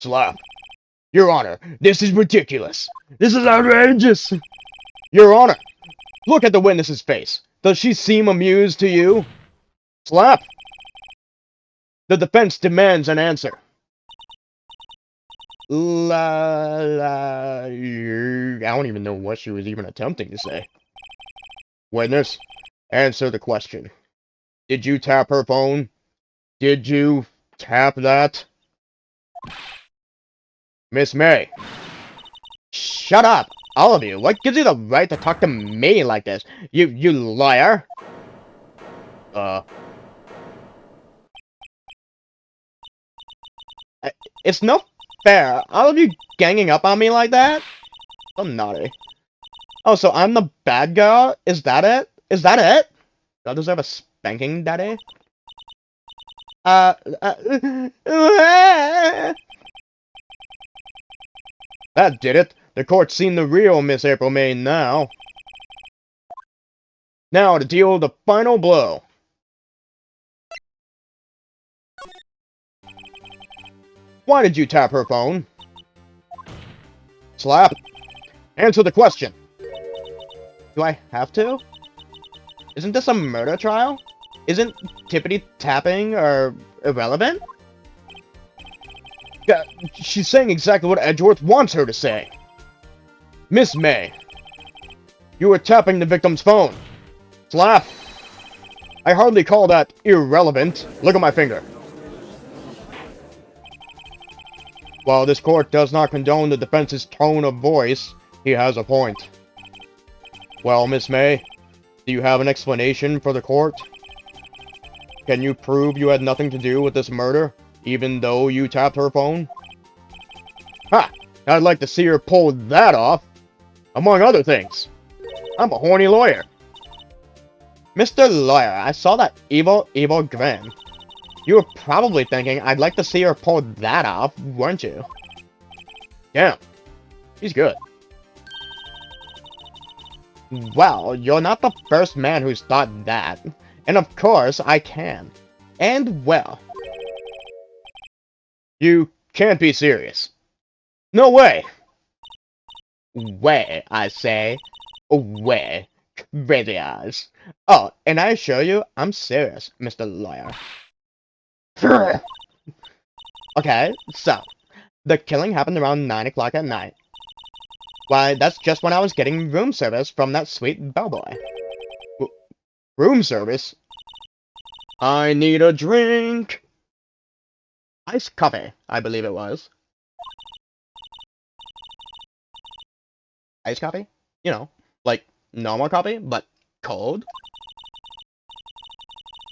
[SPEAKER 3] Slap. Your Honor, this is ridiculous. This is outrageous. Your Honor, look at the witness's face. Does she seem amused to you? Slap. The defense demands an answer. I don't even know what she was even attempting to say. Witness, answer the question. Did you tap her phone? Did you tap that? Miss May. Shut up, all of you. What gives you the right to talk to me like this? You liar. It's no fair. All of you ganging up on me like that? I'm naughty. Oh, so I'm the bad guy? Is that it? Is that it? Do I deserve a spanking, daddy? That did it. The court's seen the real Miss April May now. Now to deal the final blow. Why did you tap her phone? Slap. Answer the question. Do I have to? Isn't this a murder trial? Isn't tippity-tapping irrelevant? Yeah, she's saying exactly what Edgeworth wants her to say. Miss May, you were tapping the victim's phone. Slap. I hardly call that irrelevant. Look at my finger. While this court does not condone the defense's tone of voice, he has a point. Well, Miss May, do you have an explanation for the court? Can you prove you had nothing to do with this murder, even though you tapped her phone? Ha! I'd like to see her pull that off. Among other things. I'm a horny lawyer. Mr. Lawyer, I saw that evil grin. You were probably thinking I'd like to see her pull that off, weren't you? Damn. He's good. Well, you're not the first man who's thought that. And of course, I can. And well. You can't be serious. No way! Way, I say. Way. Crazy eyes. Oh, and I assure you, I'm serious, Mr. Lawyer. Okay, so, the killing happened around 9 o'clock at night. Why, that's just when I was getting room service from that sweet bellboy. Room service? I need a drink! Iced coffee, I believe it was. Iced coffee? You know, like normal coffee, but cold?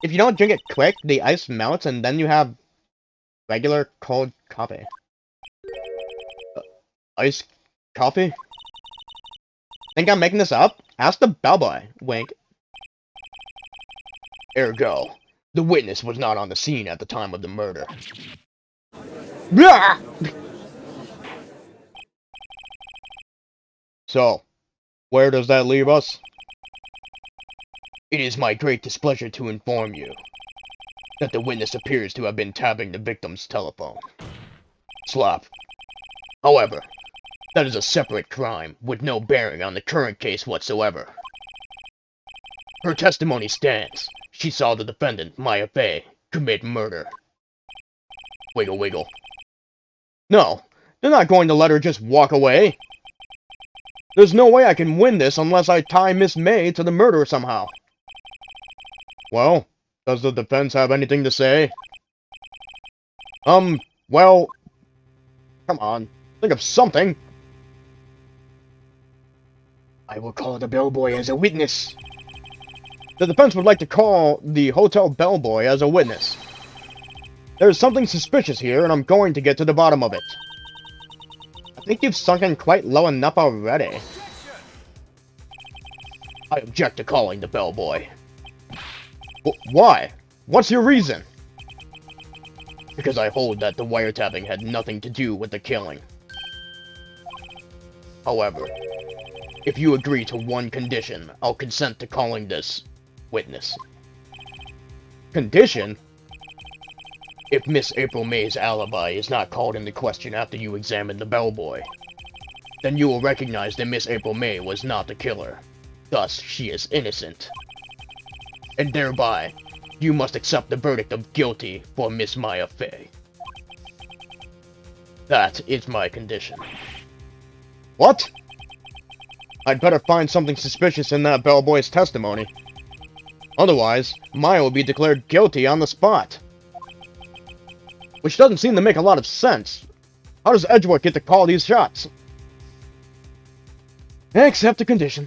[SPEAKER 3] If you don't drink it quick, the ice melts and then you have regular cold coffee. Iced coffee? Think I'm making this up? Ask the bellboy. Wink. Ergo, the witness was not on the scene at the time of the murder. So, where does that leave us? It is my great displeasure to inform you that the witness appears to have been tapping the victim's telephone. Slap. However, that is a separate crime with no bearing on the current case whatsoever. Her testimony stands. She saw the defendant, Maya Fey, commit murder. Wiggle wiggle. No, they're not going to let her just walk away. There's no way I can win this unless I tie Miss May to the murder somehow. Well, does the defense have anything to say? Well... Come on, think of something! I will call the bellboy as a witness. The defense would like to call the hotel bellboy as a witness. There's something suspicious here, and I'm going to get to the bottom of it. I think you've sunken quite low enough already. I object to calling the bellboy. Why? What's your reason? Because I hold that the wiretapping had nothing to do with the killing. However, if you agree to one condition, I'll consent to calling this witness. Condition? If Miss April May's alibi is not called into question after you examine the bellboy, then you will recognize that Miss April May was not the killer. Thus, she is innocent. And thereby, you must accept the verdict of guilty for Miss Maya Fey. That is my condition. What? I'd better find something suspicious in that bellboy's testimony. Otherwise, Maya will be declared guilty on the spot. Which doesn't seem to make a lot of sense. How does Edgeworth get to call these shots? Accept the condition.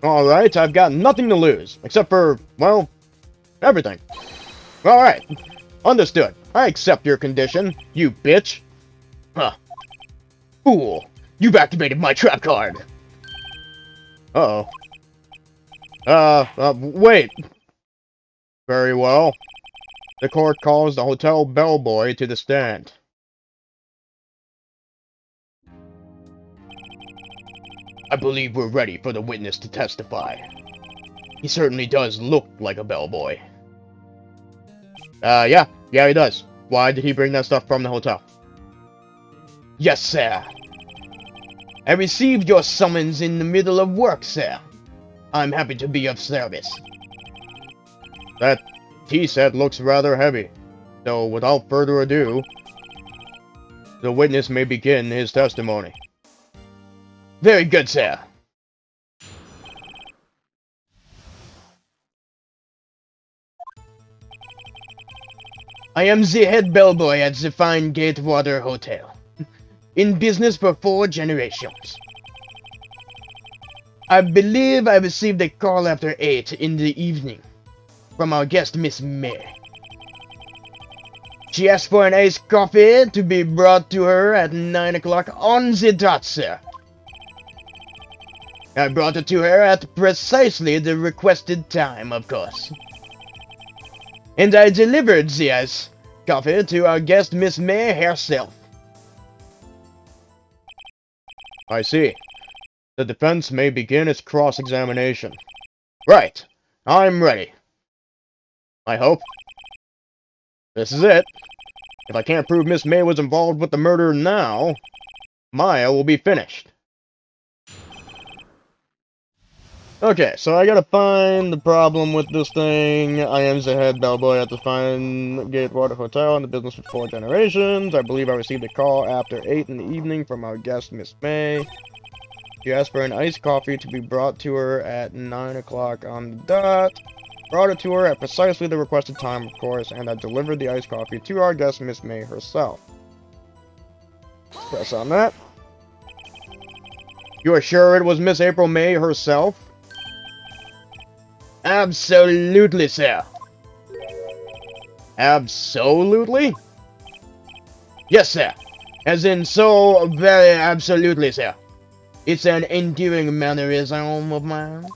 [SPEAKER 3] Alright, I've got nothing to lose. Except for, well, everything. Alright. Understood. I accept your condition, you bitch. Huh. Fool. You've activated my trap card. Uh-oh. Wait. Very well. The court calls the hotel bellboy to the stand. I believe we're ready for the witness to testify. He certainly does look like a bellboy. Yeah, he does. Why did he bring that stuff from the hotel? Yes, sir. I received your summons in the middle of work, sir. I'm happy to be of service. That tea set looks rather heavy. So, without further ado, the witness may begin his testimony. Very good, sir. I am the head bellboy at the fine Gatewater Hotel. In business for 4 generations. I believe I received a call after 8 in the evening from our guest, Miss May. She asked for an iced coffee to be brought to her at 9 o'clock on the dot, sir. I brought it to her at precisely the requested time, of course. And I delivered the iced coffee to our guest, Miss May herself. I see. The defense may begin its cross-examination. Right. I'm ready. I hope. This is it. If I can't prove Miss May was involved with the murder now, Maya will be finished. Okay, so I gotta find the problem with this thing. I am the head bellboy at the fine Gatewater Hotel in the business for 4 generations. I believe I received a call after 8 in the evening from our guest, Miss May. She asked for an iced coffee to be brought to her at 9 o'clock on the dot. Brought it to her at precisely the requested time, of course, and I delivered the iced coffee to our guest, Miss May herself. Press on that. You are sure it was Miss April May herself? Absolutely, sir. Absolutely? Yes, sir. As in, so very absolutely, sir. It's an endearing mannerism of mine.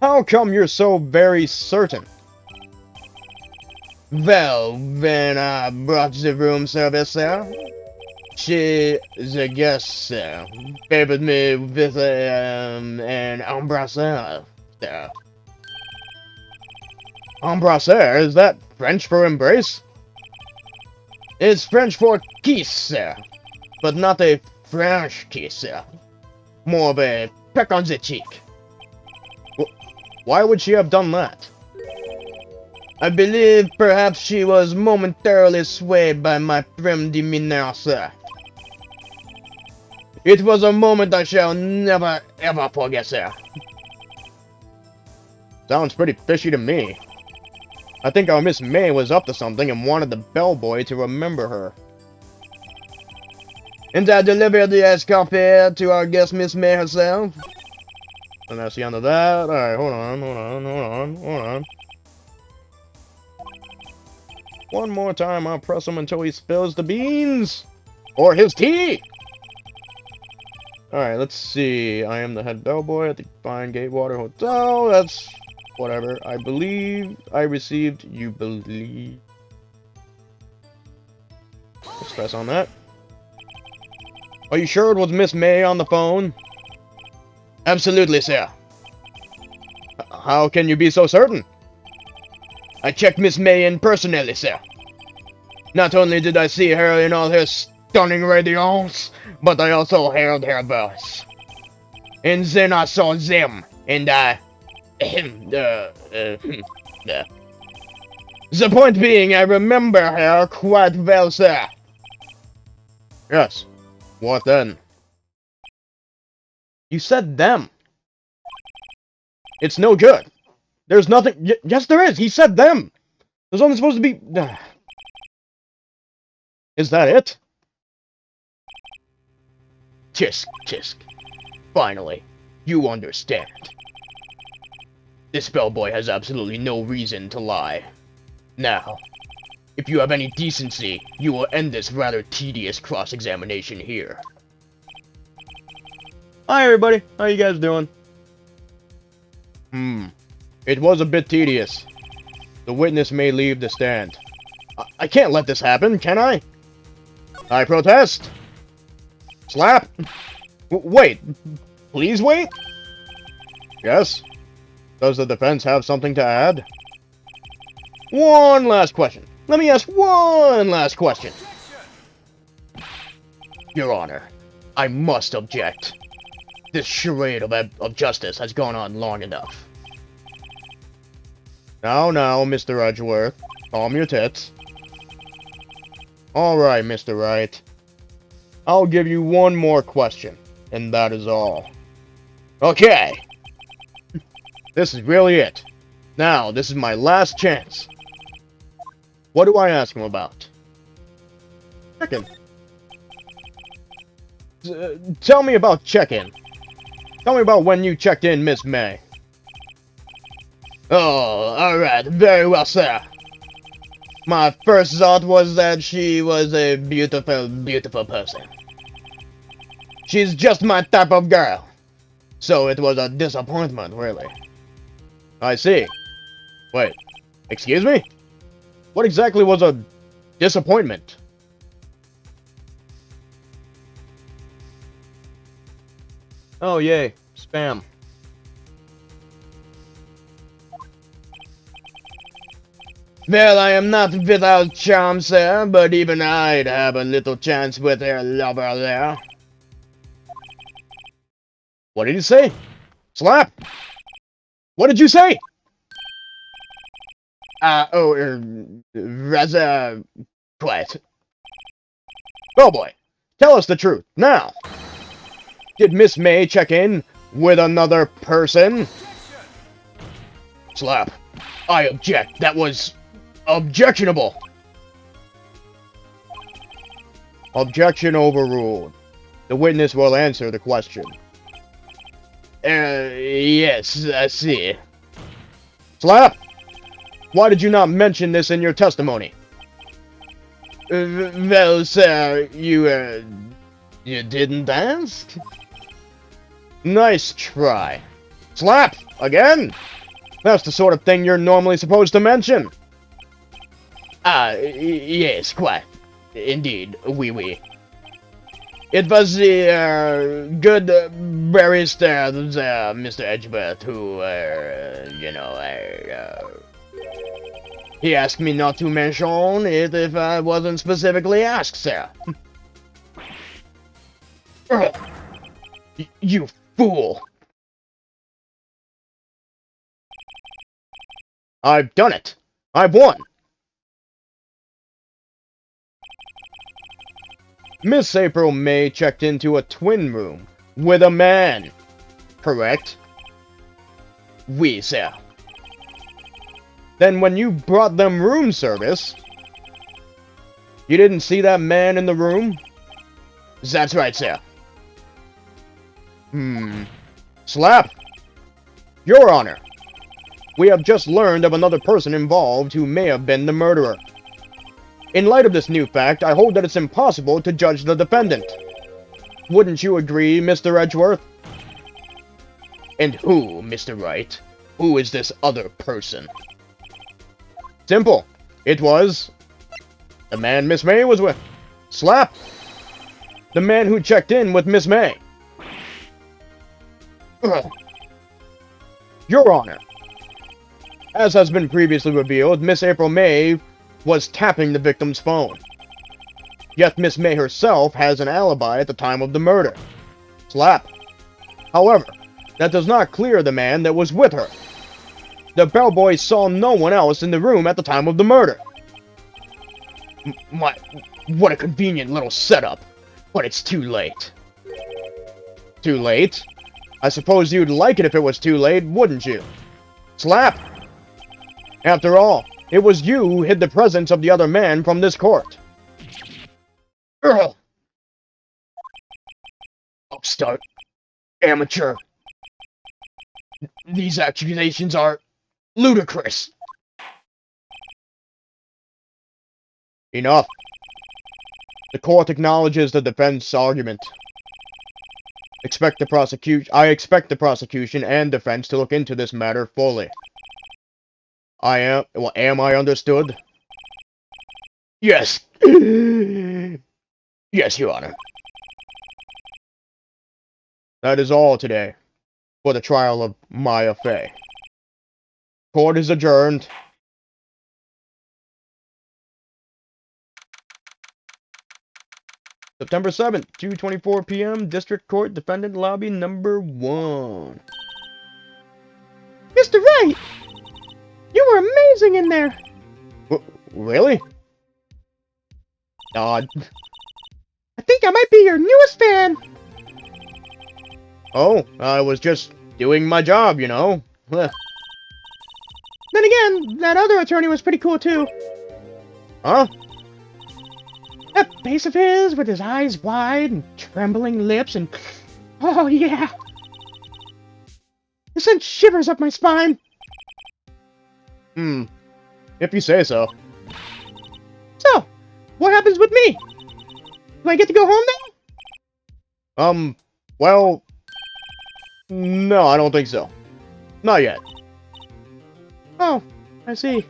[SPEAKER 3] How come you're so very certain? Well, when I brought the room service, sir, she, the guest, sir, favored me with an embrasseur, sir. Embrasseur? Is that French for embrace? It's French for kiss, sir. But not a French kiss, sir. More of a peck on the cheek. Why would she have done that? I believe perhaps she was momentarily swayed by my prim demeanor, sir. It was a moment I shall never ever forget, sir. Sounds pretty fishy to me. I think our Miss May was up to something and wanted the bellboy to remember her. And I delivered the iced coffee to our guest, Miss May herself. And that's the end of that. Alright, hold on.
[SPEAKER 1] One more time, I'll press him until he spills the beans! Or his tea! Alright, let's see. I am the head bellboy at the fine Gatewater Hotel. That's... whatever. I believe I received... You believe... Let's press on that. Are you sure it was Miss May on the phone? Absolutely, sir. How can you be so certain? I checked Miss May in personally, sir. Not only did I see her in all her stunning radiance, but I also heard her voice. And then I saw them, and I... The point being, I remember her quite well, sir. Yes. What then? You said them. It's no good. There's nothing... yes, there is. He said them. There's only supposed to be... Is that it? Tisk, tisk. Finally, you understand. This bellboy has absolutely no reason to lie. Now, if you have any decency, you will end this rather tedious cross-examination here. Hi everybody, how you guys doing? It was a bit tedious. The witness may leave the stand. I can't let this happen, can I? I protest! Slap! Wait! Please wait? Yes? Does the defense have something to add? One last question. Let me ask one last question. Your Honor, I must object. This charade of justice has gone on long enough. Now, Mr. Edgeworth. Calm your tits. Alright, Mr. Wright. I'll give you one more question, and that is all. Okay! This is really it. Now, this is my last chance. What do I ask him about? Check-in. Tell me about check-in. Tell me about when you checked in, Miss May. Oh, alright. Very well, sir. My first thought was that she was a beautiful, beautiful person. She's just my type of girl. So it was a disappointment, really. I see. Wait, excuse me? What exactly was a disappointment? Oh, yay. Spam. Well, I am not without charm, sir, but even I'd have a little chance with her lover there. What did he say? Slap! What did you say? Rather quiet. Oh boy, tell us the truth, now! Did Miss May check in with another person? Slap. I object, that was... objectionable! Objection overruled. The witness will answer the question. Yes, I see. Slap! Why did you not mention this in your testimony? Well, sir, you didn't ask? Nice try. Slap! Again? That's the sort of thing you're normally supposed to mention. Yes, quite. Indeed, oui. It was the, good barrister, Mr. Edgeworth, who, he asked me not to mention it if I wasn't specifically asked, sir. You fool! I've done it! I've won! Miss April May checked into a twin room with a man, correct? Oui, sir. Then when you brought them room service, you didn't see that man in the room? That's right, sir. Slap! Your Honor, we have just learned of another person involved who may have been the murderer.
[SPEAKER 3] In light of this new fact, I hold that it's impossible to judge the defendant. Wouldn't you agree, Mr. Edgeworth? And who, Mr. Wright? Who is this other person? Simple. It was the man Miss May was with. Slap! The man who checked in with Miss May. Ugh. Your Honor, as has been previously revealed, Miss April May was tapping the victim's phone. Yet Miss May herself has an alibi at the time of the murder. Slap. However, that does not clear the man that was with her. The bellboy saw no one else in the room at the time of the murder. What a convenient little setup. But it's too late. Too late? I suppose you'd like it if it was too late, wouldn't you? Slap! After all, it was you who hid the presence of the other man from this court. Ugh. Upstart. Amateur. These accusations are ludicrous. Enough. The court acknowledges the defense argument. I expect the prosecution and defense to look into this matter fully. Am I understood? Yes. Yes, Your Honor. That is all today for the trial of Maya Fey. Court is adjourned. September 7th, 2:24 p.m., District Court, Defendant Lobby number 1.
[SPEAKER 2] Mr. Wright! You were amazing in there!
[SPEAKER 3] Really?
[SPEAKER 2] I think I might be your newest fan!
[SPEAKER 3] Oh, I was just doing my job, you know.
[SPEAKER 2] Then again, that other attorney was pretty cool too.
[SPEAKER 3] Huh?
[SPEAKER 2] That face of his, with his eyes wide and trembling lips and... Oh, yeah! It sent shivers up my spine.
[SPEAKER 3] If you say so.
[SPEAKER 2] So, what happens with me? Do I get to go home now?
[SPEAKER 3] Well... No, I don't think so. Not yet.
[SPEAKER 2] Oh, I see.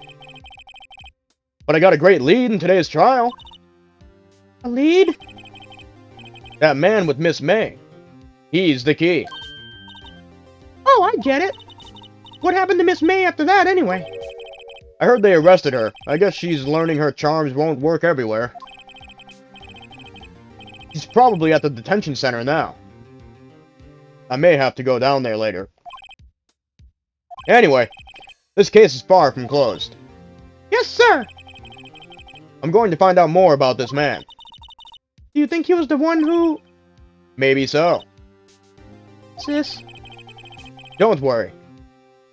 [SPEAKER 3] But I got a great lead in today's trial.
[SPEAKER 2] A lead?
[SPEAKER 3] That man with Miss May. He's the key.
[SPEAKER 2] Oh, I get it. What happened to Miss May after that, anyway?
[SPEAKER 3] I heard they arrested her. I guess she's learning her charms won't work everywhere. She's probably at the detention center now. I may have to go down there later. Anyway, this case is far from closed.
[SPEAKER 2] Yes, sir!
[SPEAKER 3] I'm going to find out more about this man.
[SPEAKER 2] Do you think he was the one who...
[SPEAKER 3] Maybe so.
[SPEAKER 2] Sis?
[SPEAKER 3] Don't worry.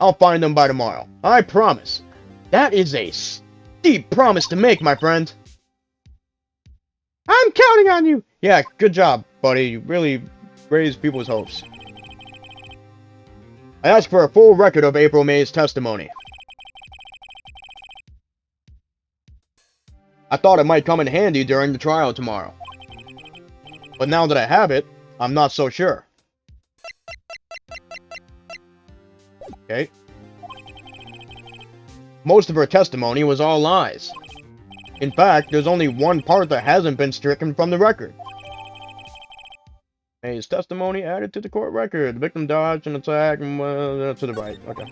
[SPEAKER 3] I'll find him by tomorrow. I promise. That is a steep promise to make, my friend.
[SPEAKER 2] I'm counting on you!
[SPEAKER 3] Yeah, good job, buddy. You really raised people's hopes. I asked for a full record of April May's testimony. I thought it might come in handy during the trial tomorrow. But now that I have it, I'm not so sure. Okay. Most of her testimony was all lies. In fact, there's only one part that hasn't been stricken from the record. May's testimony added to the court record. The victim dodged an attack and to the right. Okay.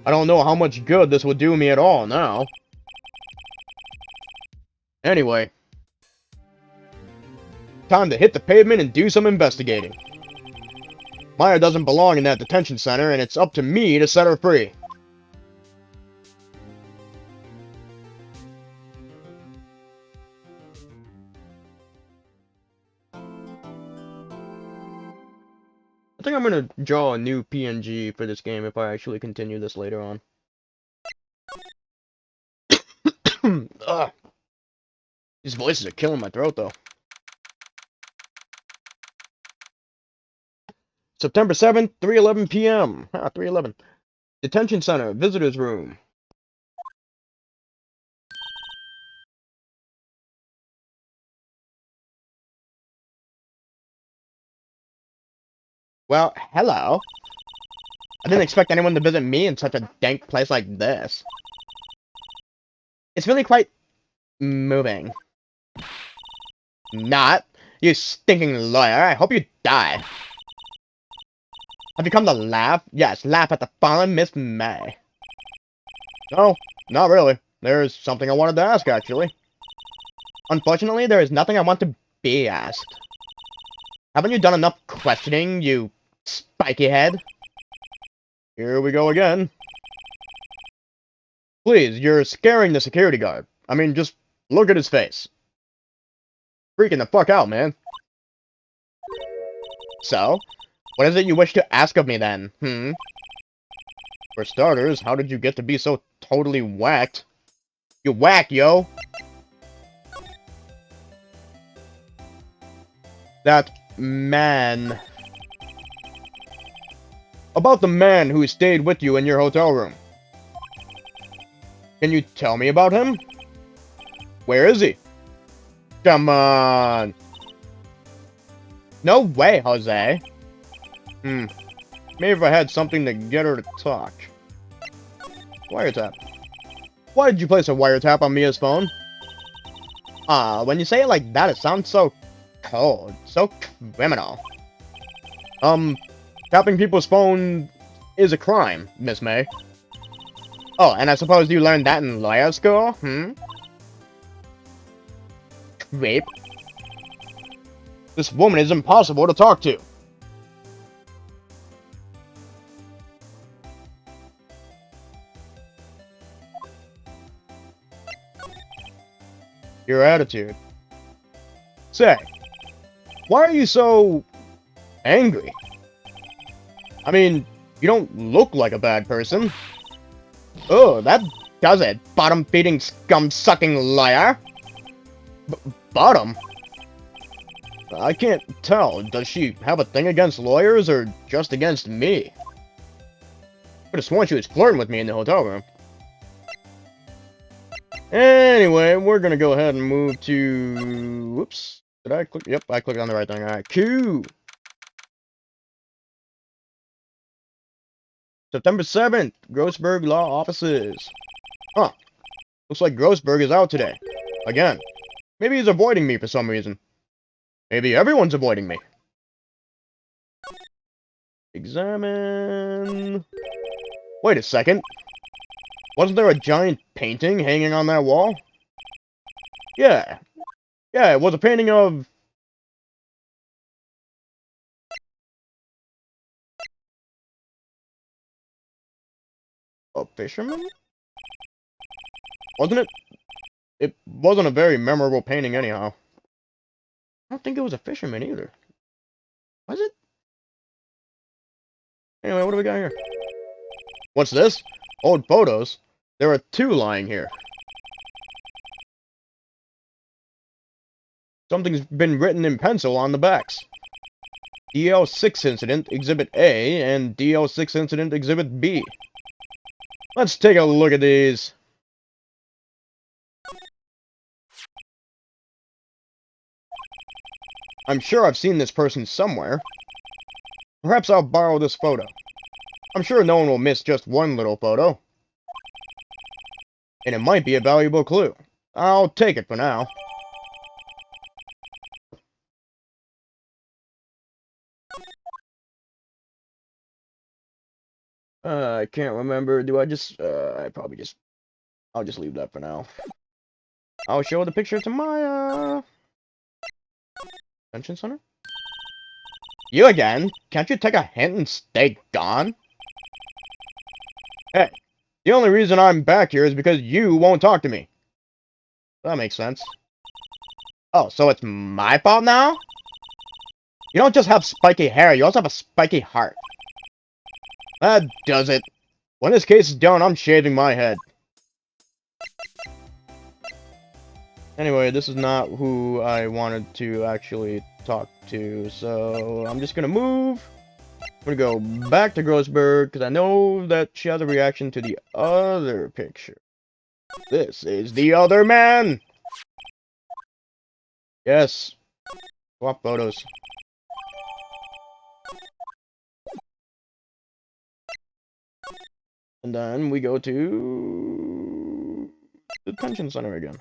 [SPEAKER 3] I don't know how much good this would do me at all now. Anyway. Time to hit the pavement and do some investigating. Maya doesn't belong in that detention center, and it's up to me to set her free. I think I'm gonna draw a new PNG for this game if I actually continue this later on. Ugh. These voices are killing my throat, though. September 7th, 3:11 p.m. 3:11. Detention Center, Visitors Room. Well, hello. I didn't expect anyone to visit me in such a dank place like this. It's really quite moving. Not. You stinking lawyer. I hope you die. Have you come to laugh? Yes, laugh at the fallen Miss May. No, not really. There's something I wanted to ask, actually. Unfortunately, there is nothing I want to be asked. Haven't you done enough questioning, you spiky head? Here we go again. Please, you're scaring the security guard. I mean, just look at his face. Freaking the fuck out, man. So, what is it you wish to ask of me then, For starters, how did you get to be so totally whacked? You whack, yo! That man. About the man who stayed with you in your hotel room. Can you tell me about him? Where is he? Come on. No way, Jose. Maybe if I had something to get her to talk. Wiretap. Why did you place a wiretap on Mia's phone? When you say it like that, it sounds so cold. So criminal. Tapping people's phone is a crime, Miss May. Oh, and I suppose you learned that in lawyer school, Creep. This woman is impossible to talk to. Your attitude. Say, why are you so angry? I mean, you don't look like a bad person. Oh, that does it, bottom-feeding, scum-sucking liar. Bottom? I can't tell. Does she have a thing against lawyers or just against me? I could have sworn she was flirting with me in the hotel room. Anyway, we're gonna go ahead and move to... Whoops. Did I click? Yep, I clicked on the right thing. Alright, Q. September 7th, Grossberg Law Offices. Huh. Looks like Grossberg is out today. Again. Maybe he's avoiding me for some reason. Maybe everyone's avoiding me. Examine... Wait a second. Wasn't there a giant painting hanging on that wall? Yeah. Yeah, it was a painting of... a fisherman? Wasn't it? It wasn't a very memorable painting anyhow. I don't think it was a fisherman either. Was it? Anyway, what do we got here? What's this? Old photos? There are 2 lying here. Something's been written in pencil on the backs. DL6 Incident Exhibit A and DL6 Incident Exhibit B. Let's take a look at these. I'm sure I've seen this person somewhere. Perhaps I'll borrow this photo. I'm sure no one will miss just one little photo. And it might be a valuable clue. I'll take it for now. I can't remember. Do I just... I'll just leave that for now. I'll show the picture to my, Convention Center? You again? Can't you take a hint and stay gone? Hey, the only reason I'm back here is because you won't talk to me. That makes sense. Oh, so it's my fault now? You don't just have spiky hair, you also have a spiky heart. That does it. When this case is done, I'm shaving my head. Anyway, this is not who I wanted to actually talk to, so I'm just gonna move. I'm gonna go back to Grossberg, because I know that she has a reaction to the other picture. This is the other man! Yes. Swap photos.
[SPEAKER 1] And then we go to the detention center again.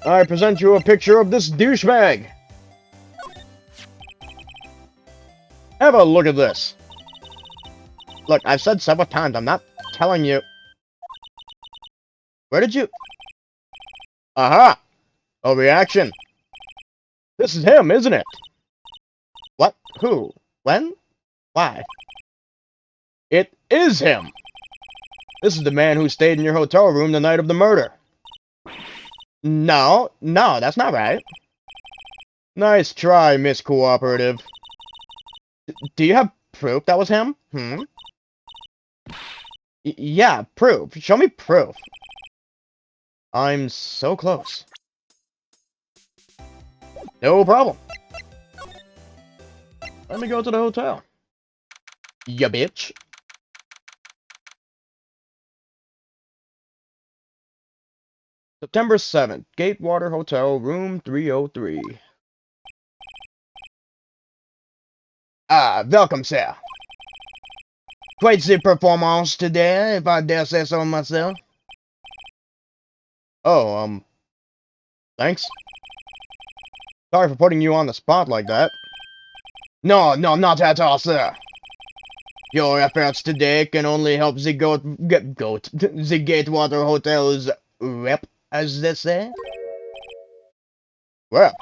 [SPEAKER 1] I present you a picture of this douchebag. Have a look at this. Look, I've said several times, I'm not telling you. Where did you... Aha! A reaction. This is him, isn't it? What? Who? When? Why? It is him! This is the man who stayed in your hotel room the night of the murder. No, that's not right. Nice try, Miss Cooperative. Do you have proof that was him? Yeah, proof. Show me proof. I'm so close. No problem. Let me go to the hotel. Ya bitch. September 7th, Gatewater Hotel, room 303.
[SPEAKER 3] Welcome, sir. Quite the performance today, if I dare say so myself.
[SPEAKER 1] Oh, thanks. Sorry for putting you on the spot like that.
[SPEAKER 3] No, not at all, sir. Your efforts today can only help the the Gatewater Hotel's rep, as they say.
[SPEAKER 1] Well,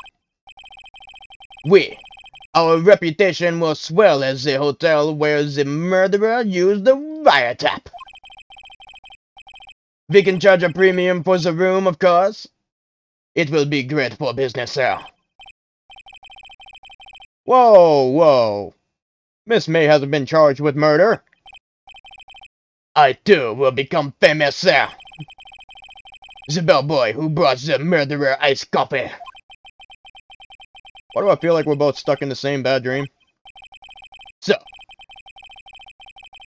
[SPEAKER 3] Our reputation will swell as the hotel where the murderer used the Wiretap. We can charge a premium for the room, of course. It will be great for business, sir.
[SPEAKER 1] whoa. Miss May hasn't been charged with murder.
[SPEAKER 3] I too will become famous, sir. The bellboy who brought the murderer iced coffee.
[SPEAKER 1] Why do I feel like we're both stuck in the same bad dream?
[SPEAKER 3] So,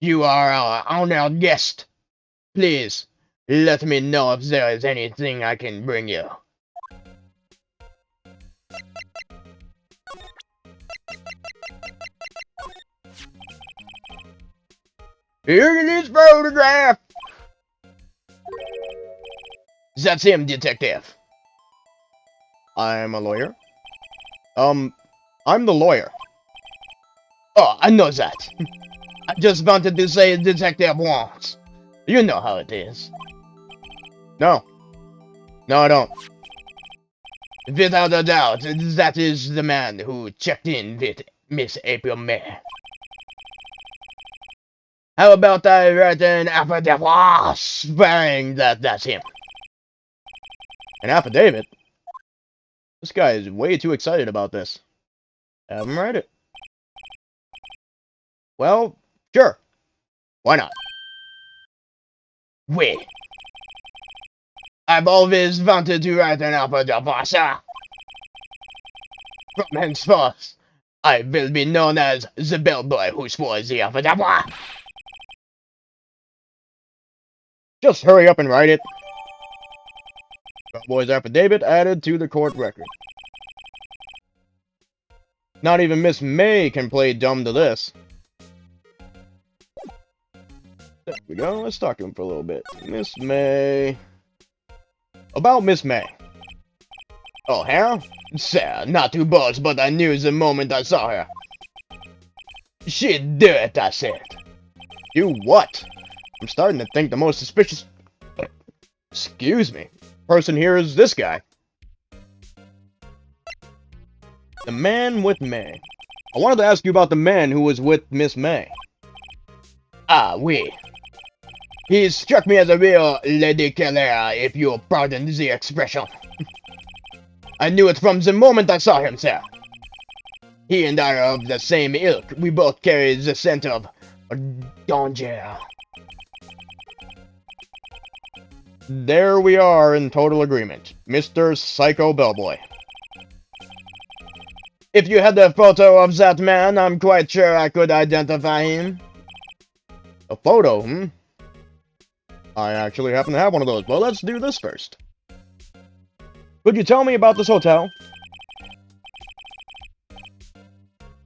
[SPEAKER 3] you are our honored guest. Please, let me know if there is anything I can bring you. Here in this photograph. That's him, detective.
[SPEAKER 1] I'm a lawyer. I'm the lawyer.
[SPEAKER 3] Oh, I know that. I just wanted to say detective once. You know how it is.
[SPEAKER 1] No, I don't.
[SPEAKER 3] Without a doubt, that is the man who checked in with Miss April May. How about I write an affidavit swearing that that's him?
[SPEAKER 1] An affidavit? This guy is way too excited about this. Have him write it. Well, sure. Why not?
[SPEAKER 3] I've always wanted to write an affidavit, sir. From henceforth, I will be known as the bellboy who swore the affidavit.
[SPEAKER 1] Just hurry up and write it. Bellboy's affidavit added to the court record. Not even Miss May can play dumb to this. There we go. Let's talk to him for a little bit. Miss May. About Miss May.
[SPEAKER 3] Oh, her? Sir, not to boast, but I knew the moment I saw her. She'd do it, I said.
[SPEAKER 1] Do what? I'm starting to think the most suspicious... Excuse me. Person here is this guy. The man with May. I wanted to ask you about the man who was with Miss May.
[SPEAKER 3] He struck me as a real lady killer, if you'll pardon the expression. I knew it from the moment I saw him, sir. He and I are of the same ilk. We both carry the scent of danger.
[SPEAKER 1] There we are in total agreement. Mr. Psycho Bellboy.
[SPEAKER 3] If you had the photo of that man, I'm quite sure I could identify him.
[SPEAKER 1] A photo, I actually happen to have one of those, but let's do this first. Could you tell me about this hotel?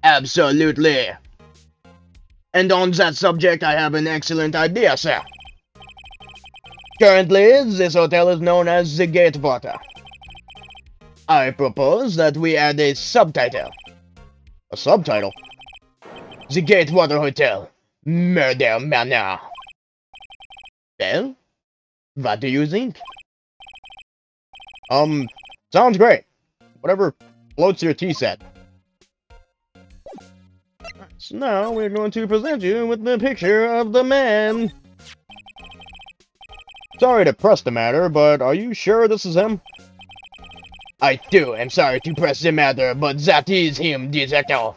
[SPEAKER 3] Absolutely. And on that subject, I have an excellent idea, sir. Currently, this hotel is known as the Gatewater. I propose that we add a subtitle.
[SPEAKER 1] A subtitle?
[SPEAKER 3] The Gatewater Hotel. Murder Manor. Well, what do you think?
[SPEAKER 1] Sounds great. Whatever floats your tea set. So now we're going to present you with the picture of the man. Sorry to press the matter, but are you sure this is him?
[SPEAKER 3] I too am sorry to press the matter, but that is him, Detective.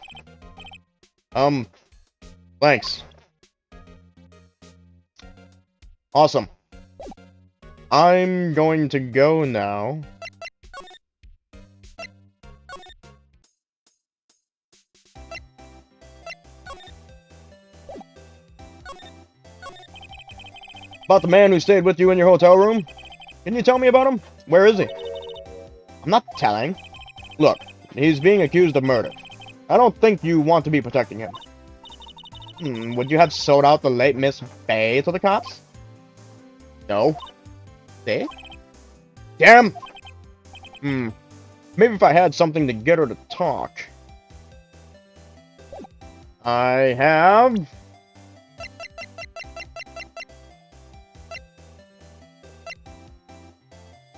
[SPEAKER 1] Thanks. Awesome. I'm going to go now. About the man who stayed with you in your hotel room? Can you tell me about him? Where is he?
[SPEAKER 3] I'm not telling.
[SPEAKER 1] Look, he's being accused of murder. I don't think you want to be protecting him.
[SPEAKER 3] Would you have sold out the late Miss Bay to the cops?
[SPEAKER 1] No.
[SPEAKER 3] See?
[SPEAKER 1] Damn! Maybe if I had something to get her to talk. I have...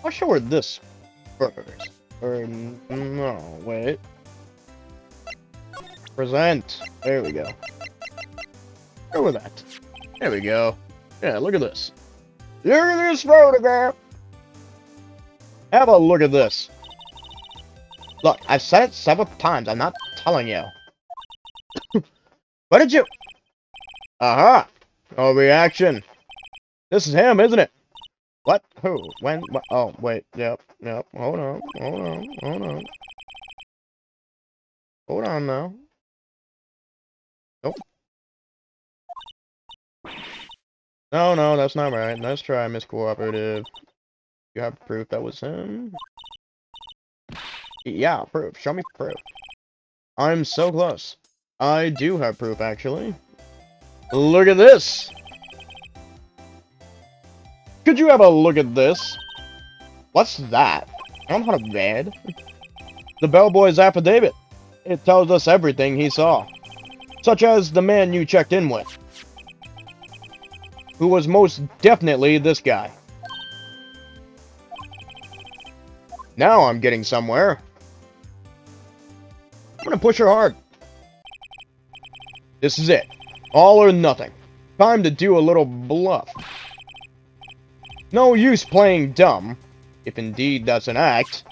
[SPEAKER 1] I'll show her this first. Or, no, wait. Present. There we go. Go with that. There we go. Yeah, look at this. Look at this photograph! Have a look at this.
[SPEAKER 3] Look, I've said it several times. I'm not telling you.
[SPEAKER 1] What did you... Aha! No reaction. This is him, isn't it?
[SPEAKER 3] What? Who? When? What?
[SPEAKER 1] Oh, wait. Yep. Hold on. Hold on now. Nope. No, that's not right. Let's try Miss Cooperative. You have proof that was him? Yeah, proof. Show me proof. I'm so close. I do have proof, actually. Look at this! Could you have a look at this?
[SPEAKER 3] What's that? I don't know how to read.
[SPEAKER 1] The bellboy's affidavit. It tells us everything he saw. Such as the man you checked in with. Who was most definitely this guy. Now I'm getting somewhere. I'm gonna push her hard. This is it. All or nothing. Time to do a little bluff. No use playing dumb, if indeed that's an act.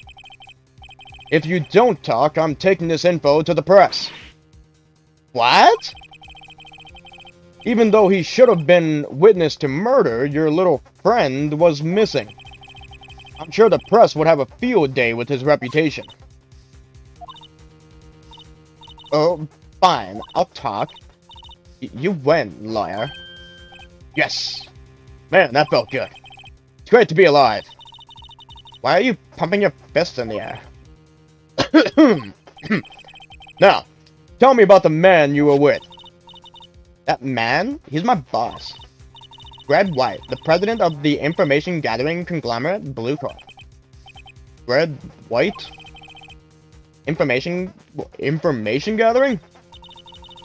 [SPEAKER 1] If you don't talk, I'm taking this info to the press.
[SPEAKER 3] What?
[SPEAKER 1] Even though he should have been witness to murder, your little friend was missing. I'm sure the press would have a field day with his reputation.
[SPEAKER 3] Oh, fine. I'll talk. You win, lawyer.
[SPEAKER 1] Yes. Man, that felt good. It's great to be alive.
[SPEAKER 3] Why are you pumping your fist in the air?
[SPEAKER 1] Now, tell me about the man you were with.
[SPEAKER 3] That man? He's my boss. Wright, the president of the information gathering conglomerate, Bluecorp.
[SPEAKER 1] Wright?
[SPEAKER 3] Information
[SPEAKER 1] gathering?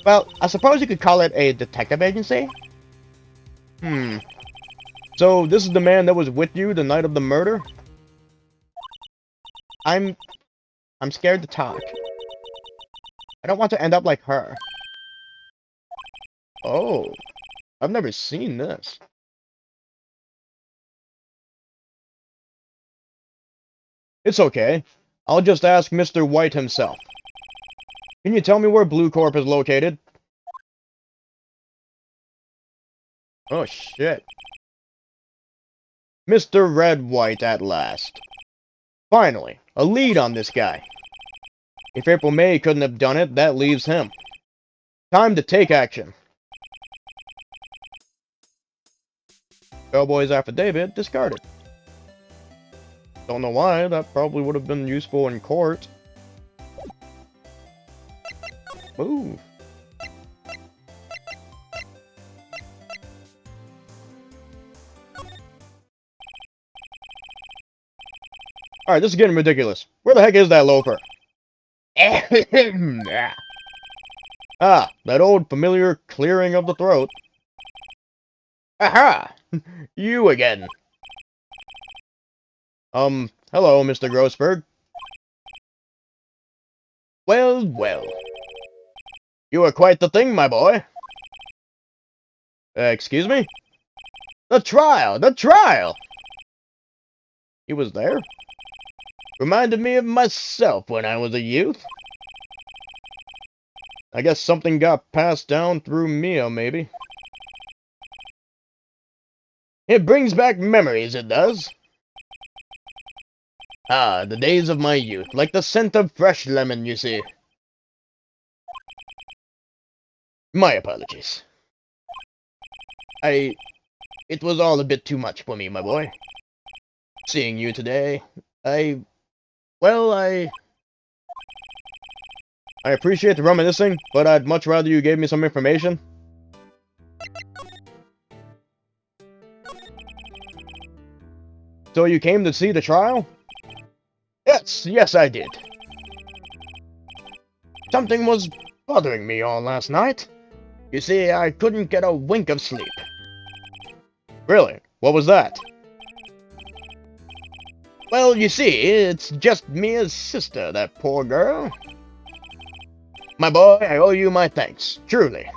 [SPEAKER 3] Well, I suppose you could call it a detective agency.
[SPEAKER 1] So, this is the man that was with you the night of the murder?
[SPEAKER 3] I'm scared to talk. I don't want to end up like her.
[SPEAKER 1] Oh, I've never seen this. It's okay. I'll just ask Mr. White himself. Can you tell me where Bluecorp is located? Oh, shit. Mr. Red White at last. Finally, a lead on this guy. If April May couldn't have done it, that leaves him. Time to take action. Bellboy's affidavit discarded. Don't know why, that probably would have been useful in court. Ooh. Alright, this is getting ridiculous. Where the heck is that loafer? Ah, that old familiar clearing of the throat. Aha! You again. Hello, Mr. Grossberg. Well, well. You are quite the thing, my boy. Excuse me? The trial! The trial! He was there? Reminded me of myself when I was a youth. I guess something got passed down through Mia, maybe. It brings back memories, it does. Ah, the days of my youth, like the scent of fresh lemon, you see. My apologies. It was all a bit too much for me, my boy. Seeing you today, well, I appreciate the reminiscing, but I'd much rather you gave me some information. So you came to see the trial? Yes, I did. Something was bothering me all last night. You see, I couldn't get a wink of sleep. Really? What was that? Well, you see, it's just Mia's sister, that poor girl. My boy, I owe you my thanks, truly.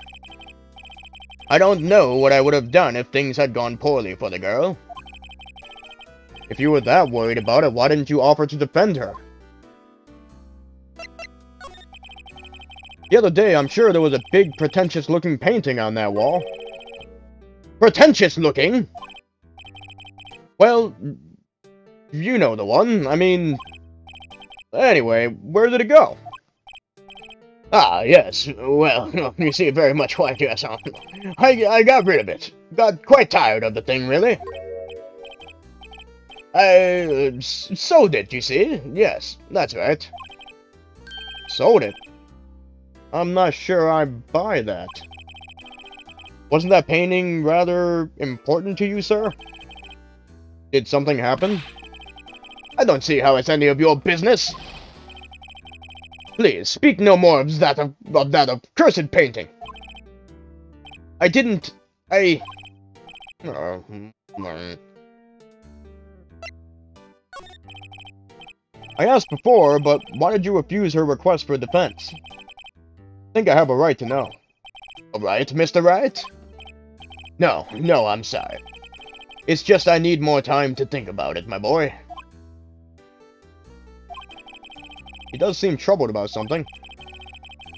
[SPEAKER 1] I don't know what I would have done if things had gone poorly for the girl. If you were that worried about it, why didn't you offer to defend her? The other day, I'm sure there was a big, pretentious-looking painting on that wall. Pretentious-looking? Well, you know the one. I mean... Anyway, where did it go? Ah, yes. Well, you see, very much like yes. I got rid of it. Got quite tired of the thing, really. I sold it, you see. Yes, that's right. Sold it? I'm not sure I buy that. Wasn't that painting rather important to you, sir? Did something happen? I don't see how it's any of your business. Please, speak no more of that accursed painting. I didn't... I asked before, but why did you refuse her request for defense? I think I have a right to know. A right, Mr. Wright? No, I'm sorry. It's just I need more time to think about it, my boy. He does seem troubled about something.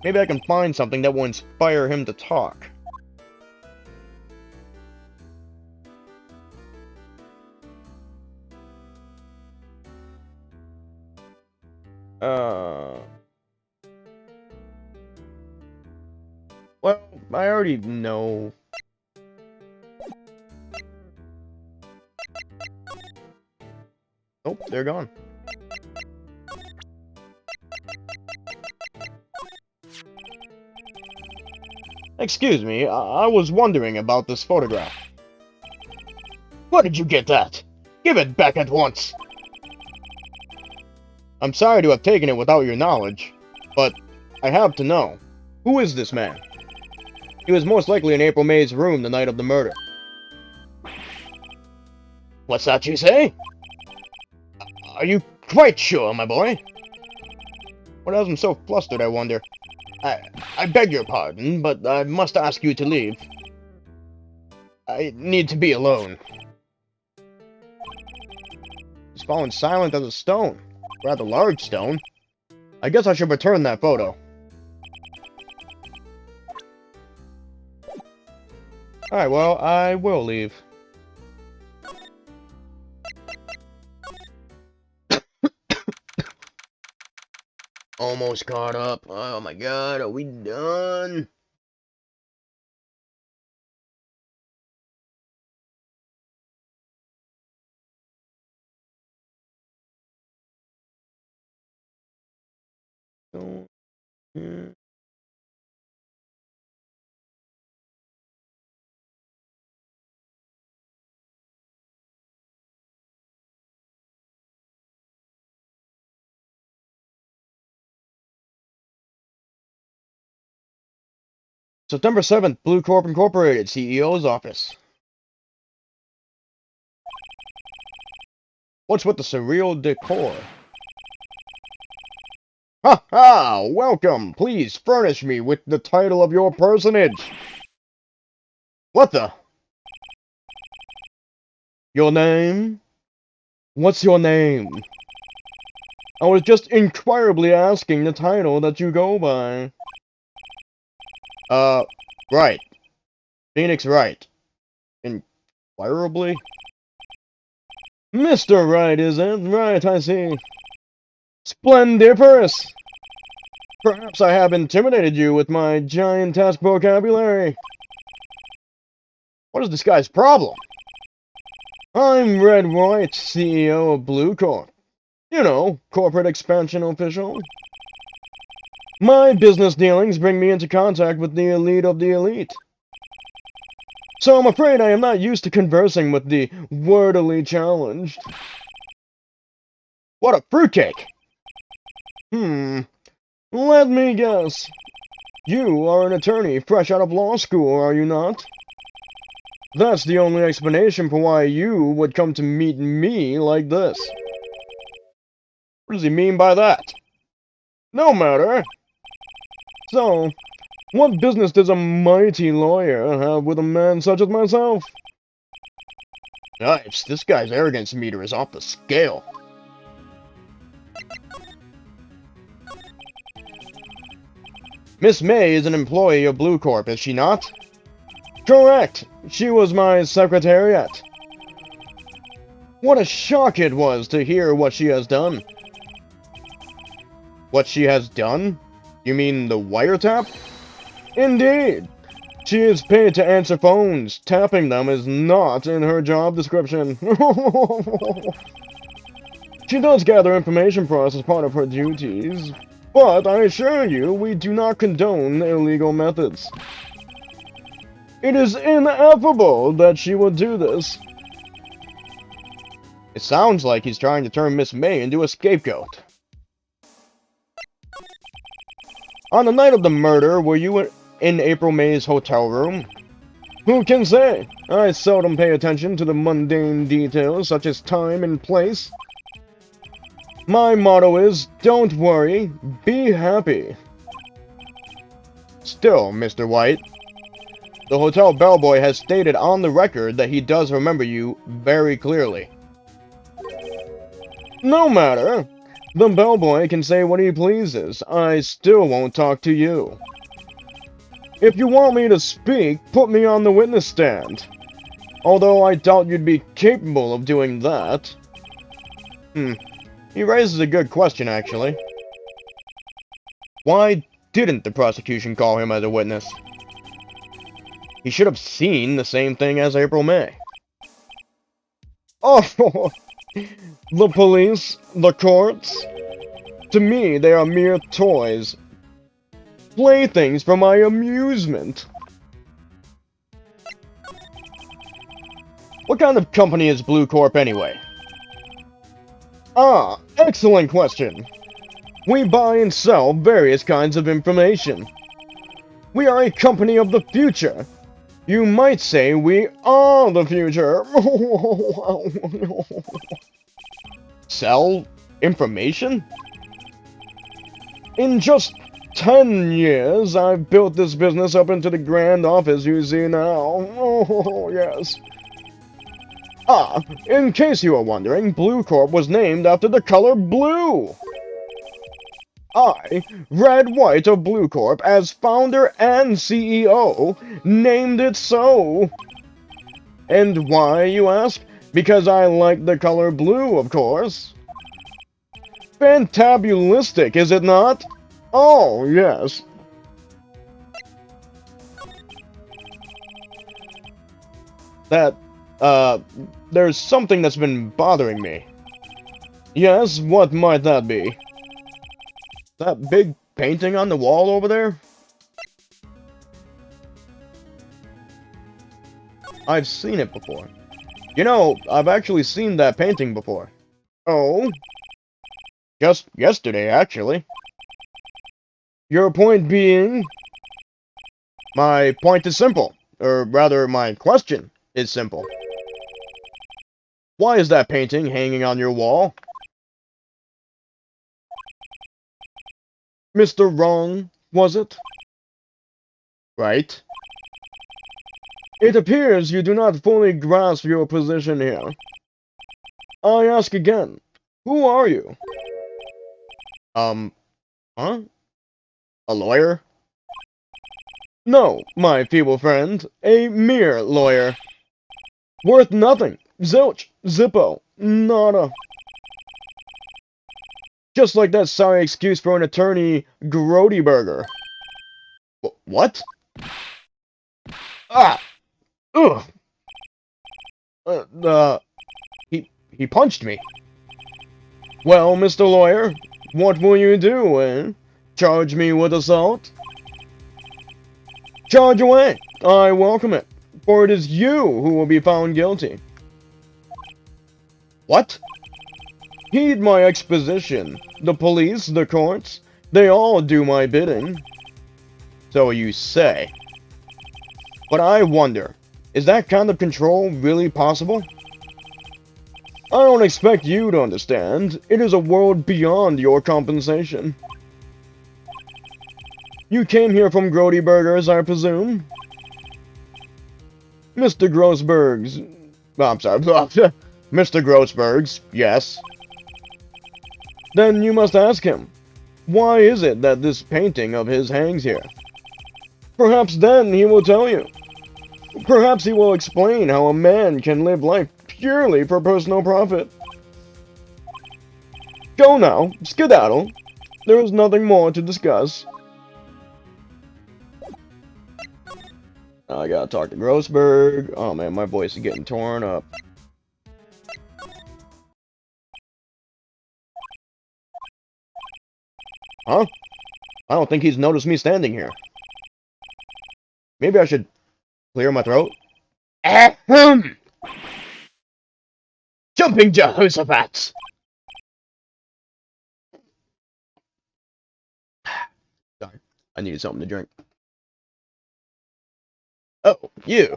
[SPEAKER 1] Maybe I can find something that will inspire him to talk. Well, I already know. Oh, they're gone. Excuse me, I was wondering about this photograph. Where did you get that? Give it back at once! I'm sorry to have taken it without your knowledge, but I have to know. Who is this man? He was most likely in April May's room the night of the murder. What's that you say? Are you quite sure, my boy? What has him so flustered, I wonder? I beg your pardon, but I must ask you to leave. I need to be alone. He's fallen silent as a stone. Rather large stone. I guess I should return that photo. Alright, well, I will leave. Almost caught up. Oh my god, are we done? So, September 7th, Bluecorp Incorporated, CEO's office. What's with the surreal decor? Ha ha! Welcome! Please furnish me with the title of your personage. What the? Your name? What's your name? I was just inquirably asking the title that you go by. Wright. Phoenix Wright. Inquirably? Mr. Wright, is it? Right, I see. Splendiferous! Perhaps I have intimidated you with my giant task vocabulary. What is this guy's problem? I'm Red Wright, CEO of Bluecorp. You know, corporate expansion official. My business dealings bring me into contact with the elite of the elite. So I'm afraid I am not used to conversing with the wordily challenged. What a fruitcake! Let me guess. You are an attorney fresh out of law school, are you not? That's the only explanation for why you would come to meet me like this. What does he mean by that? No matter. So, what business does a mighty lawyer have with a man such as myself? Yipes, this guy's arrogance meter is off the scale. Miss May is an employee of Bluecorp, is she not? Correct! She was my secretariat. What a shock it was to hear what she has done. What she has done? You mean the wiretap? Indeed! She is paid to answer phones. Tapping them is not in her job description. She does gather information for us as part of her duties. But I assure you, we do not condone illegal methods. It is ineffable that she would do this. It sounds like he's trying to turn Miss May into a scapegoat. On the night of the murder, were you in April May's hotel room? Who can say? I seldom pay attention to the mundane details such as time and place. My motto is, don't worry, be happy. Still, Mr. White, the hotel bellboy has stated on the record that he does remember you very clearly. No matter. The bellboy can say what he pleases. I still won't talk to you. If you want me to speak, put me on the witness stand. Although I doubt you'd be capable of doing that. He raises a good question, actually. Why didn't the prosecution call him as a witness? He should have seen the same thing as April May. Oh, the police, the courts. To me, they are mere toys. Playthings for my amusement. What kind of company is Bluecorp anyway? Ah, excellent question. We buy and sell various kinds of information. We are a company of the future. You might say we are the future. Sell information? In just 10 years, I've built this business up into the grand office you see now. Oh, yes. Ah, in case you are wondering, Bluecorp was named after the color blue. I, Red White of Bluecorp, as founder and CEO, named it so. And why, you ask? Because I like the color blue, of course. Fantabulistic, is it not? Oh, yes. There's something that's been bothering me. Yes, what might that be? That big painting on the wall over there? I've seen it before. You know, I've actually seen that painting before. Oh? Just yesterday, actually. Your point being? My point is simple. Or rather, my question is simple. Why is that painting hanging on your wall? Mr. Wrong, was it? Right. It appears you do not fully grasp your position here. I ask again, who are you? Huh? A lawyer? No, my feeble friend, a mere lawyer. Worth nothing. Zilch. Zippo. Nada. Just like that sorry excuse for an attorney, Grossberg. What? Ah! Ugh! He punched me. Well, Mr. Lawyer, what will you do, eh? Charge me with assault? Charge away! I welcome it, for it is you who will be found guilty. What? Heed my exposition. The police, the courts, they all do my bidding. So you say. But I wonder, is that kind of control really possible? I don't expect you to understand. It is a world beyond your compensation. You came here from Grossberg's, I presume? Mr. Grossberg's... I'm sorry. Mr. Grossberg's, yes. Then you must ask him, why is it that this painting of his hangs here? Perhaps then he will tell you. Perhaps he will explain how a man can live life purely for personal profit. Go now, skedaddle. There is nothing more to discuss. I gotta talk to Grossberg. Oh man, my voice is getting torn up. Huh? I don't think he's noticed me standing here. Maybe I should clear my throat? Ahem! Jumping Jehoshaphat! Sorry, I needed something to drink. Oh, you!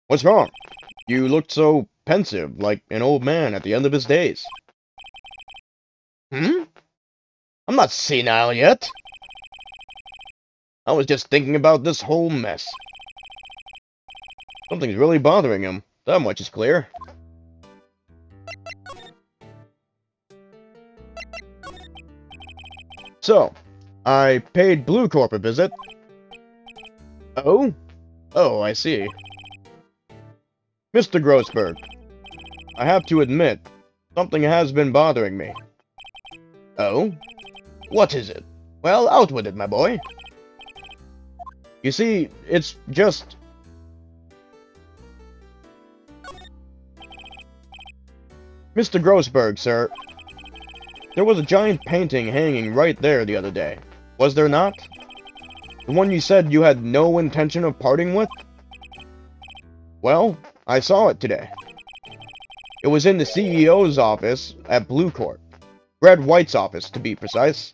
[SPEAKER 1] What's wrong? You looked so pensive, like an old man at the end of his days. Hmm? I'm not senile yet. I was just thinking about this whole mess. Something's really bothering him. That much is clear. So, I paid Bluecorp a visit. Oh? Oh, I see. Mr. Grossberg, I have to admit, something has been bothering me. Oh? What is it? Well, out with it, my boy. You see, it's just... Mr. Grossberg, sir. There was a giant painting hanging right there the other day. Was there not? The one you said you had no intention of parting with? Well, I saw it today. It was in the CEO's office at Bluecorp. Wright's office, to be precise.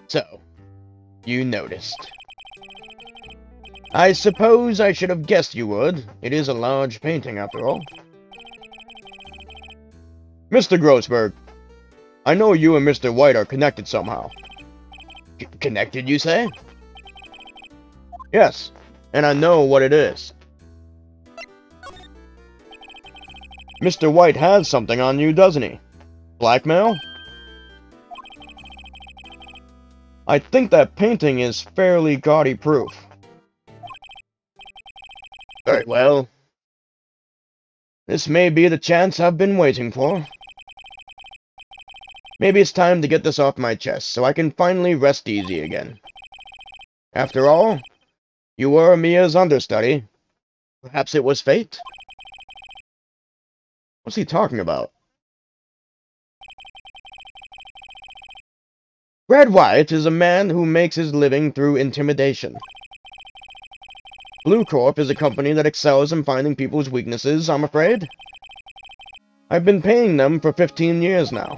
[SPEAKER 1] So, you noticed. I suppose I should have guessed you would. It is a large painting, after all. Mr. Grossberg, I know you and Mr. Wright are connected somehow. Connected, you say? Yes, and I know what it is. Mr. Wright has something on you, doesn't he? Blackmail? I think that painting is fairly gaudy proof. Very well. This may be the chance I've been waiting for. Maybe it's time to get this off my chest, so I can finally rest easy again. After all, you were Mia's understudy. Perhaps it was fate? What's he talking about? Wright is a man who makes his living through intimidation. Bluecorp is a company that excels in finding people's weaknesses, I'm afraid. I've been paying them for 15 years now.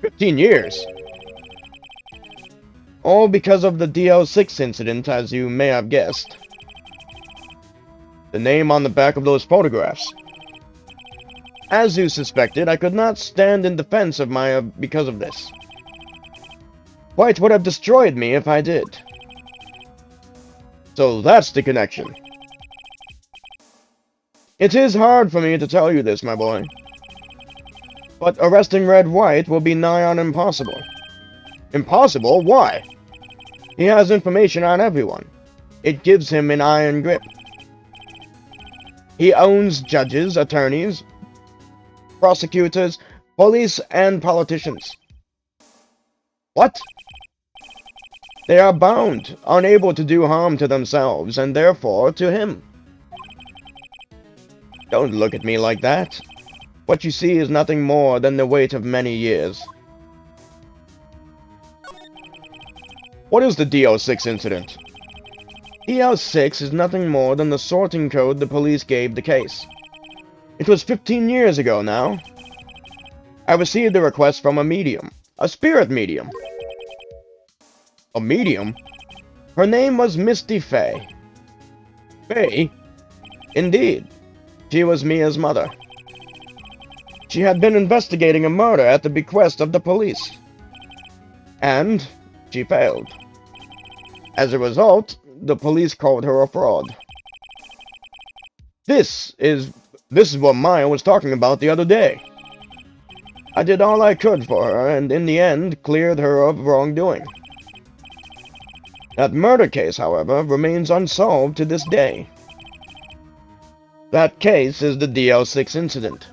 [SPEAKER 1] 15 years?
[SPEAKER 3] All because of the Do6 incident, as you may have guessed. The name on the back of those photographs. As you suspected, I could not stand in defense of my because of this. Wright would have destroyed me if I did. So that's the connection. It is hard for me to tell you this, my boy. But arresting Red Wright will be nigh on impossible. Impossible? Why? He has information on everyone. It gives him an iron grip. He owns judges, attorneys, prosecutors, police, and politicians. What? They are bound, unable to do harm to themselves, and therefore to him. Don't look at me like that. What you see is nothing more than the weight of many years. What is the Do6 incident? Do6 is nothing more than the sorting code the police gave the case. It was 15 years ago now. I received a request from a medium, a spirit medium. A medium? Her name was Misty Fay. Fay? Indeed. She was Mia's mother. She had been investigating a murder at the bequest of the police. And she failed. As a result, the police called her a fraud. This is what Maya was talking about the other day. I did all I could for her, and in the end, cleared her of wrongdoing. That murder case, however, remains unsolved to this day. That case is the Do6 incident.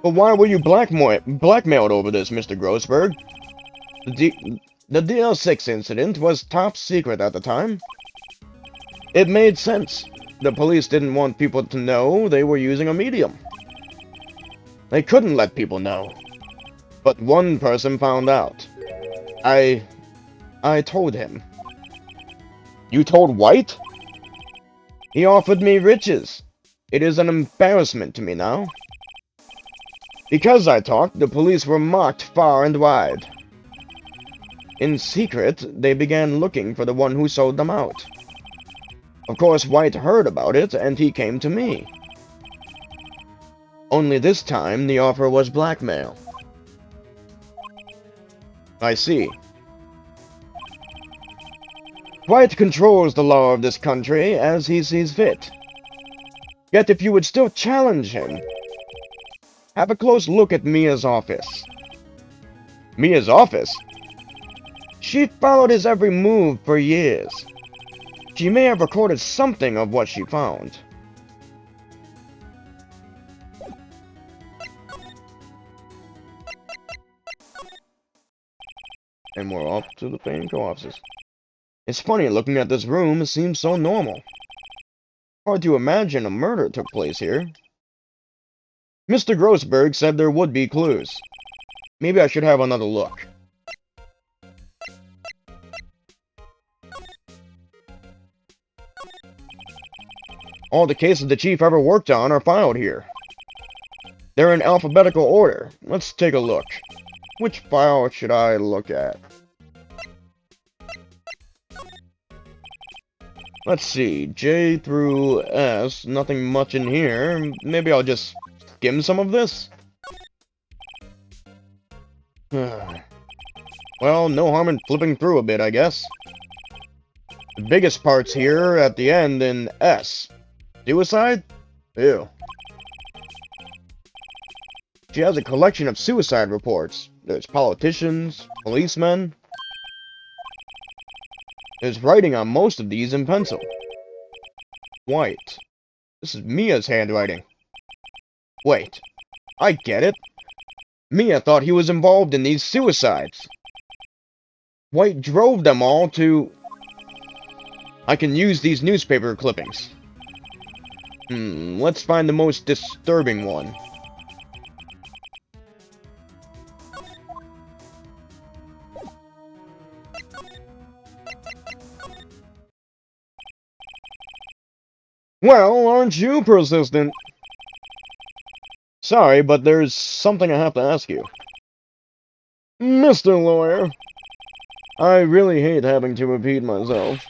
[SPEAKER 3] But why were you blackmailed over this, Mr. Grossberg? The Do6 incident was top secret at the time. It made sense. The police didn't want people to know they were using a medium. They couldn't let people know. But one person found out. I told him. You told White? He offered me riches. It is an embarrassment to me now. Because I talked, the police were mocked far and wide. In secret, they began looking for the one who sold them out. Of course, White heard about it, and he came to me. Only this time, the offer was blackmail. I see. White controls the law of this country as he sees fit. Yet if you would still challenge him, have a close look at Mia's office. Mia's office? She followed his every move for years. She may have recorded something of what she found. And we're off to the Fame Co-offices. It's funny, looking at this room, it seems so normal. Hard to imagine a murder took place here. Mr. Grossberg said there would be clues. Maybe I should have another look. All the cases the chief ever worked on are filed here. They're in alphabetical order. Let's take a look. Which file should I look at? Let's see, J through S, nothing much in here. Maybe I'll just skim some of this? Well, no harm in flipping through a bit, I guess. The biggest part's here at the end in S. Suicide? Ew. She has a collection of suicide reports. There's politicians, policemen. There's writing on most of these in pencil. White. This is Mia's handwriting. Wait. I get it. Mia thought he was involved in these suicides. White drove them all to... I can use these newspaper clippings. Let's find the most disturbing one. Well, aren't you persistent? Sorry, but there's something I have to ask you. Mr. Lawyer, I really hate having to repeat myself,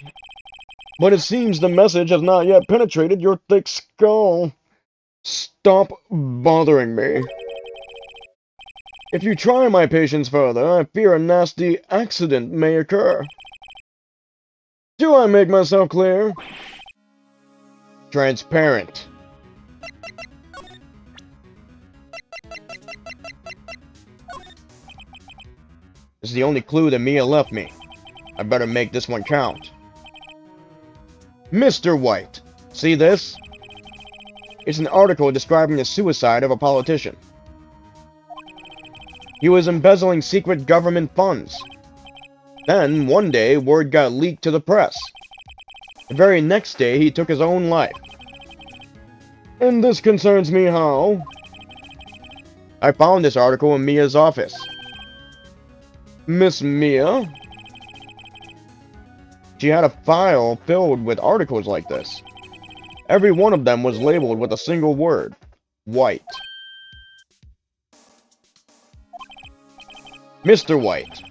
[SPEAKER 3] but it seems the message has not yet penetrated your thick skull. Stop bothering me. If you try my patience further, I fear a nasty accident may occur. Do I make myself clear? Transparent. This is the only clue that Mia left me. I better make this one count. Mr. White, see this? It's an article describing the suicide of a politician. He was embezzling secret government funds. Then, one day, word got leaked to the press. The very next day, he took his own life. And this concerns me how? I found this article in Mia's office. Miss Mia? She had a file filled with articles like this. Every one of them was labeled with a single word. White. Mr. White.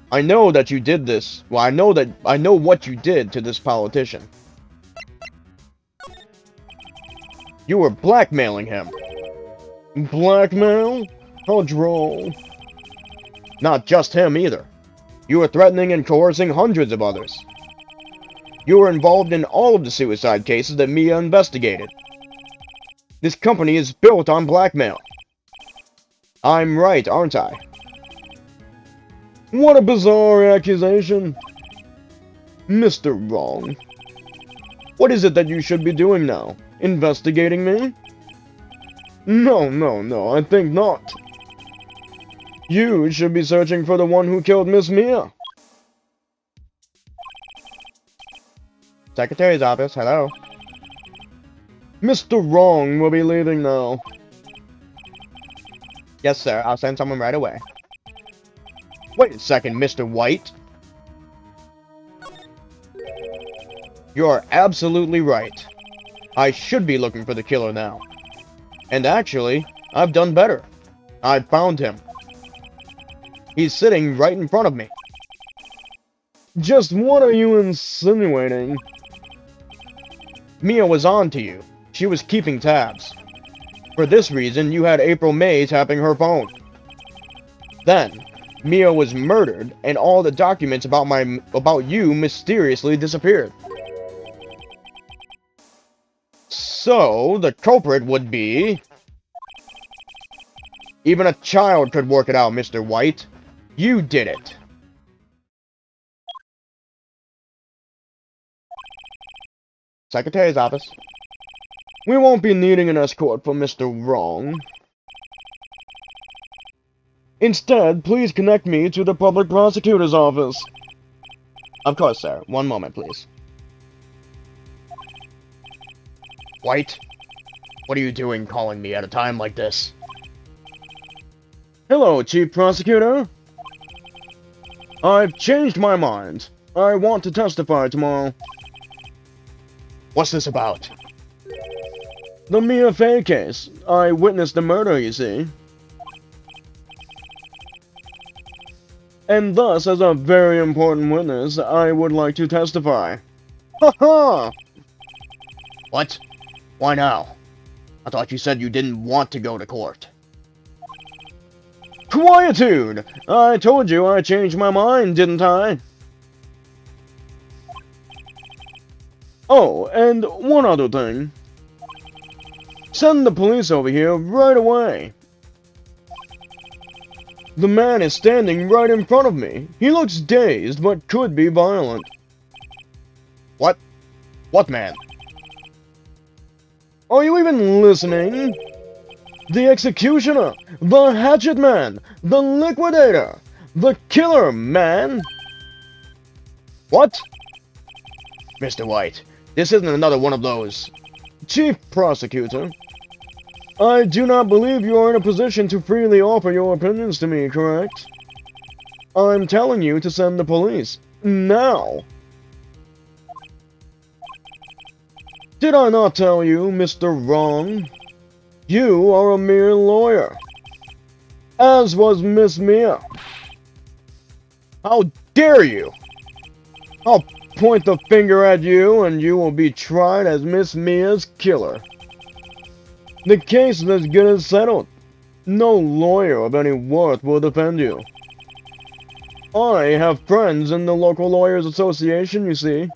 [SPEAKER 3] I know that you did this. Well, I know what you did to this politician. You were blackmailing him. Blackmail? How droll. Not just him either. You were threatening and coercing hundreds of others. You were involved in all of the suicide cases that Mia investigated. This company is built on blackmail. I'm right, aren't I? What a bizarre accusation. Mr. Wrong. What is it that you should be doing now? Investigating me? No, I think not. You should be searching for the one who killed Miss Mia. Secretary's office, hello. Mr. Wrong will be leaving now. Yes, sir, I'll send someone right away. Wait a second, Mr. White. You're absolutely right. I should be looking for the killer now. And actually, I've done better. I've found him. He's sitting right in front of me. Just what are you insinuating? Mia was on to you. She was keeping tabs. For this reason, you had April May tapping her phone. Then, Mia was murdered, and all the documents about you mysteriously disappeared. So, the culprit would be... Even a child could work it out, Mr. White. You did it. Secretary's office. We won't be needing an escort for Mr. Wrong. Instead, please connect me to the public prosecutor's office. Of course, sir. One moment, please. White, what are you doing calling me at a time like this? Hello, Chief Prosecutor. I've changed my mind. I want to testify tomorrow. What's this about? The Mia Fey case. I witnessed the murder, you see. And thus, as a very important witness, I would like to testify. Ha ha! What? Why now? I thought you said you didn't want to go to court. Quietude! I told you I changed my mind, didn't I? Oh, and one other thing. Send the police over here right away. The man is standing right in front of me. He looks dazed, but could be violent. What? What man? Are you even listening? The executioner, the hatchet man, the liquidator, the killer, man! What? Mr. White, this isn't another one of those. Chief Prosecutor, I do not believe you are in a position to freely offer your opinions to me, correct? I'm telling you to send the police. Now! Did I not tell you, Mr. Wrong?
[SPEAKER 1] You are a mere lawyer, as was Miss Mia. How dare you? I'll point the finger at you and you will be tried as Miss Mia's killer. The case is as good as settled. No lawyer of any worth will defend you. I have friends in the local lawyers association, you see.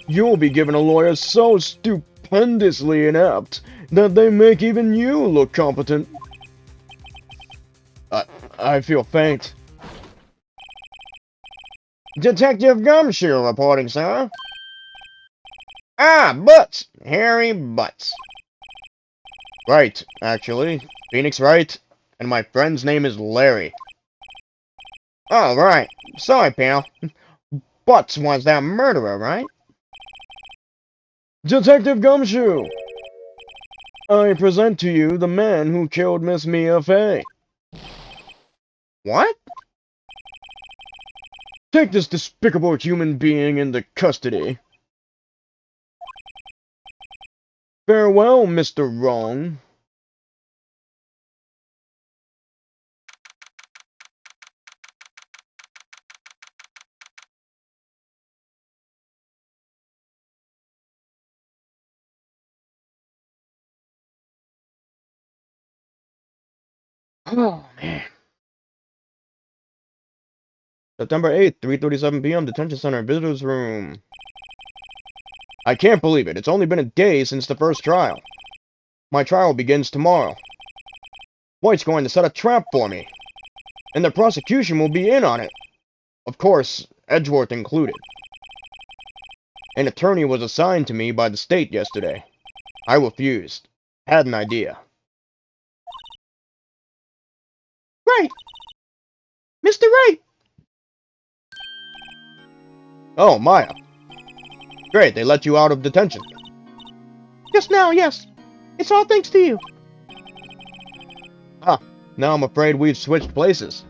[SPEAKER 1] You'll be given a lawyer so stupendously inept that they make even you look competent. I feel faint. Detective Gumshoe reporting, sir. Ah, Butts! Harry Butts. Right, actually. Phoenix Wright. And my friend's name is Larry. Oh, right. Sorry, pal. Butts was that murderer, right? Detective Gumshoe! I present to you the man who killed Miss Mia Fey. What? Take this despicable human being into custody. Farewell, Mr. Wrong. Oh, man. September 8th, 3:37 p.m., Detention Center, Visitors Room. I can't believe it. It's only been a day since the first trial. My trial begins tomorrow. White's going to set a trap for me. And the prosecution will be in on it. Of course, Edgeworth included. An attorney was assigned to me by the state yesterday. I refused. Had an idea.
[SPEAKER 2] Right! Mr. Wright!
[SPEAKER 1] Oh, Maya. Great, they let you out of detention.
[SPEAKER 2] Just now, yes. It's all thanks to you.
[SPEAKER 1] Huh. Now I'm afraid we've switched places.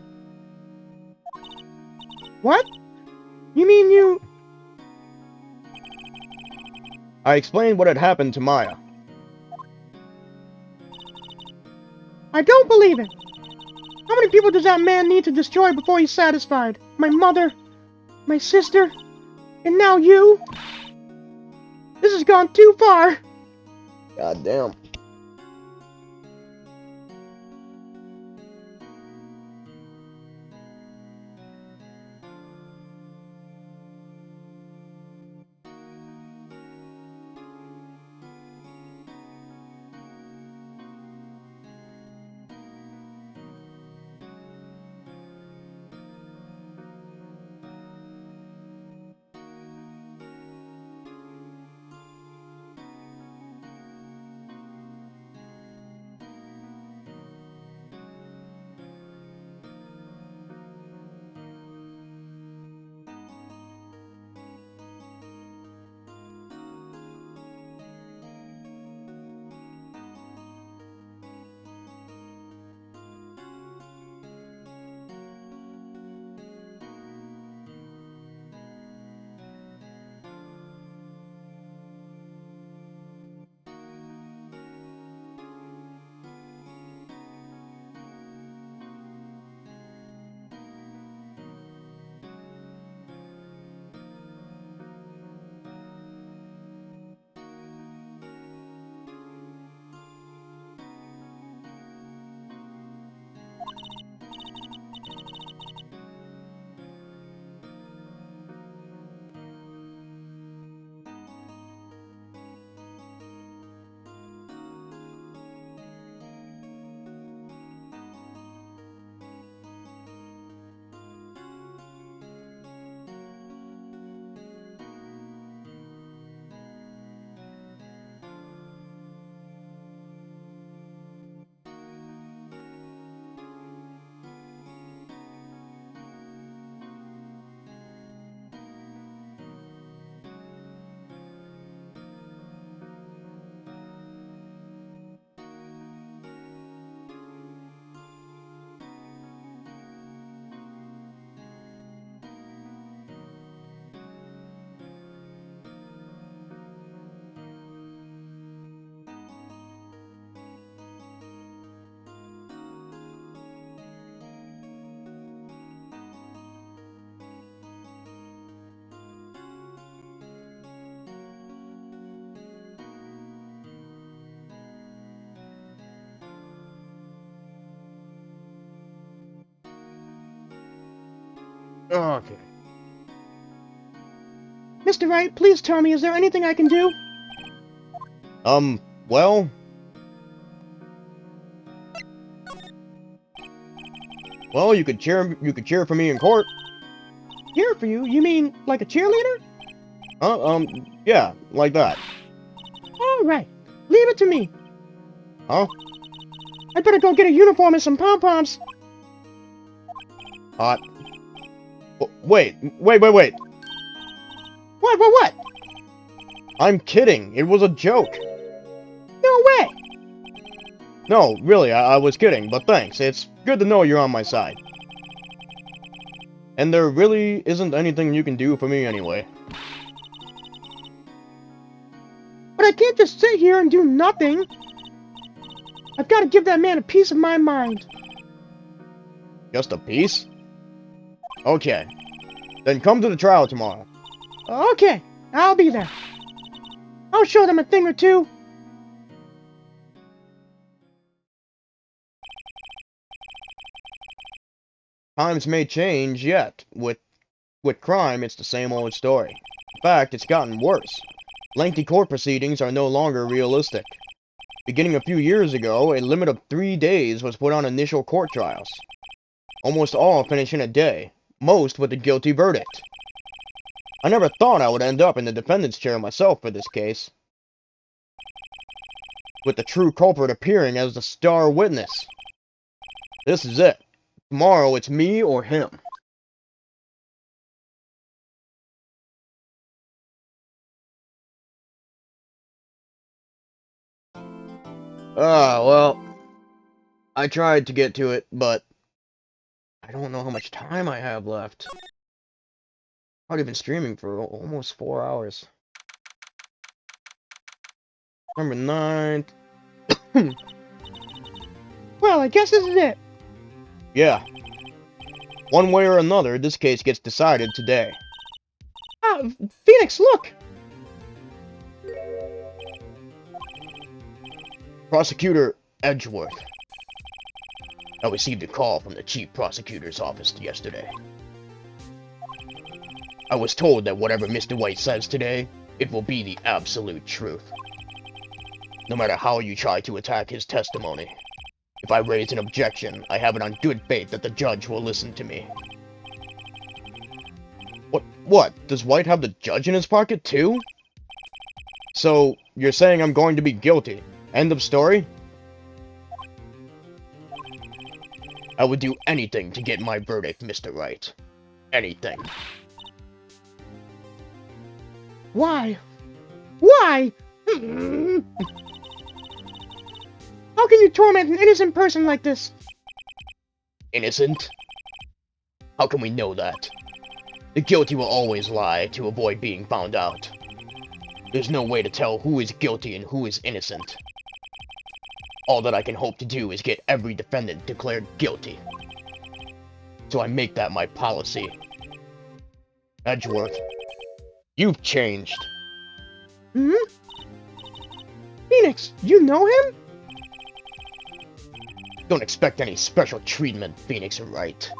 [SPEAKER 2] What? You mean you...
[SPEAKER 1] I explained what had happened to Maya.
[SPEAKER 2] I don't believe it. How many people does that man need to destroy before he's satisfied? My mother, my sister, and now you? This has gone too far.
[SPEAKER 1] God damn. Okay.
[SPEAKER 2] Mr. Wright, please tell me, is there anything I can do?
[SPEAKER 3] Well... Well, you could cheer for me in court.
[SPEAKER 2] Here for you? You mean like a cheerleader?
[SPEAKER 3] Yeah, like that.
[SPEAKER 2] All right, leave it to me.
[SPEAKER 3] Huh?
[SPEAKER 2] I'd better go get a uniform and some pom-poms.
[SPEAKER 3] Hot. Wait.
[SPEAKER 2] What?
[SPEAKER 3] I'm kidding. It was a joke.
[SPEAKER 2] No way!
[SPEAKER 3] No, really, I was kidding, but thanks. It's good to know you're on my side. And there really isn't anything you can do for me anyway.
[SPEAKER 2] But I can't just sit here and do nothing. I've got to give that man a piece of my mind.
[SPEAKER 3] Just a piece? Okay. Then come to the trial tomorrow.
[SPEAKER 2] Okay, I'll be there. I'll show them a thing or two.
[SPEAKER 3] Times may change yet. With crime, it's the same old story. In fact, it's gotten worse. Lengthy court proceedings are no longer realistic. Beginning a few years ago, a limit of 3 days was put on initial court trials. Almost all finish in a day, most with a guilty verdict. I never thought I would end up in the defendant's chair myself for this case, with the true culprit appearing as the star witness. This is it. Tomorrow it's me or him. Well, I tried to get to it, but I don't know how much time I have left. I've already been streaming for almost 4 hours. Number 9.
[SPEAKER 2] Well, I guess this is it.
[SPEAKER 3] Yeah. One way or another, this case gets decided today.
[SPEAKER 2] Ah, Phoenix, look!
[SPEAKER 3] Prosecutor Edgeworth. I received a call from the Chief Prosecutor's office yesterday. I was told that whatever Mr. White says today, it will be the absolute truth. No matter how you try to attack his testimony. If I raise an objection, I have it on good faith that the judge will listen to me. What? Does White have the judge in his pocket too? So, you're saying I'm going to be guilty? End of story? I would do anything to get my verdict, Mr. Wright. Anything.
[SPEAKER 2] Why? Why? How can you torment an innocent person like this?
[SPEAKER 3] Innocent? How can we know that? The guilty will always lie to avoid being found out. There's no way to tell who is guilty and who is innocent. All that I can hope to do is get every defendant declared guilty. So I make that my policy. Edgeworth, you've changed.
[SPEAKER 2] Hmm? Phoenix, you know him?
[SPEAKER 3] Don't expect any special treatment, Phoenix Wright.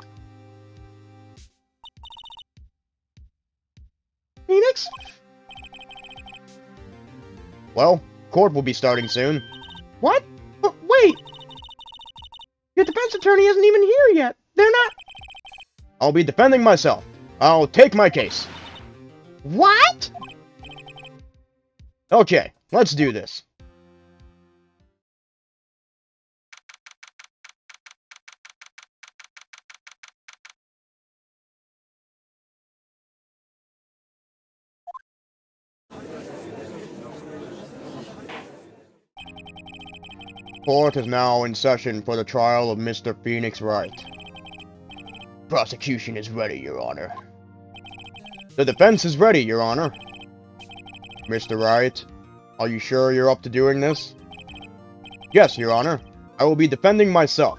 [SPEAKER 2] Phoenix?
[SPEAKER 3] Well, court will be starting soon.
[SPEAKER 2] What? But wait! Your defense attorney isn't even here yet. They're not...
[SPEAKER 3] I'll be defending myself. I'll take my case.
[SPEAKER 2] What?
[SPEAKER 3] Okay, let's do this. Court is now in session for the trial of Mr. Phoenix Wright. Prosecution is ready, Your Honor. The defense is ready, Your Honor. Mr. Wright, are you sure you're up to doing this? Yes, Your Honor. I will be defending myself.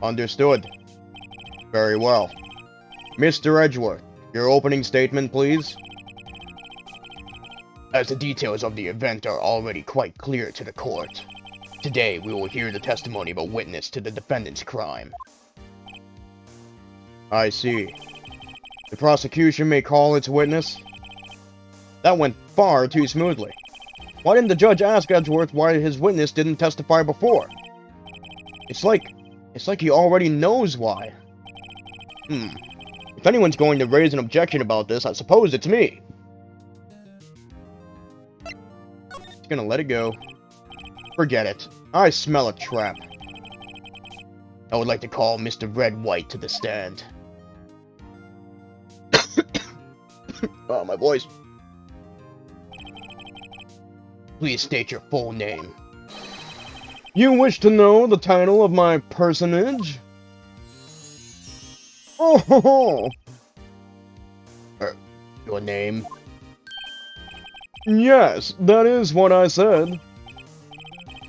[SPEAKER 3] Understood. Very well. Mr. Edgeworth, your opening statement, please. As the details of the event are already quite clear to the court, today we will hear the testimony of a witness to the defendant's crime.
[SPEAKER 1] I see. The prosecution may call its witness? That went far too smoothly. Why didn't the judge ask Edgeworth why his witness didn't testify before? It's like he already knows why. If anyone's going to raise an objection about this, I suppose it's me. Just gonna let it go. Forget it. I smell a trap. I would like to call Mr. Red White to the stand. Oh, my voice. Please state your full name. You wish to know the title of my personage? Oh, ho, ho. Your name? Yes, that is what I said.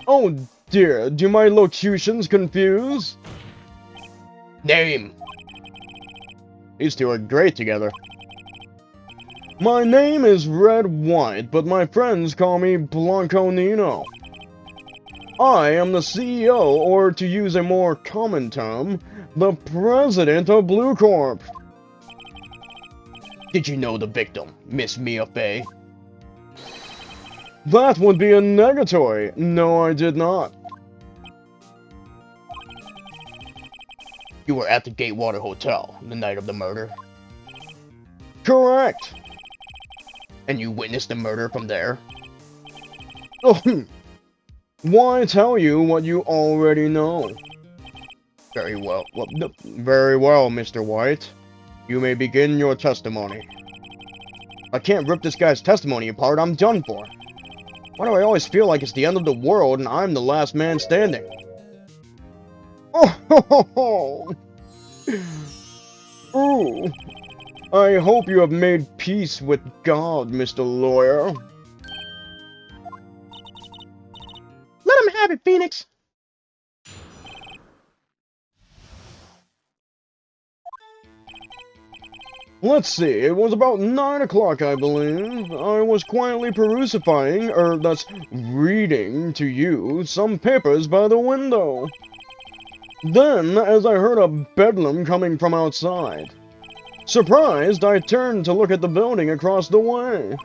[SPEAKER 1] Oh dear, do my locutions confuse? Name! These two are great together. My name is Red White, but my friends call me Blanco Nino. I am the CEO, or to use a more common term, the president of Bluecorp. Did you know the victim, Miss Mia Fey? That would be a negatory. No, I did not. You were at the Gatewater Hotel the night of the murder? Correct. And you witnessed the murder from there? Oh, why tell you what you already know? Very well. Very well, Mr. White. You may begin your testimony. I can't rip this guy's testimony apart. I'm done for. Why do I always feel like it's the end of the world and I'm the last man standing? Oh, ho, ho, ho. Ooh. I hope you have made peace with God, Mr. Lawyer.
[SPEAKER 2] Let him have it, Phoenix.
[SPEAKER 1] Let's see, it was about 9 o'clock, I believe. I was quietly reading to you some papers by the window. Then, as I heard a bedlam coming from outside, surprised, I turned to look at the building across the way.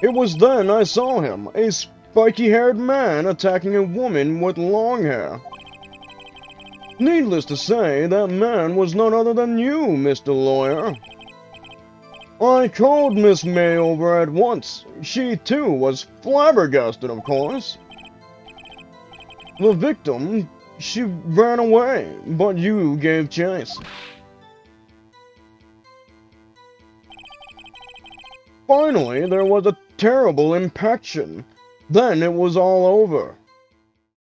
[SPEAKER 1] It was then I saw him, a spiky-haired man attacking a woman with long hair. Needless to say, that man was none other than you, Mr. Lawyer. I called Miss May over at once. She, too, was flabbergasted, of course. The victim, she ran away, but you gave chase. Finally, there was a terrible impaction. Then it was all over.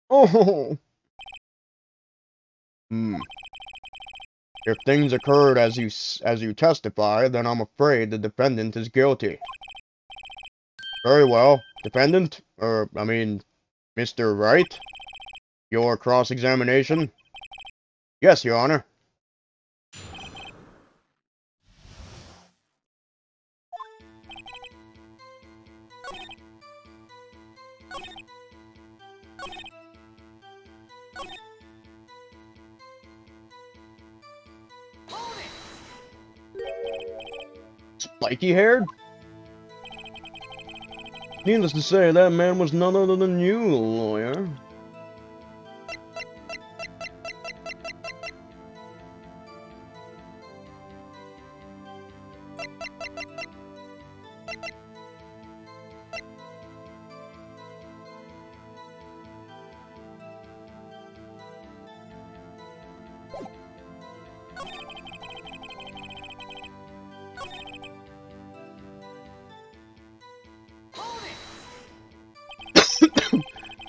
[SPEAKER 1] Oh! If things occurred as you testify, then I'm afraid the defendant is guilty. Very well. Defendant? Mr. Wright? Your cross-examination? Yes, Your Honor. Spiky-haired? Needless to say, that man was none other than you, Lawyer.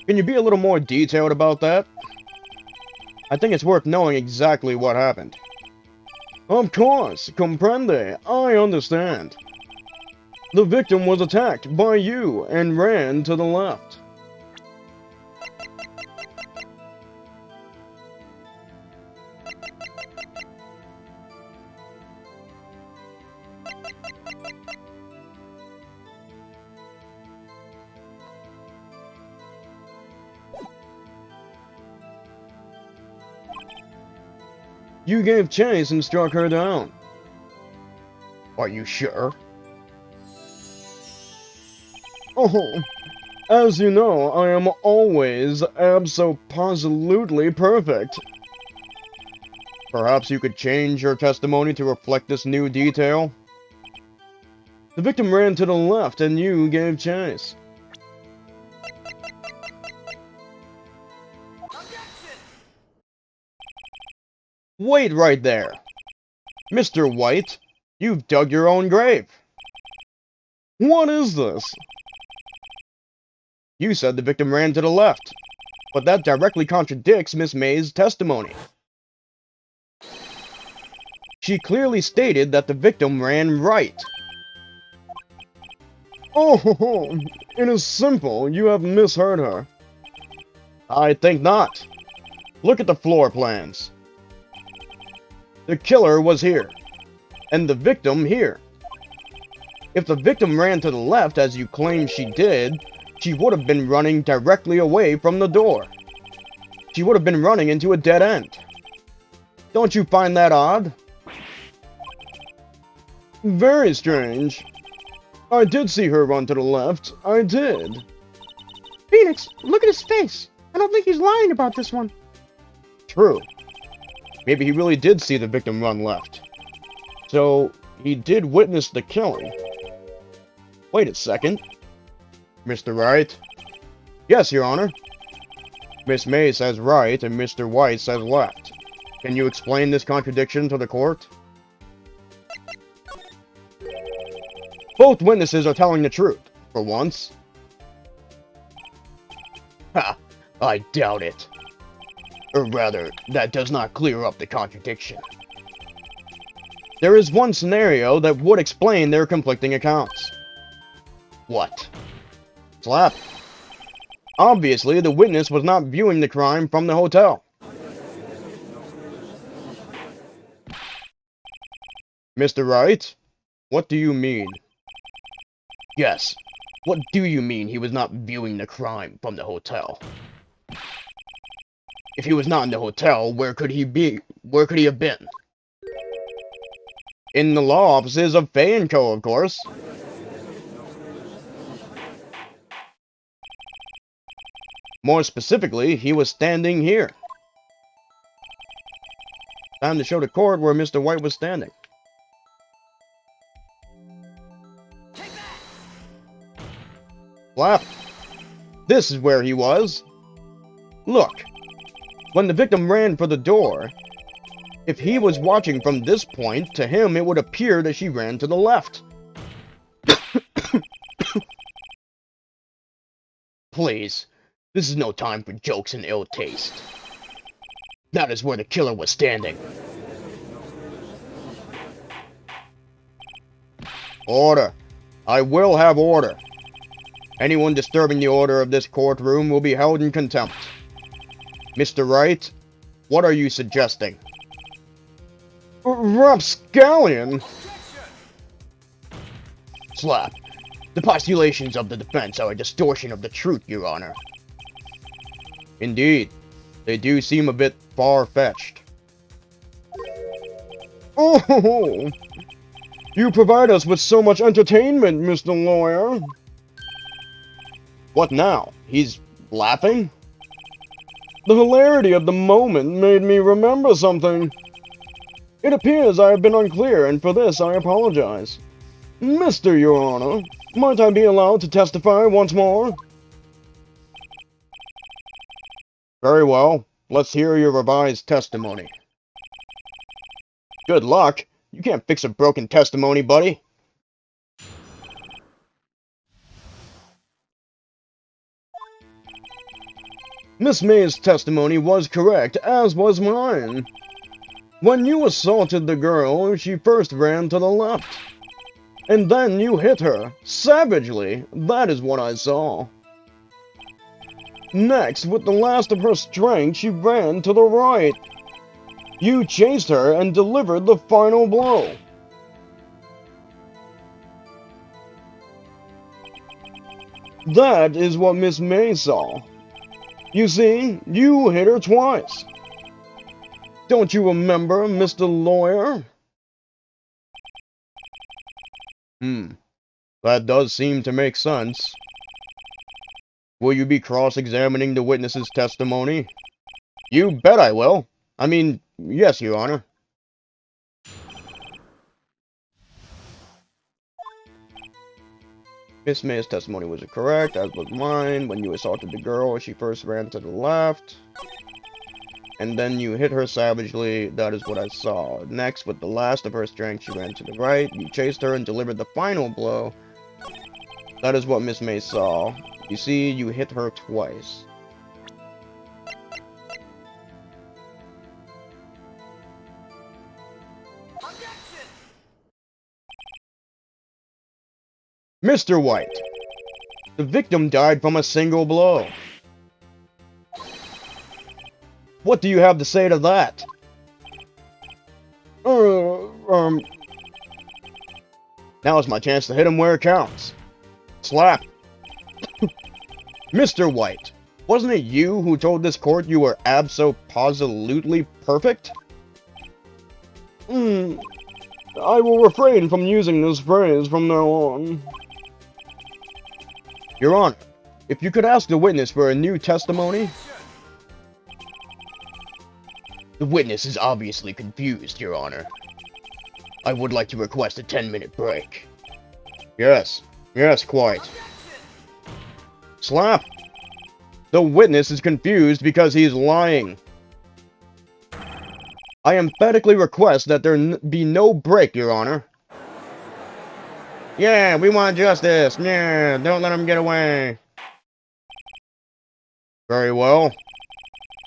[SPEAKER 1] Can you be a little more detailed about that? I think it's worth knowing exactly what happened. Of course, comprende. I understand. The victim was attacked by you and ran to the left. You gave chase and struck her down. Are you sure? Oh, as you know, I am always abso-positively perfect. Perhaps you could change your testimony to reflect this new detail? The victim ran to the left and you gave chase. Wait right there! Mr. White, you've dug your own grave. What is this? You said the victim ran to the left, but that directly contradicts Miss May's testimony. She clearly stated that the victim ran right. Oh, it is simple. You have misheard her. I think not. Look at the floor plans. The killer was here, and the victim here. If the victim ran to the left, as you claim she did, she would have been running directly away from the door. She would have been running into a dead end. Don't you find that odd? Very strange. I did see her run to the left. I did.
[SPEAKER 2] Phoenix, look at his face. I don't think he's lying about this one.
[SPEAKER 1] True. Maybe he really did see the victim run left. So, he did witness the killing. Wait a second. Mr. Wright? Yes, Your Honor. Miss May says right and Mr. White says left. Can you explain this contradiction to the court? Both witnesses are telling the truth, for once. Ha! I doubt it. Or rather, that does not clear up the contradiction. There is one scenario that would explain their conflicting accounts. What? Slap. Obviously, the witness was not viewing the crime from the hotel. Mr. Wright, what do you mean? Yes, what do you mean he was not viewing the crime from the hotel? If he was not in the hotel, where could he be? Where could he have been? In the law offices of Fay & Co., of course. More specifically, he was standing here. Time to show the court where Mr. White was standing. Slap. This is where he was. Look. When the victim ran for the door, if he was watching from this point, to him it would appear that she ran to the left. Please, this is no time for jokes and ill taste. That is where the killer was standing. Order. I will have order. Anyone disturbing the order of this courtroom will be held in contempt. Mr. Wright, what are you suggesting? Rapscallion! Slap. The postulations of the defense are a distortion of the truth, Your Honor. Indeed, they do seem a bit far-fetched. Oh! You provide us with so much entertainment, Mr. Lawyer. What now? He's laughing? The hilarity of the moment made me remember something. It appears I have been unclear, and for this I apologize. Mr. Your Honor, might I be allowed to testify once more? Very well. Let's hear your revised testimony. Good luck. You can't fix a broken testimony, buddy. Miss May's testimony was correct, as was mine. When you assaulted the girl, she first ran to the left. And then you hit her, savagely. That is what I saw. Next, with the last of her strength, she ran to the right. You chased her and delivered the final blow. That is what Miss May saw. You see, you hit her twice. Don't you remember, Mr. Lawyer? That does seem to make sense. Will you be cross-examining the witness's testimony? You bet I will. I mean, yes, Your Honor. Miss May's testimony was correct, as was mine. When you assaulted the girl, she first ran to the left. And then you hit her savagely. That is what I saw. Next, with the last of her strength, she ran to the right. You chased her and delivered the final blow. That is what Miss May saw. You see, you hit her twice.
[SPEAKER 4] Objection!
[SPEAKER 1] Mr. White, the victim died from a single blow. What do you have to say to that? Now is my chance to hit him where it counts. Slap. Mr. White, wasn't it you who told this court you were abso-positively perfect? I will refrain from using this phrase from now on. Your Honor, if you could ask the witness for a new testimony... The witness is obviously confused, Your Honor. I would like to request a 10-minute break. Yes, quite. Slap! The witness is confused because he's lying. I emphatically request that there be no break, Your Honor. Yeah, we want justice. Yeah, don't let him get away. Very well.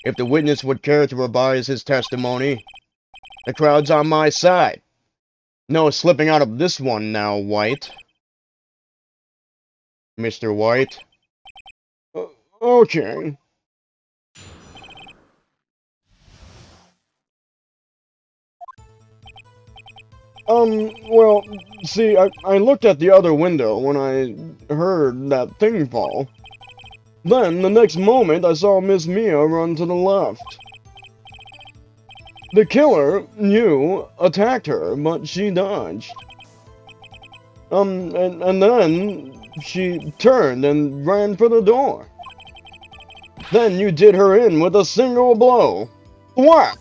[SPEAKER 1] If the witness would care to revise his testimony, the crowd's on my side. No slipping out of this one now, White. Mr. White. Okay. Well, see, I looked at the other window when I heard that thing fall. Then, the next moment, I saw Miss Mia run to the left. The killer, you, attacked her, but she dodged. And then she turned and ran for the door. Then you did her in with a single blow. Whap!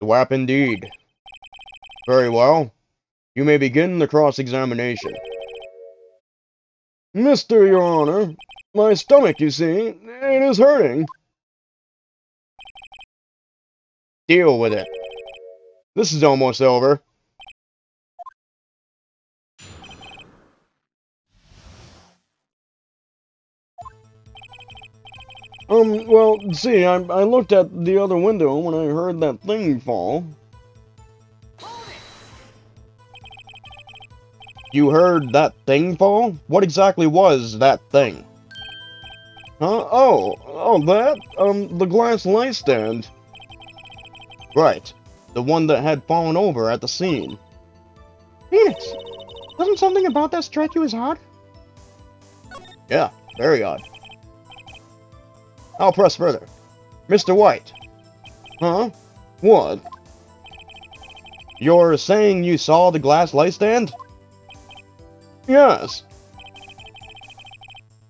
[SPEAKER 1] Thwap indeed. Very well. You may begin the cross-examination. Your Honor, my stomach, you see, it is hurting. Deal with it. This is almost over. Well, see, I looked at the other window when I heard that thing fall. You heard that thing fall? What exactly was that thing? Huh? Oh, that? The glass light stand. Right. The one that had fallen over at the scene.
[SPEAKER 2] Phoenix! Doesn't something about that strike you as odd?
[SPEAKER 1] Yeah, very odd. I'll press further. Mr. White. Huh? What? You're saying you saw the glass light stand? Yes.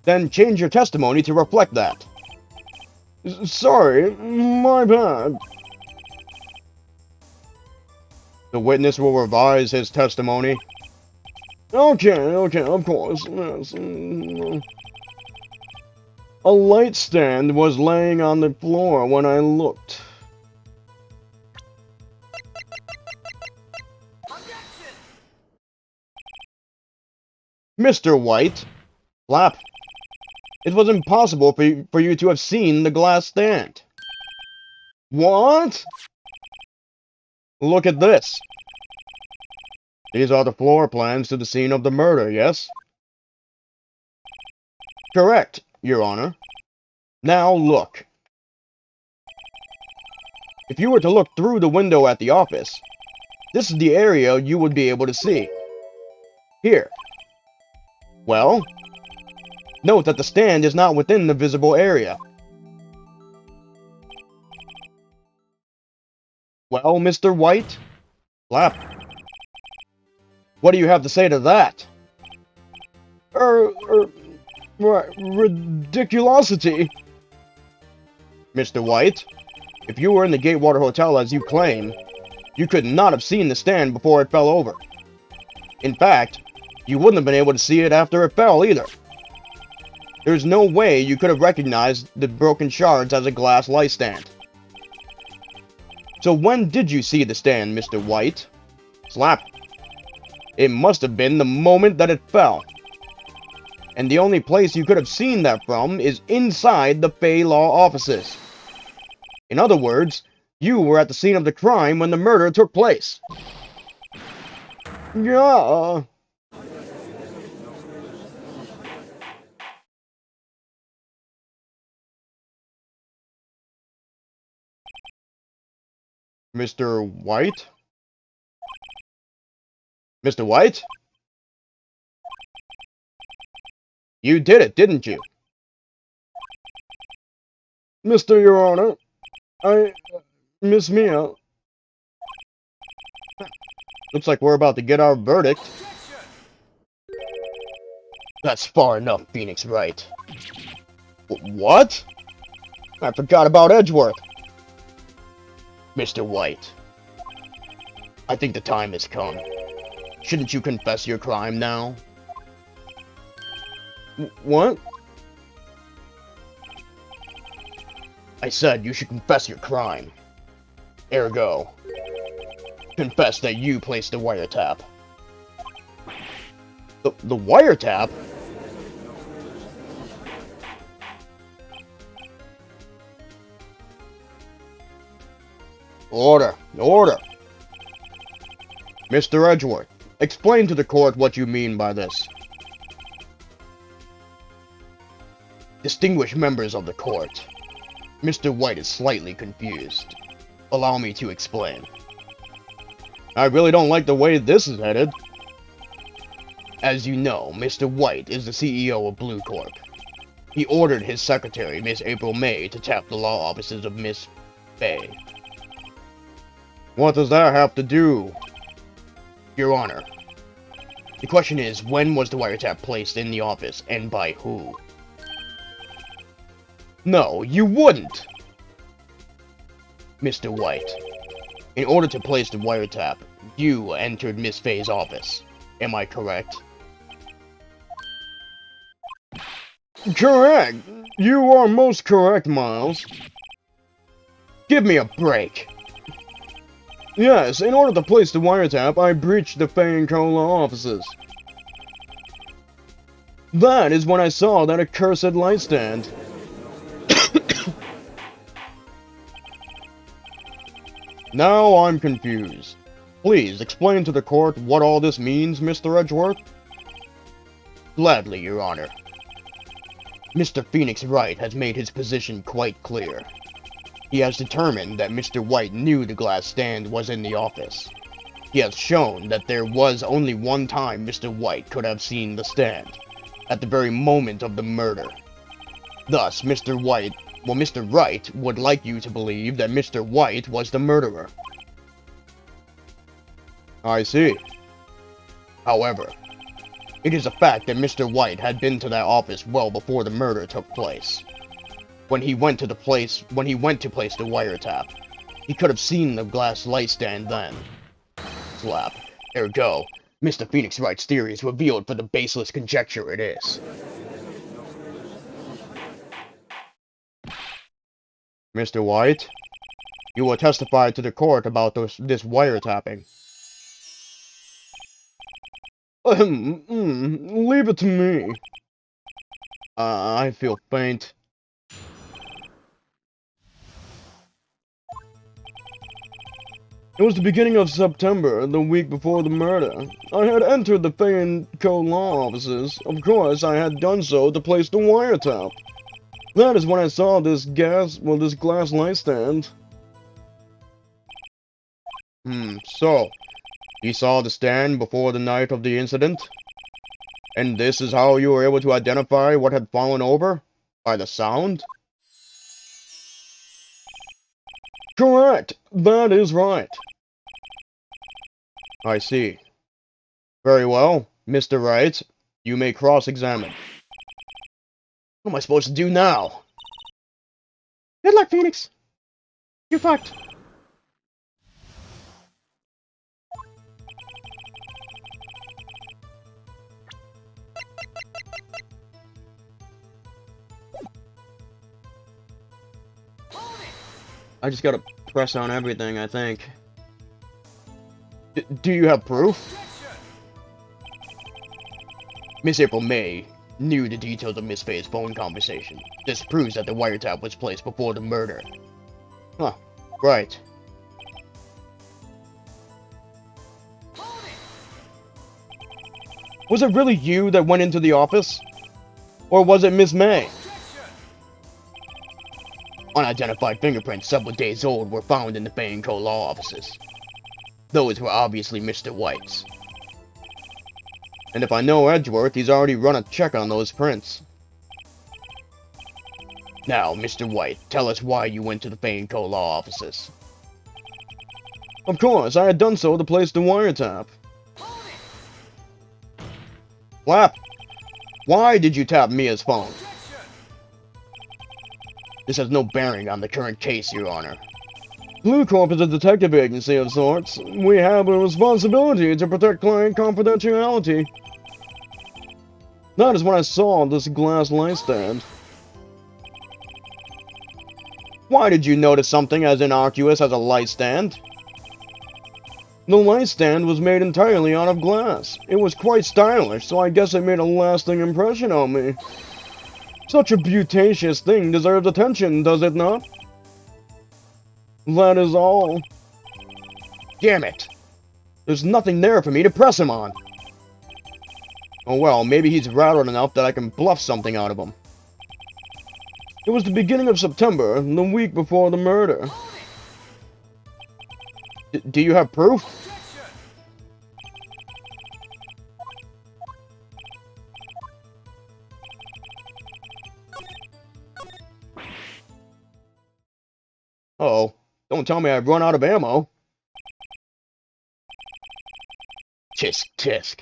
[SPEAKER 1] Then change your testimony to reflect that. Sorry, my bad. The witness will revise his testimony. Okay, of course, yes. A light stand was laying on the floor when I looked.
[SPEAKER 4] Objection!
[SPEAKER 1] Mr. White, Flap, it was impossible for you to have seen the glass stand. What? Look at this. These are the floor plans to the scene of the murder, yes? Correct, Your Honor. Now look. If you were to look through the window at the office, this is the area you would be able to see. Here. Well, note that the stand is not within the visible area.
[SPEAKER 3] Well, Mr. White? Slap. What do you have to say to that? Ridiculosity. Mr. White, if you were in the Gatewater Hotel as you claim, you could not have seen the stand before it fell over. In fact, you wouldn't have been able to see it after it fell either. There's no way you could have recognized the broken shards as a glass light stand. So when did you see the stand, Mr. White? Slap. It must have been the moment that it fell. And the only place you could have seen that from is inside the Fey Law offices. In other words, you were at the scene of the crime when the murder took place. Yeah. Mr. White? Mr. White? You did it, didn't you?
[SPEAKER 2] Mr. Your Honor, Miss Mia.
[SPEAKER 3] Looks like we're about to get our verdict. That's far enough, Phoenix Wright. What? I forgot about Edgeworth. Mr. White, I think the time has come. Shouldn't you confess your crime now?
[SPEAKER 2] What?
[SPEAKER 3] I said you should confess your crime. Ergo, confess that you placed the wiretap. The wiretap? Order! Order! Mr. Edgeworth, explain to the court what you mean by this. Distinguished members of the court, Mr. White is slightly confused. Allow me to explain. I really don't like the way this is headed. As you know, Mr. White is the CEO of Bluecorp. He ordered his secretary, Miss April May, to tap the law offices of Miss Fay.
[SPEAKER 2] What does that have to do?
[SPEAKER 3] Your Honor, the question is, when was the wiretap placed in the office, and by who? No, you wouldn't! Mr. White, in order to place the wiretap, you entered Miss Fay's office. Am I correct?
[SPEAKER 2] Correct! You are most correct, Miles.
[SPEAKER 3] Give me a break!
[SPEAKER 2] Yes, in order to place the wiretap, I breached the Fay and Co. law offices. That is when I saw that accursed light stand.
[SPEAKER 3] Now I'm confused. Please explain to the court what all this means, Mr. Edgeworth. Gladly, Your Honor. Mr. Phoenix Wright has made his position quite clear. He has determined that Mr. White knew the glass stand was in the office. He has shown that there was only one time Mr. White could have seen the stand, at the very moment of the murder. Thus, Mr. Wright would like you to believe that Mr. White was the murderer.
[SPEAKER 2] I see.
[SPEAKER 3] However, it is a fact that Mr. White had been to that office well before the murder took place. When he went to place the wiretap, he could have seen the glass light stand then. Slap. Ergo, Mr. Phoenix Wright's theory is revealed for the baseless conjecture it is.
[SPEAKER 2] Mr. White, you will testify to the court about this wiretapping. Leave it to me. I feel faint. It was the beginning of September, the week before the murder. I had entered the Fay & Co. law offices. Of course, I had done so to place the wiretap. That is when I saw this glass light stand.
[SPEAKER 3] So, you saw the stand before the night of the incident? And this is how you were able to identify what had fallen over? By the sound?
[SPEAKER 1] Correct! That is right. I see. Very well, Mr. Wright. You may cross-examine. What am I supposed to do now?
[SPEAKER 2] Good luck, Phoenix. You're fucked.
[SPEAKER 1] I just gotta press on everything, I think. Do you have proof? Miss April May knew the details of Miss Faye's phone conversation. This proves that the wiretap was placed before the murder. Huh, right. Was it really you that went into the office? Or was it Miss May? Unidentified fingerprints several days old were found in the Bay & Co. law offices. Those were obviously Mr. White's. And if I know Edgeworth, he's already run a check on those prints. Now, Mr. White, tell us why you went to the Bay & Co. law offices. Of course, I had done so to place the wiretap. Flap! Why did you tap Mia's phone? This has no bearing on the current case, Your Honor. Bluecorp is a detective agency of sorts. We have a responsibility to protect client confidentiality. That is when I saw this glass light stand. Why did you notice something as innocuous as a light stand? The light stand was made entirely out of glass. It was quite stylish, so I guess it made a lasting impression on me. Such a beauticious thing deserves attention, does it not? That is all. Damn it! There's nothing there for me to press him on. Oh well, maybe he's rattled enough that I can bluff something out of him. It was the beginning of September, the week before the murder. Do you have proof? Uh-oh. Don't tell me I've run out of ammo. Tisk, tisk.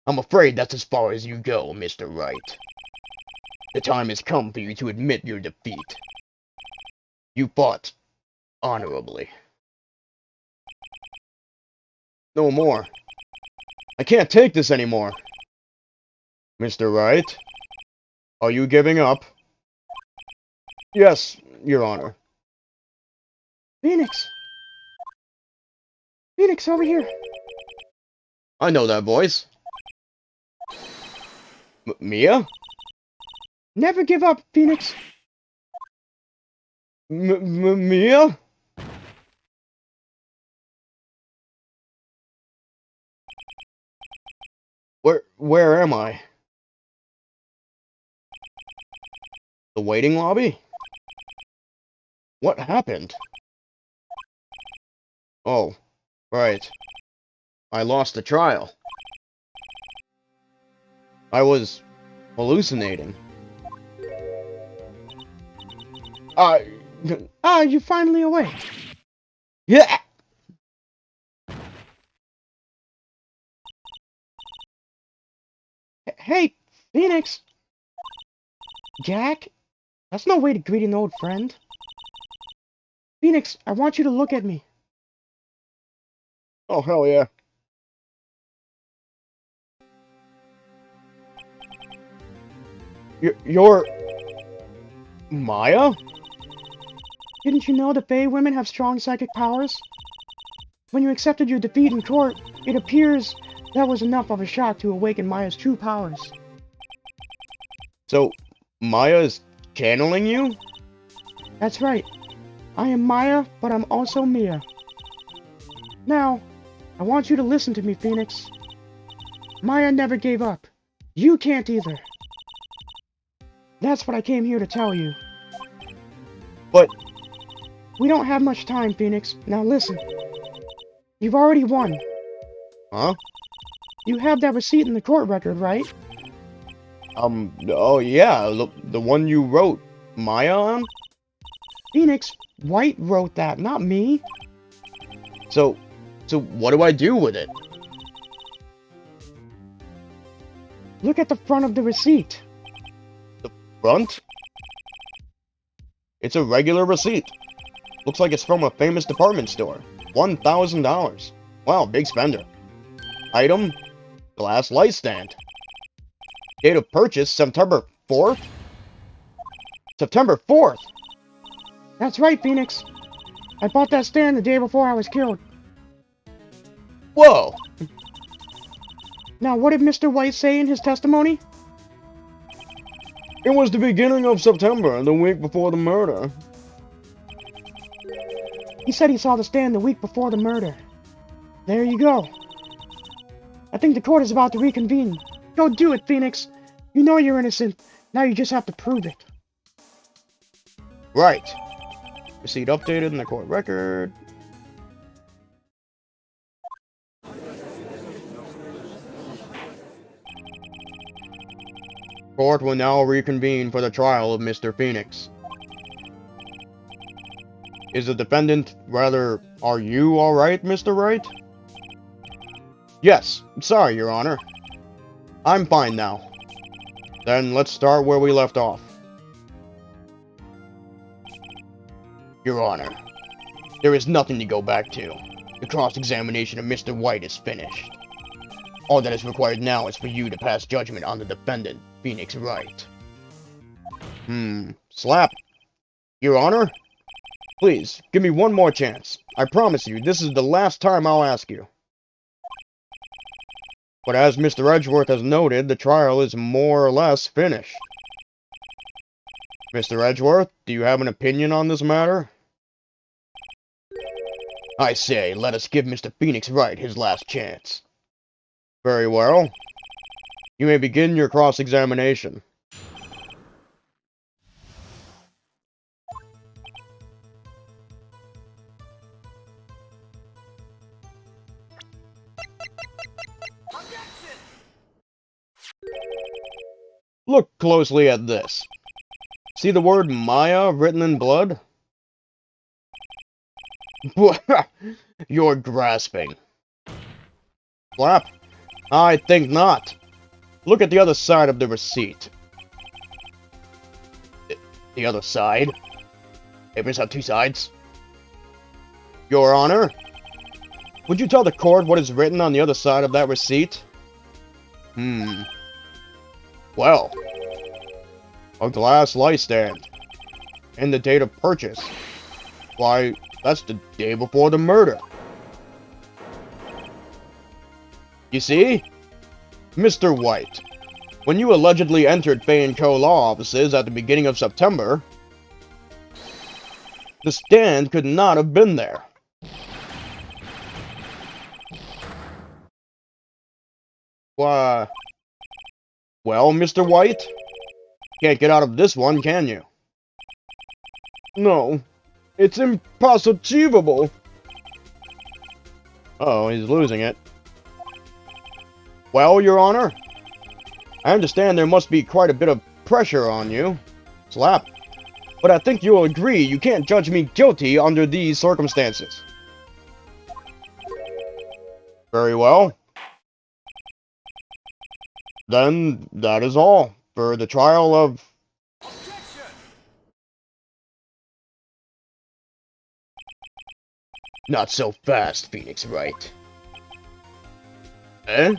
[SPEAKER 1] I'm afraid that's as far as you go, Mr. Wright. The time has come for you to admit your defeat. You fought honorably. No more. I can't take this anymore. Mr. Wright? Are you giving up? Yes, Your Honor.
[SPEAKER 2] Phoenix! Phoenix, over here!
[SPEAKER 1] I know that voice. Mia?
[SPEAKER 2] Never give up, Phoenix!
[SPEAKER 1] Mia? Where am I? The waiting lobby? What happened? Oh, right. I lost the trial. I was hallucinating.
[SPEAKER 2] You finally awake.
[SPEAKER 1] Yeah!
[SPEAKER 2] Hey, Phoenix! Jack? That's no way to greet an old friend. Phoenix, I want you to look at me.
[SPEAKER 1] Oh, hell yeah. You're... Maya?
[SPEAKER 2] Didn't you know the Fae women have strong psychic powers? When you accepted your defeat in court, it appears that was enough of a shock to awaken Maya's true powers.
[SPEAKER 1] So, Maya is channeling you?
[SPEAKER 2] That's right. I am Maya, but I'm also Mia. Now, I want you to listen to me, Phoenix. Maya never gave up. You can't either. That's what I came here to tell you.
[SPEAKER 1] But...
[SPEAKER 2] We don't have much time, Phoenix. Now listen. You've already won.
[SPEAKER 1] Huh?
[SPEAKER 2] You have that receipt in the court record, right?
[SPEAKER 1] Oh yeah, the one you wrote Maya on?
[SPEAKER 2] Phoenix, Wright wrote that, not me.
[SPEAKER 3] So what do I do with it?
[SPEAKER 2] Look at the front of the receipt.
[SPEAKER 3] Front? It's a regular receipt. Looks like it's from a famous department store. $1,000. Wow, big spender. Item, glass light stand. Date of purchase, September 4th? September 4th?
[SPEAKER 2] That's right, Phoenix. I bought that stand the day before I was killed.
[SPEAKER 3] Whoa!
[SPEAKER 2] Now, what did Mr. White say in his testimony?
[SPEAKER 3] It was the beginning of September, the week before the murder.
[SPEAKER 2] He said he saw the stand the week before the murder. There you go. I think the court is about to reconvene. Go do it, Phoenix. You know you're innocent. Now you just have to prove it.
[SPEAKER 3] Right. Receipt updated in the court record. Court will now reconvene for the trial of Mr. Phoenix. Is the defendant, rather, are you alright, Mr. Wright? Yes, sorry, Your Honor. I'm fine now. Then let's start where we left off. Your Honor, there is nothing to go back to. The cross-examination of Mr. White is finished. All that is required now is for you to pass judgment on the defendant, Phoenix Wright. Slap. Your Honor? Please, give me one more chance. I promise you, this is the last time I'll ask you. But as Mr. Edgeworth has noted, the trial is more or less finished. Mr. Edgeworth, do you have an opinion on this matter? I say, let us give Mr. Phoenix Wright his last chance. Very well. You may begin your cross-examination.
[SPEAKER 4] Objection!
[SPEAKER 3] Look closely at this. See the word Maya written in blood? You're grasping. Slap. I think not. Look at the other side of the receipt. The other side? Papers have two sides. Your Honor, would you tell the court what is written on the other side of that receipt? Well, a glass light stand. And the date of purchase. Why, that's the day before the murder. You see? Mr. White, when you allegedly entered Fay & Co. law offices at the beginning of September, the stand could not have been there. Why? Well, Mr. White? Can't get out of this one, can you? No. It's impossible. Oh, he's losing it. Well, Your Honor, I understand there must be quite a bit of pressure on you. Slap. But I think you'll agree you can't judge me guilty under these circumstances. Very well. Then, that is all for the trial of...
[SPEAKER 4] Objection!
[SPEAKER 3] Not so fast, Phoenix Wright. Eh?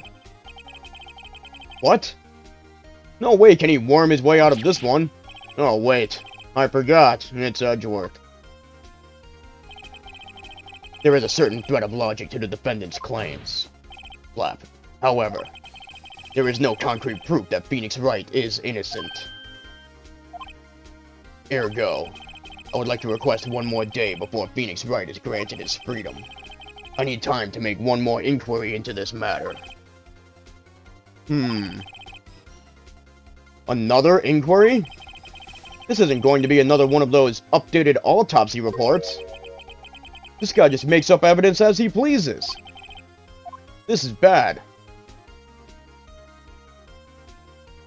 [SPEAKER 3] What? No way can he worm his way out of this one. Oh, wait. I forgot. It's Edgeworth. There is a certain thread of logic to the defendant's claims. Flap. However, there is no concrete proof that Phoenix Wright is innocent. Ergo, I would like to request one more day before Phoenix Wright is granted his freedom. I need time to make one more inquiry into this matter. Another inquiry? This isn't going to be another one of those updated autopsy reports. This guy just makes up evidence as he pleases. This is bad.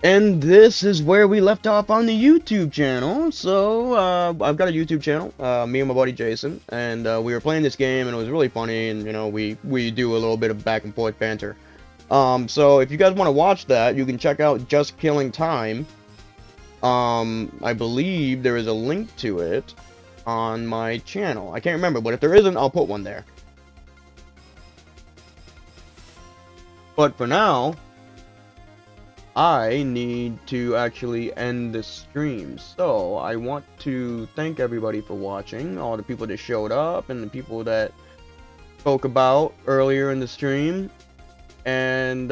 [SPEAKER 1] And this is where we left off on the YouTube channel. So, I've got a YouTube channel, me and my buddy Jason, and we were playing this game, and it was really funny, and, you know, we do a little bit of back and forth banter. So if you guys want to watch that, you can check out Just Killing Time. I believe there is a link to it on my channel. I can't remember, but if there isn't, I'll put one there. But for now, I need to actually end the stream. So, I want to thank everybody for watching, all the people that showed up, and the people that spoke about earlier in the stream. And,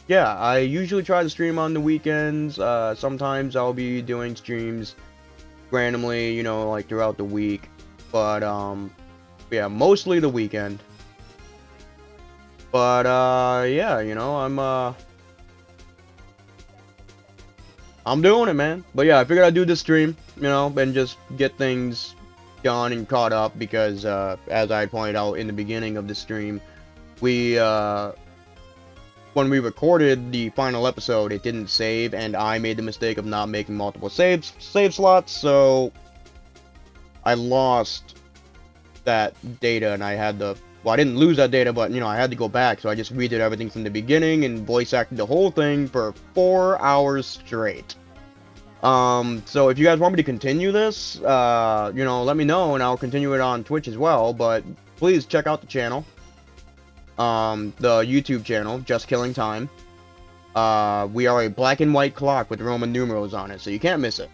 [SPEAKER 1] yeah, I usually try to stream on the weekends. Sometimes I'll be doing streams randomly, you know, like throughout the week. But, yeah, mostly the weekend. But, yeah, you know, I'm doing it, man. But yeah, I figured I'd do this stream, you know, and just get things done and caught up because, as I pointed out in the beginning of the stream, we, when we recorded the final episode, it didn't save, and I made the mistake of not making multiple save slots, so I lost that data, and I had to, well, I didn't lose that data, but, you know, I had to go back, so I just redid everything from the beginning and voice acted the whole thing for 4 hours straight. So if you guys want me to continue this, you know, let me know, and I'll continue it on Twitch as well, but please check out the channel, the YouTube channel, Just Killing Time. We are a black and white clock with Roman numerals on it, so you can't miss it.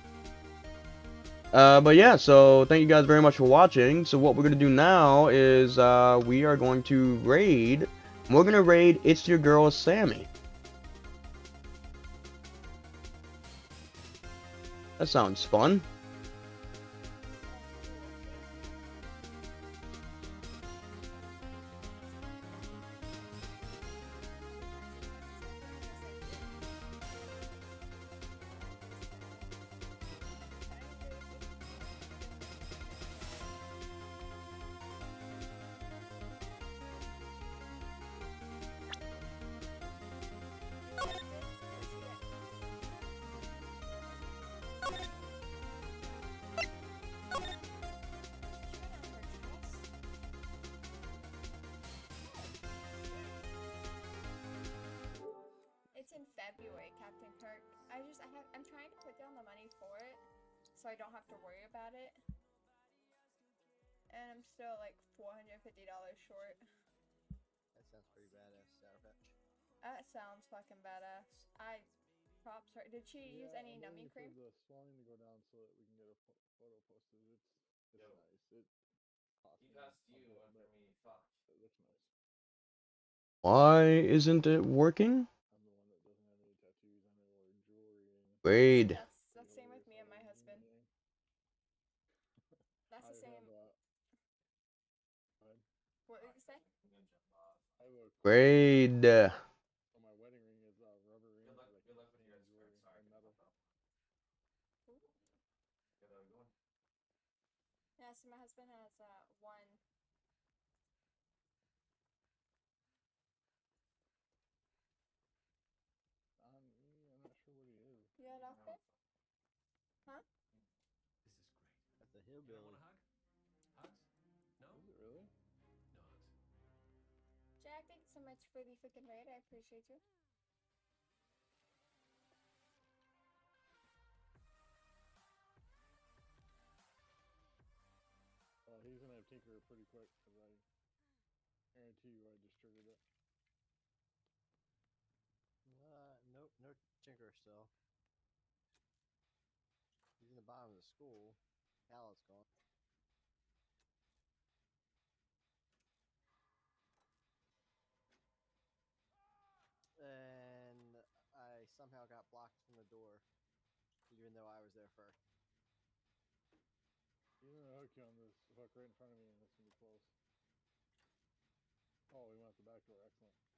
[SPEAKER 1] But yeah, so thank you guys very much for watching. So what we're gonna do now is, we are going to raid, we're gonna raid It's Your Girl Sammy. That sounds fun.
[SPEAKER 5] It's in February, Captain Kirk. I'm trying to put down the money for it, so I don't have to worry about it. And I'm still like $450 short.
[SPEAKER 6] That sounds pretty badass, Sour Patch.
[SPEAKER 5] That sounds fucking badass. Props her. Did she use any nummy cream?
[SPEAKER 7] The swelling to go down so that we can get a photo posted. It's nice. It cost me a bit, but it looks nice.
[SPEAKER 1] Why isn't it working?
[SPEAKER 7] I'm the one that doesn't have any tattoos. I never wear jewelry.
[SPEAKER 1] Raid.
[SPEAKER 5] That's same with me and my husband. That's the same. What did you say?
[SPEAKER 1] Raid.
[SPEAKER 7] So my wedding ring is rubber ring. Like jewelry and metal.
[SPEAKER 5] Yeah, so my husband has one.
[SPEAKER 7] I'm not sure what he is.
[SPEAKER 5] You had outfit? Huh?
[SPEAKER 6] This is great. That's a hillbilly.
[SPEAKER 4] Want a hug? Hugs? No?
[SPEAKER 7] Is it really?
[SPEAKER 4] No hugs.
[SPEAKER 5] Jack, thank you so much for the freaking raid. I appreciate you.
[SPEAKER 7] He's gonna have Tinker pretty quick because I guarantee you I just triggered it.
[SPEAKER 6] Nope, no Tinker still. He's in the bottom of the school. Pallet's gone. And I somehow got blocked from the door, even though I was there first.
[SPEAKER 7] He's gonna hook you on this hook right in front of me, and it's gonna be close. Oh, we went out the back door. Excellent.